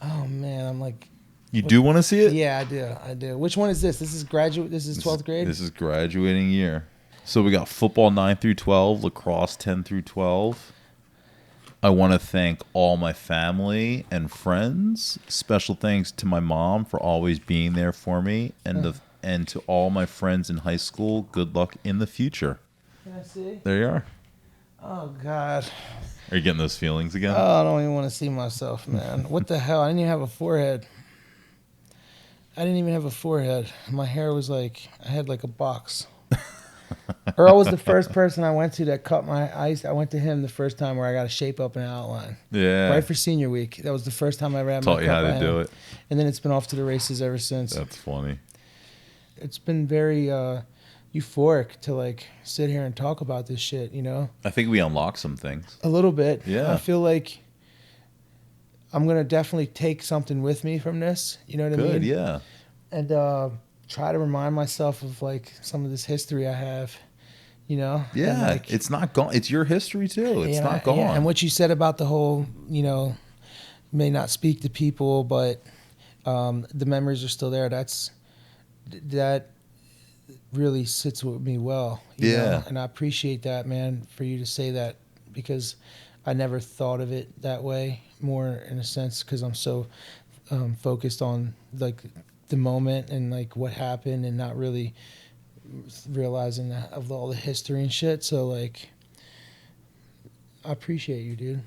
Speaker 1: Oh man, I'm like.
Speaker 2: You do want to see it?
Speaker 1: Yeah, I do. Which one is this? This is graduate. This is 12th grade.
Speaker 2: This is graduating year. So we got football 9 through 12, lacrosse 10 through 12. I want to thank all my family and friends. Special thanks to my mom for always being there for me, and to all my friends in high school. Good luck in the future.
Speaker 1: Can I see?
Speaker 2: There you are.
Speaker 1: Oh God.
Speaker 2: Are you getting those feelings again?
Speaker 1: Oh, I don't even want to see myself, man. What the hell? I didn't even have a forehead. My hair was like, I had like a box. Earl was the first person I went to that cut my ice. I went to him the first time where I got a shape up and an outline.
Speaker 2: Yeah.
Speaker 1: Right for senior week. That was the first time I ever had my
Speaker 2: Taught you how to do it.
Speaker 1: And then it's been off to the races ever since.
Speaker 2: That's funny.
Speaker 1: It's been very euphoric to like sit here and talk about this shit, you know?
Speaker 2: I think we unlocked some things.
Speaker 1: A little bit.
Speaker 2: Yeah.
Speaker 1: I feel like I'm going to definitely take something with me from this. You know what I mean?
Speaker 2: Good, yeah.
Speaker 1: And try to remind myself of like some of this history I have, you know?
Speaker 2: Yeah,
Speaker 1: and, like,
Speaker 2: it's not gone. It's your history too. It's not gone.
Speaker 1: Yeah. And what you said about the whole, you know, may not speak to people, but the memories are still there. That really sits with me well. You know? And I appreciate that, man, for you to say that, because I never thought of it that way, more in a sense, because I'm so focused on like the moment and like what happened, and not really realizing that of all the history and shit. So like, I appreciate you, dude.